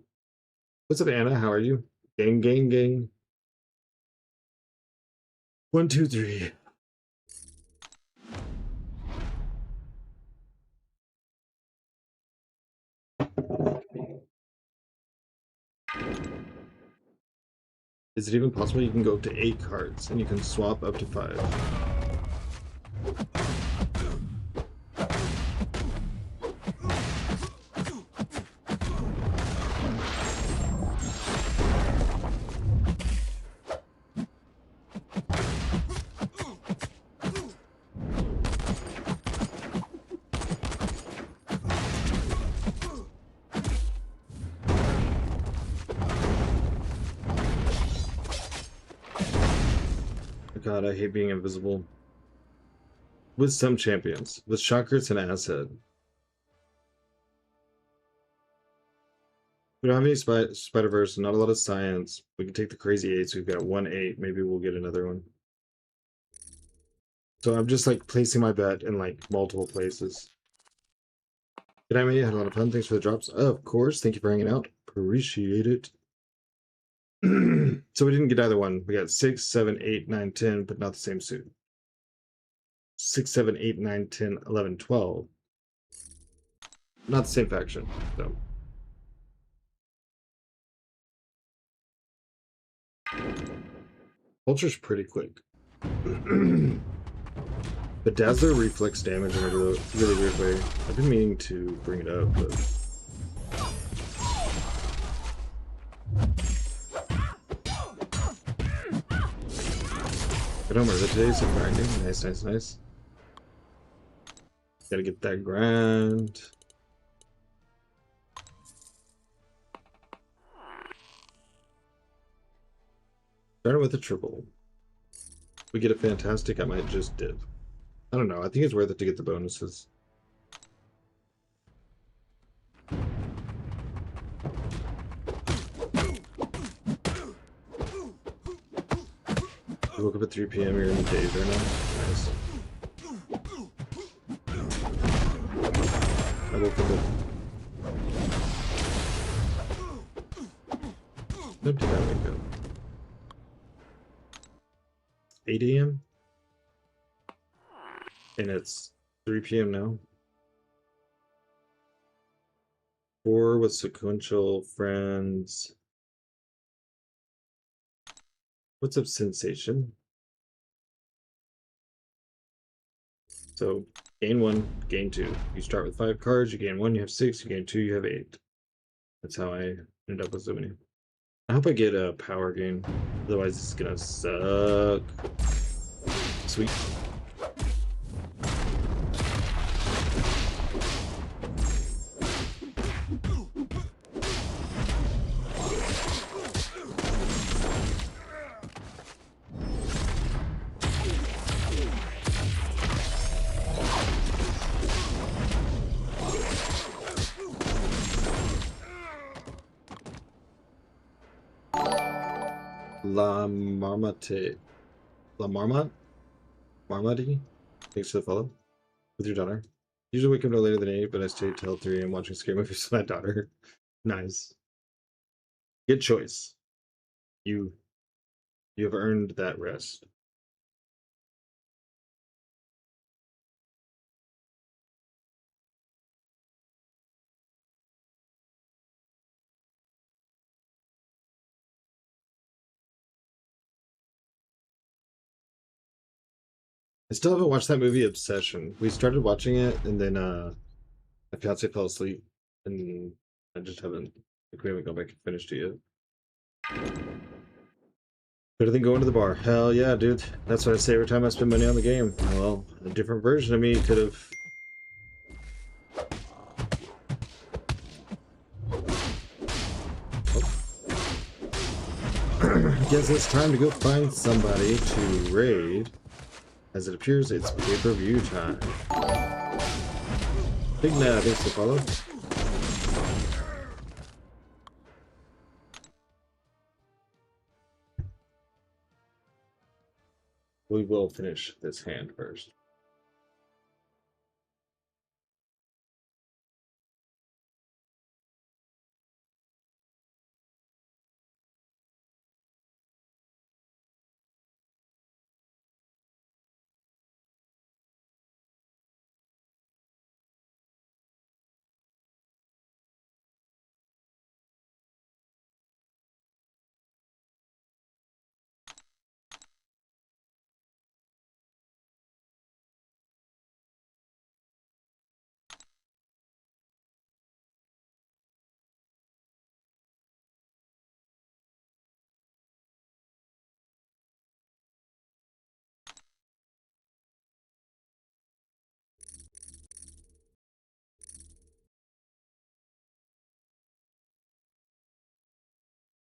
What's up, Anna? How are you? Gang, gang, gang. 1, 2, 3. Is it even possible you can go up to 8 cards and you can swap up to 5? God, I hate being invisible. With some champions. With Shocker, it's an asset. We don't have any Spider-Verse, not a lot of science. We can take the crazy 8s. We've got 1 8. Maybe we'll get another one. So I'm just like placing my bet in like multiple places. Good night, mate. Had a lot of fun. Thanks for the drops. Of course. Thank you for hanging out. Appreciate it. So we didn't get either one. We got 6, 7, 8, 9, 10, but not the same suit. 6, 7, 8, 9, 10, 11, 12. Not the same faction. So. Ultra's pretty quick. But Dazzler reflects damage in a really, really weird way. I've been meaning to bring it up, but... I don't remember today, so grinding. Nice, nice, nice. Gotta get that grind. Starting with a triple. We get a fantastic, I might just dip. I don't know, I think it's worth it to get the bonuses. You woke up at 3 p.m. You're in the days right now. Nice. I woke up at... When did I wake up? 8 a.m. And it's 3 p.m. now. 4 with sequential friends. What's up, sensation? So gain 1, gain 2. You start with 5 cards, you gain 1, you have 6, you gain 2, you have 8. That's how I end up with so many. I hope I get a power gain, otherwise it's gonna suck. Sweet. La Marmotte. La Marmotte? Marmotte? Thanks for the follow. With your daughter. Usually wake up no later than 8, but I stay till 3 a.m. watching scary movies with my daughter. Nice. Good choice. You have earned that rest. I still haven't watched that movie Obsession. We started watching it and then my fiance fell asleep and I just haven't we haven't gone back and finished it yet. Better than going to the bar. Hell yeah, dude. That's what I say every time I spend money on the game. Well, a different version of me could have. Guess it's time to go find somebody to raid. As it appears, it's pay-per-view time. Big Nav, thanks for the follow. We will finish this hand first.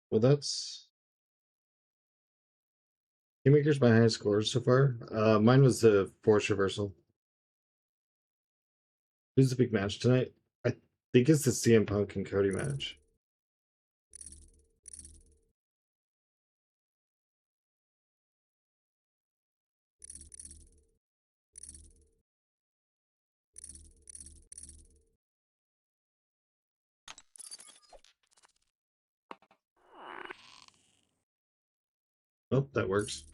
Well, that's Kingmaker's my highest scores so far. Mine was the Force Reversal. Who's the big match tonight? I think it's the CM Punk and Cody match. Oh, that works.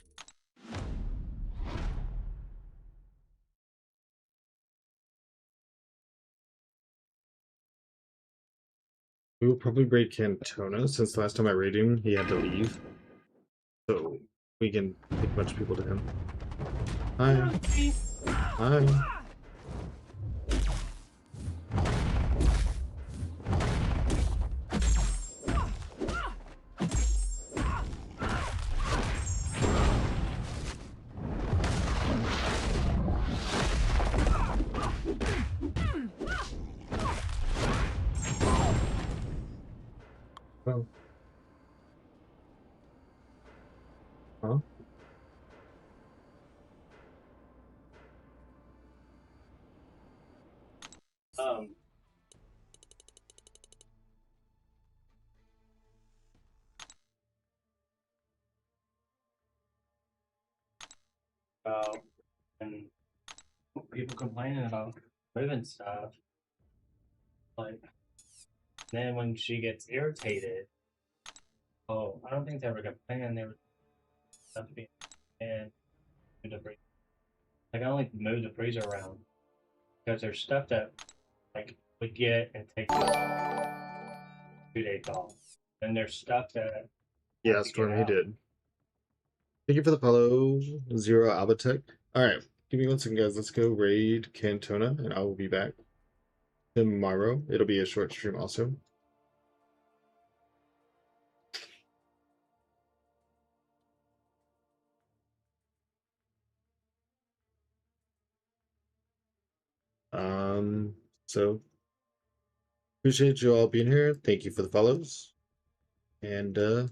We will probably break Cantona since the last time I raided him, he had to leave. So we can take a bunch of people to him. Hi. Hi. Oh. Huh? Um, about and people complaining about moving stuff. Like, then when she gets irritated, oh, I don't think they were complaining. They were stuff to be and move the freezer. Like, I only move the freezer around because there's stuff that like would get and take. 2-day call. And there's stuff that Yeah, has to get Storm, he out. did. Thank you for the follow, Zero Albatech. Alright, give me one second, guys. Let's go raid Cantona, and I will be back tomorrow. It'll be a short stream also. So appreciate you all being here. Thank you for the follows. And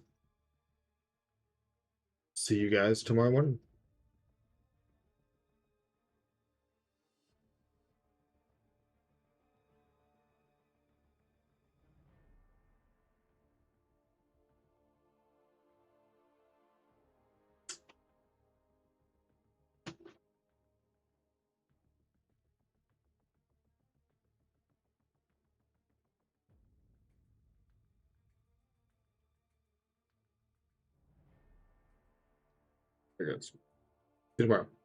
see you guys tomorrow morning. There goes. See you tomorrow.